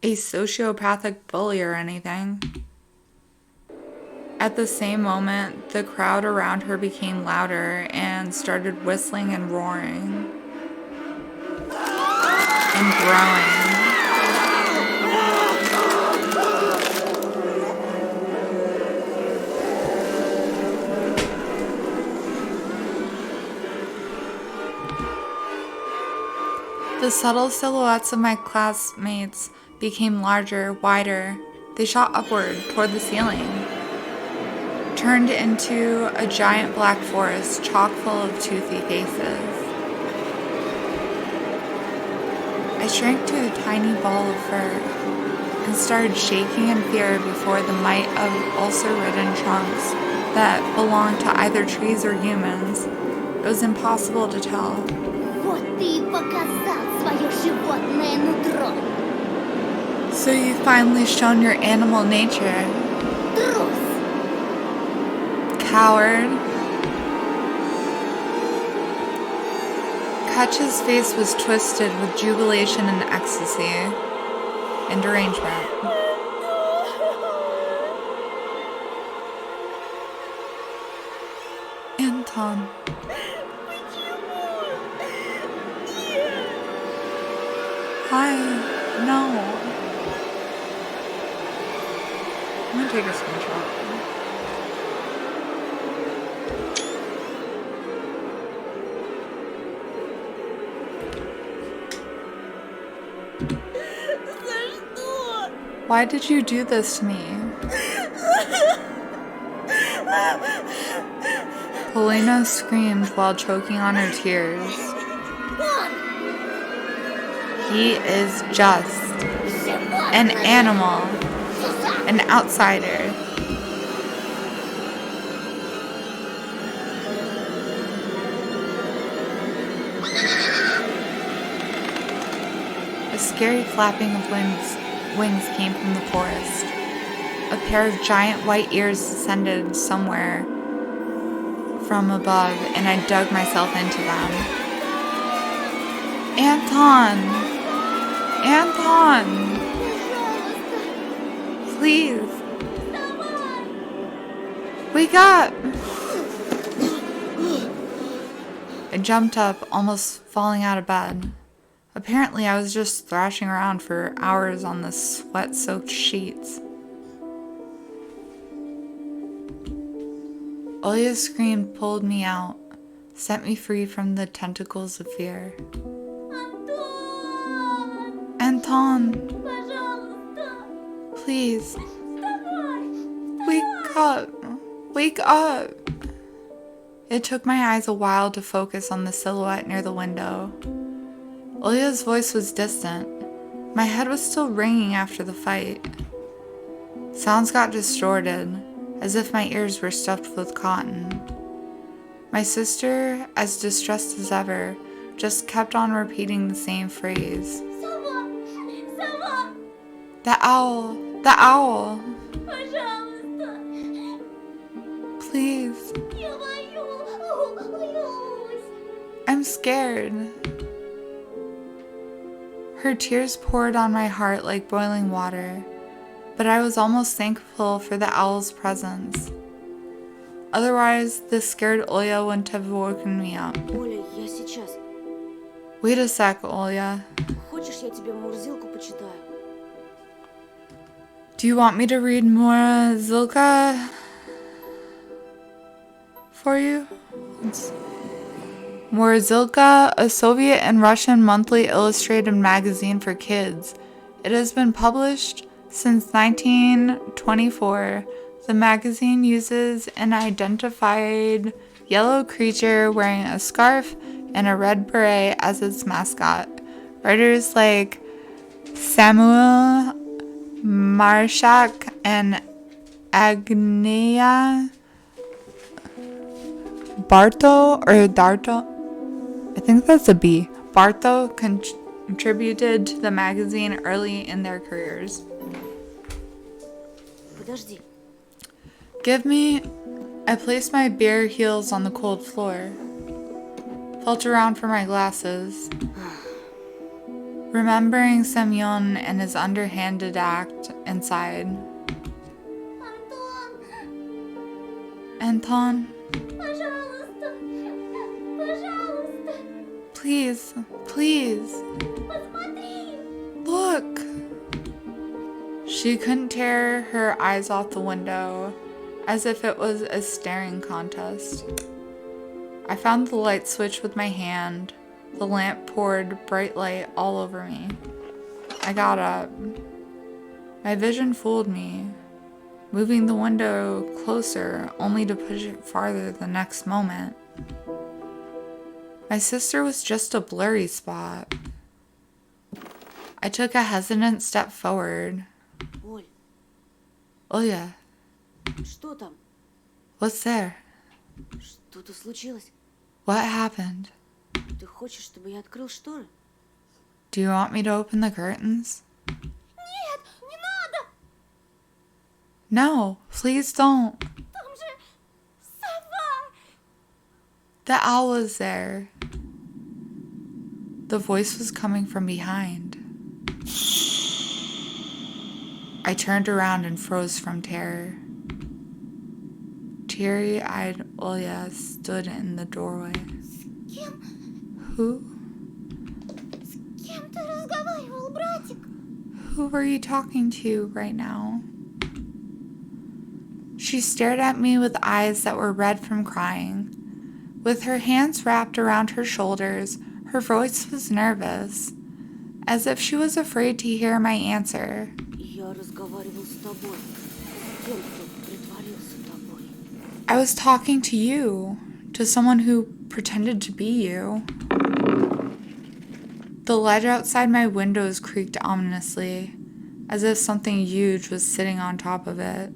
a sociopathic bully or anything. At the same moment, the crowd around her became louder and started whistling and roaring and growling. The subtle silhouettes of my classmates became larger, wider. They shot upward toward the ceiling, turned into a giant black forest chock full of toothy faces. I shrank to a tiny ball of fur and started shaking in fear before the might of ulcer-ridden trunks that belonged to either trees or humans. It was impossible to tell. Вот ты и показал свое животное нутро. So you've finally shown your animal nature. Трус! Coward. Katya's face was twisted with jubilation and ecstasy and derangement. Anton. Hi. No. I'm gonna take a screenshot. Why did you do this to me? Polina screamed while choking on her tears. He is just an animal, an outsider. A scary flapping of wings came from the forest. A pair of giant white ears descended somewhere from above, and I dug myself into them. Anton! Anton! Please! Wake up! I jumped up, almost falling out of bed. Apparently, I was just thrashing around for hours on the sweat-soaked sheets. Olya's scream pulled me out, set me free from the tentacles of fear. Anton! Please. Wake up! Wake up! It took my eyes a while to focus on the silhouette near the window. Olya's voice was distant. My head was still ringing after the fight. Sounds got distorted, as if my ears were stuffed with cotton. My sister, as distressed as ever, just kept on repeating the same phrase. The owl! The owl! Please. Я боюсь. I'm scared. Her tears poured on my heart like boiling water, but I was almost thankful for the owl's presence. Otherwise, this scared Olya wouldn't have woken me up. Оля, я сейчас. Wait a sec, Olya. Хочешь, я тебе Мурзилку почитаю? Do you want me to read more Zilka for you? Morzilka, a Soviet and Russian monthly illustrated magazine for kids. It has been published since 1924. The magazine uses an identified yellow creature wearing a scarf and a red beret as its mascot. Writers like Samuel Marshak and Agneya Barto or Darto, I think that's a B. Barto contributed to the magazine early in their careers. Подожди. Give me. I placed my bare heels on the cold floor. Felt around for my glasses. Remembering Semyon and his underhanded act inside. Anton. Пожалуйста. Пожалуйста. Please, please. Посмотри. Look. She couldn't tear her eyes off the window, as if it was a staring contest. I found the light switch with my hand. The lamp poured bright light all over me. I got up. My vision fooled me, moving the window closer only to push it farther the next moment. My sister was just a blurry spot. I took a hesitant step forward. Оль, Olya, что там? what's there? Что-то случилось? What happened? Ты хочешь, чтобы я открыл шторы? Do you want me to open the curtains? Нет, не надо. No, please don't. Там же сова. The owl was there. The voice was coming from behind. I turned around and froze from terror. Teary-eyed Olya stood in the doorway. С кем? Who? С кем ты разговаривал, братик? Who are you talking to right now? She stared at me with eyes that were red from crying. With her hands wrapped around her shoulders, her voice was nervous, as if she was afraid to hear my answer. Я разговаривал с тобой. С тем, кто притворился тобой. I was talking to you, to someone who pretended to be you. The ledge outside my windows creaked ominously, as if something huge was sitting on top of it.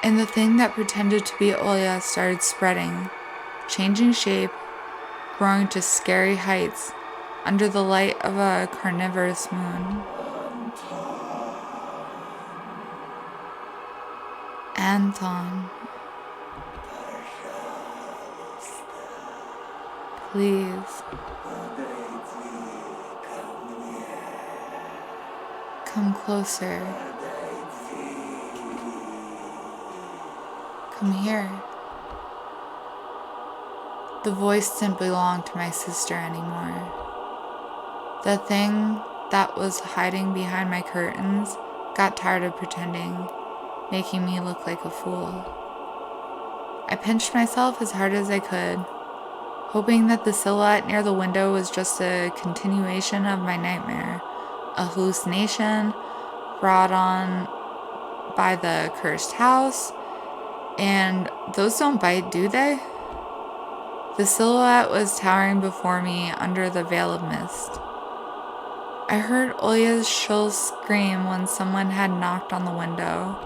And the thing that pretended to be Olya started spreading, changing shape, growing to scary heights under the light of a carnivorous moon. Anton. Please. Come closer. Come here. The voice didn't belong to my sister anymore. The thing that was hiding behind my curtains got tired of pretending, making me look like a fool. I pinched myself as hard as I could, hoping that the silhouette near the window was just a continuation of my nightmare, a hallucination brought on by the cursed house. And those don't bite, do they? The silhouette was towering before me under the veil of mist. I heard Olya's shrill scream when someone had knocked on the window.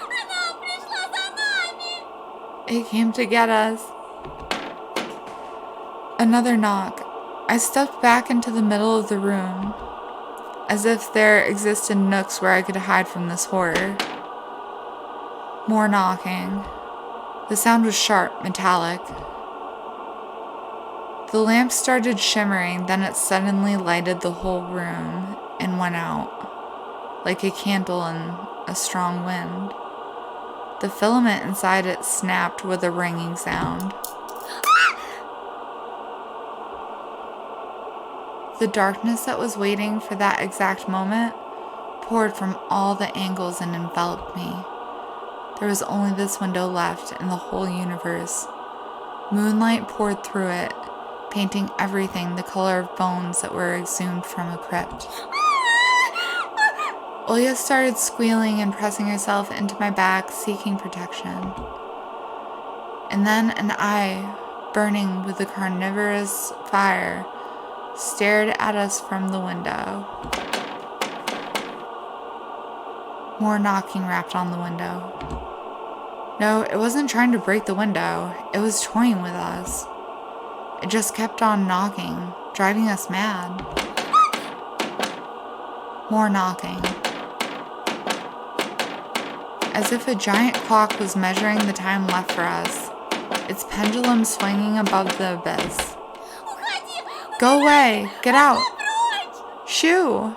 Она пришла за нами. It came to get us. Another knock. I stepped back into the middle of the room. as if there existed nooks where I could hide from this horror. More knocking. The sound was sharp, metallic. The lamp started shimmering, then it suddenly lighted the whole room and went out, like a candle in a strong wind. The filament inside it snapped with a ringing sound. The darkness that was waiting for that exact moment poured from all the angles and enveloped me. There was only this window left in the whole universe. Moonlight poured through it, painting everything the color of bones that were exhumed from a crypt. Olya started squealing and pressing herself into my back, seeking protection. And then an eye, burning with a carnivorous fire, stared at us from the window. More knocking rapped on the window. No, it wasn't trying to break the window. It was toying with us. It just kept on knocking, driving us mad. More knocking. As if a giant clock was measuring the time left for us, its pendulum swinging above the abyss. Go away! Get out! Shoo!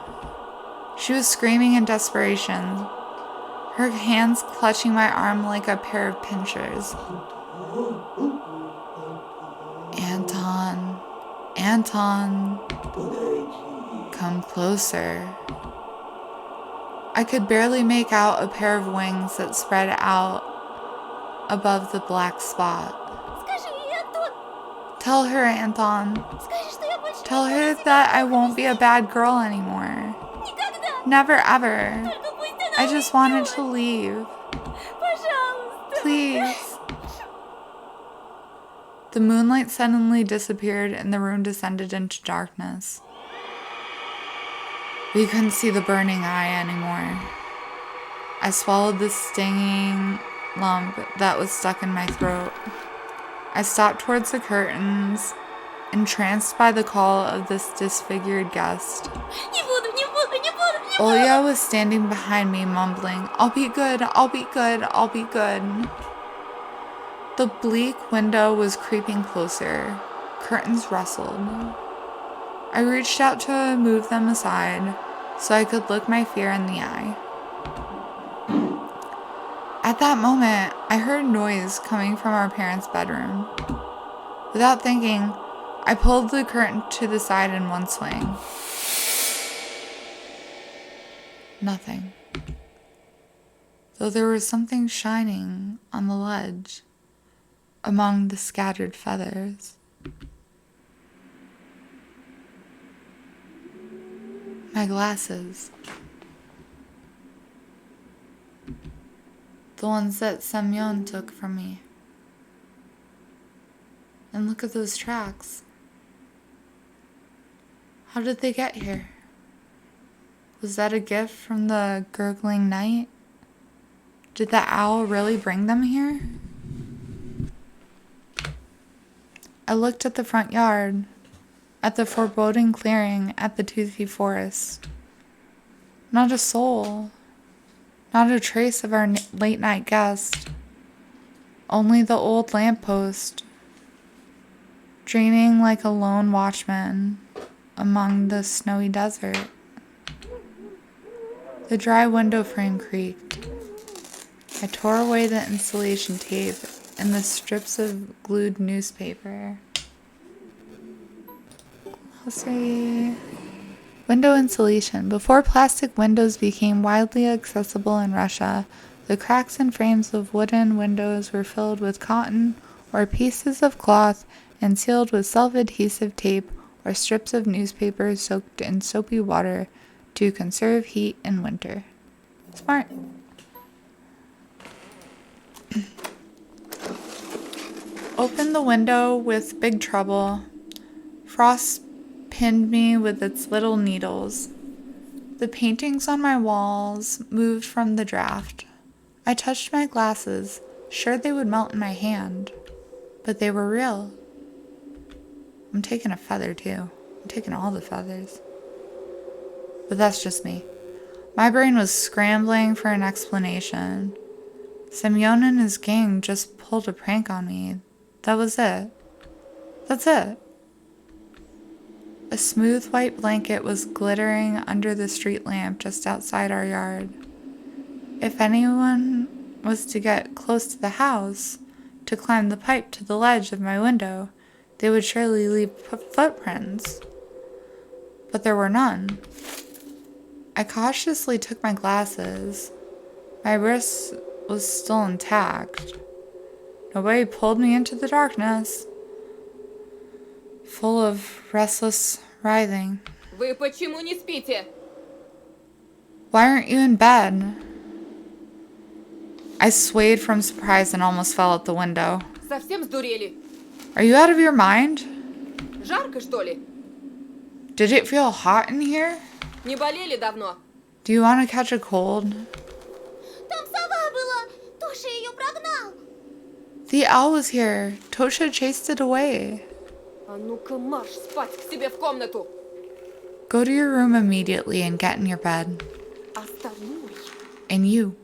She was screaming in desperation, her hands clutching my arm like a pair of pincers. Anton, Anton, come closer. I could barely make out a pair of wings that spread out above the black spot. Tell her, Anton. Tell her that I won't be a bad girl anymore. Never ever. I just wanted to leave. Please. The moonlight suddenly disappeared and the room descended into darkness. We couldn't see the burning eye anymore. I swallowed the stinging lump that was stuck in my throat. I stopped towards the curtains, entranced by the call of this disfigured guest. Olya was standing behind me, mumbling, "I'll be good, I'll be good, I'll be good." The bleak window was creeping closer. Curtains rustled. I reached out to move them aside so I could look my fear in the eye. At that moment, I heard noise coming from our parents' bedroom. Without thinking, I pulled the curtain to the side in one swing. Nothing. Though there was something shining on the ledge among the scattered feathers. My glasses. The ones that Semyon took from me. And look at those tracks. How did they get here? Was that a gift from the gurgling night? Did the owl really bring them here? I looked at the front yard, at the foreboding clearing, at the toothy forest. Not a soul. Not a trace of our late night guest. Only the old lamppost, dreaming like a lone watchman among the snowy desert. The dry window frame creaked. I tore away the insulation tape and the strips of glued newspaper. Glossary. Window insulation. Before plastic windows became widely accessible in Russia, the cracks and frames of wooden windows were filled with cotton or pieces of cloth and sealed with self-adhesive tape or strips of newspaper soaked in soapy water to conserve heat in winter. Smart. Opened the window with big trouble. Frost pinned me with its little needles. The paintings on my walls moved from the draft. I touched my glasses, sure they would melt in my hand, but they were real. I'm taking a feather too. I'm taking all the feathers. But that's just me. My brain was scrambling for an explanation. Semyon and his gang just pulled a prank on me. That was it. That's it. A smooth white blanket was glittering under the street lamp just outside our yard. If anyone was to get close to the house, to climb the pipe to the ledge of my window, they would surely leave footprints. But there were none. I cautiously took my glasses. My wrist was still intact. Nobody pulled me into the darkness, full of restless writhing. Вы почему не спите? Why aren't you in bed? I swayed from surprise and almost fell out the window. Совсем сдурели? Are you out of your mind? Жарко, что ли? Did it feel hot in here? Не болели давно? Do you want to catch a cold? Там сова была. Тоша ее прогнал. The owl was here. Tosha chased it away. А ну-ка марш спать к себе в комнату. Go to your room immediately and get in your bed. Остальной. And you.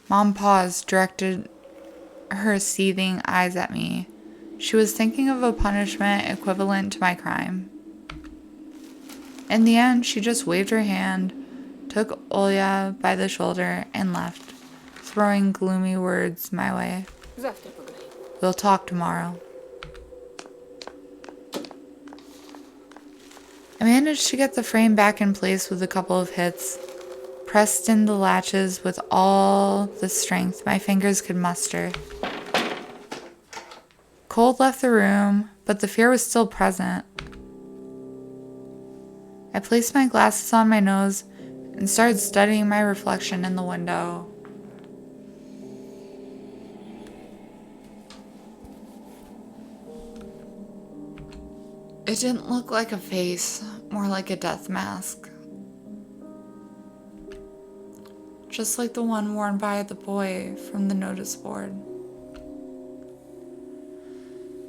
Mom paused, directed her seething eyes at me. She was thinking of a punishment equivalent to my crime. In the end, she just waved her hand, took Olya by the shoulder, and left, throwing gloomy words my way. Завтра поговорим. We'll talk tomorrow. I managed to get the frame back in place with a couple of hits, pressed in the latches with all the strength my fingers could muster. Cold left the room, but the fear was still present. I placed my glasses on my nose and started studying my reflection in the window. It didn't look like a face, more like a death mask. Just like the one worn by the boy from the notice board.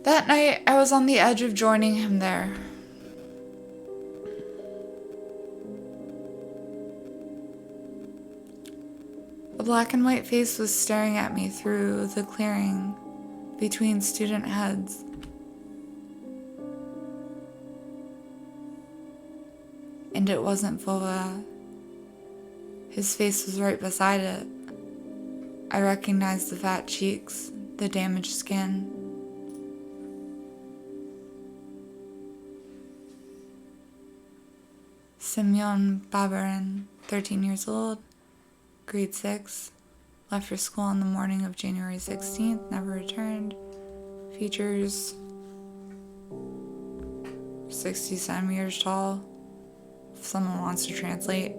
That night, I was on the edge of joining him there. A black and white face was staring at me through the clearing between student heads. And it wasn't Vova. His face was right beside it. I recognized the fat cheeks, the damaged skin. Semyon Babarin, 13 years old, grade 6, left for school on the morning of January 16th, never returned. Features 60 centimeters tall. If someone wants to translate,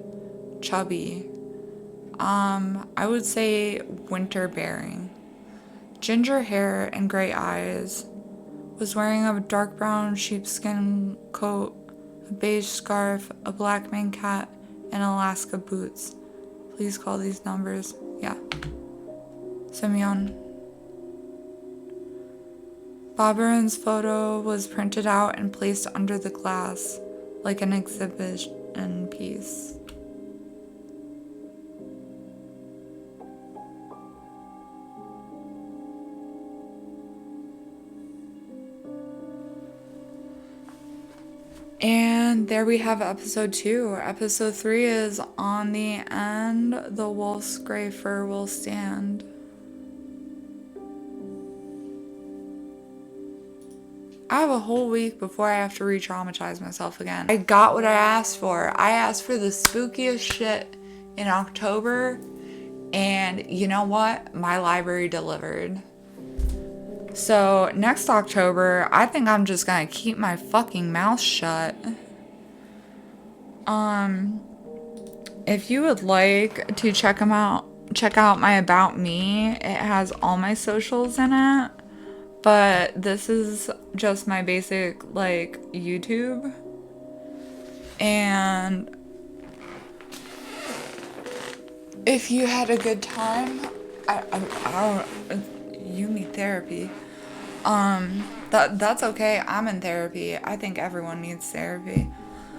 chubby. I would say winter bearing. Ginger hair and gray eyes. Was wearing a dark brown sheepskin coat, a beige scarf, a black mane cap, and Alaska boots. Please call these numbers. Yeah. Semyon. Babarin's photo was printed out and placed under the glass, like an exhibition piece. And there we have episode 2. Episode 3 is on the end. The wolf's gray fur will stand. I have a whole week before I have to re-traumatize myself again. I got what I asked for. I asked for the spookiest shit in October. And you know what? My library delivered. So next October, I think I'm just gonna keep my fucking mouth shut. If you would like to check out my About Me. It has all my socials in it. But this is just my basic, like, YouTube. And if you had a good time, I don't, you need therapy. That's okay. I'm in therapy. I think everyone needs therapy.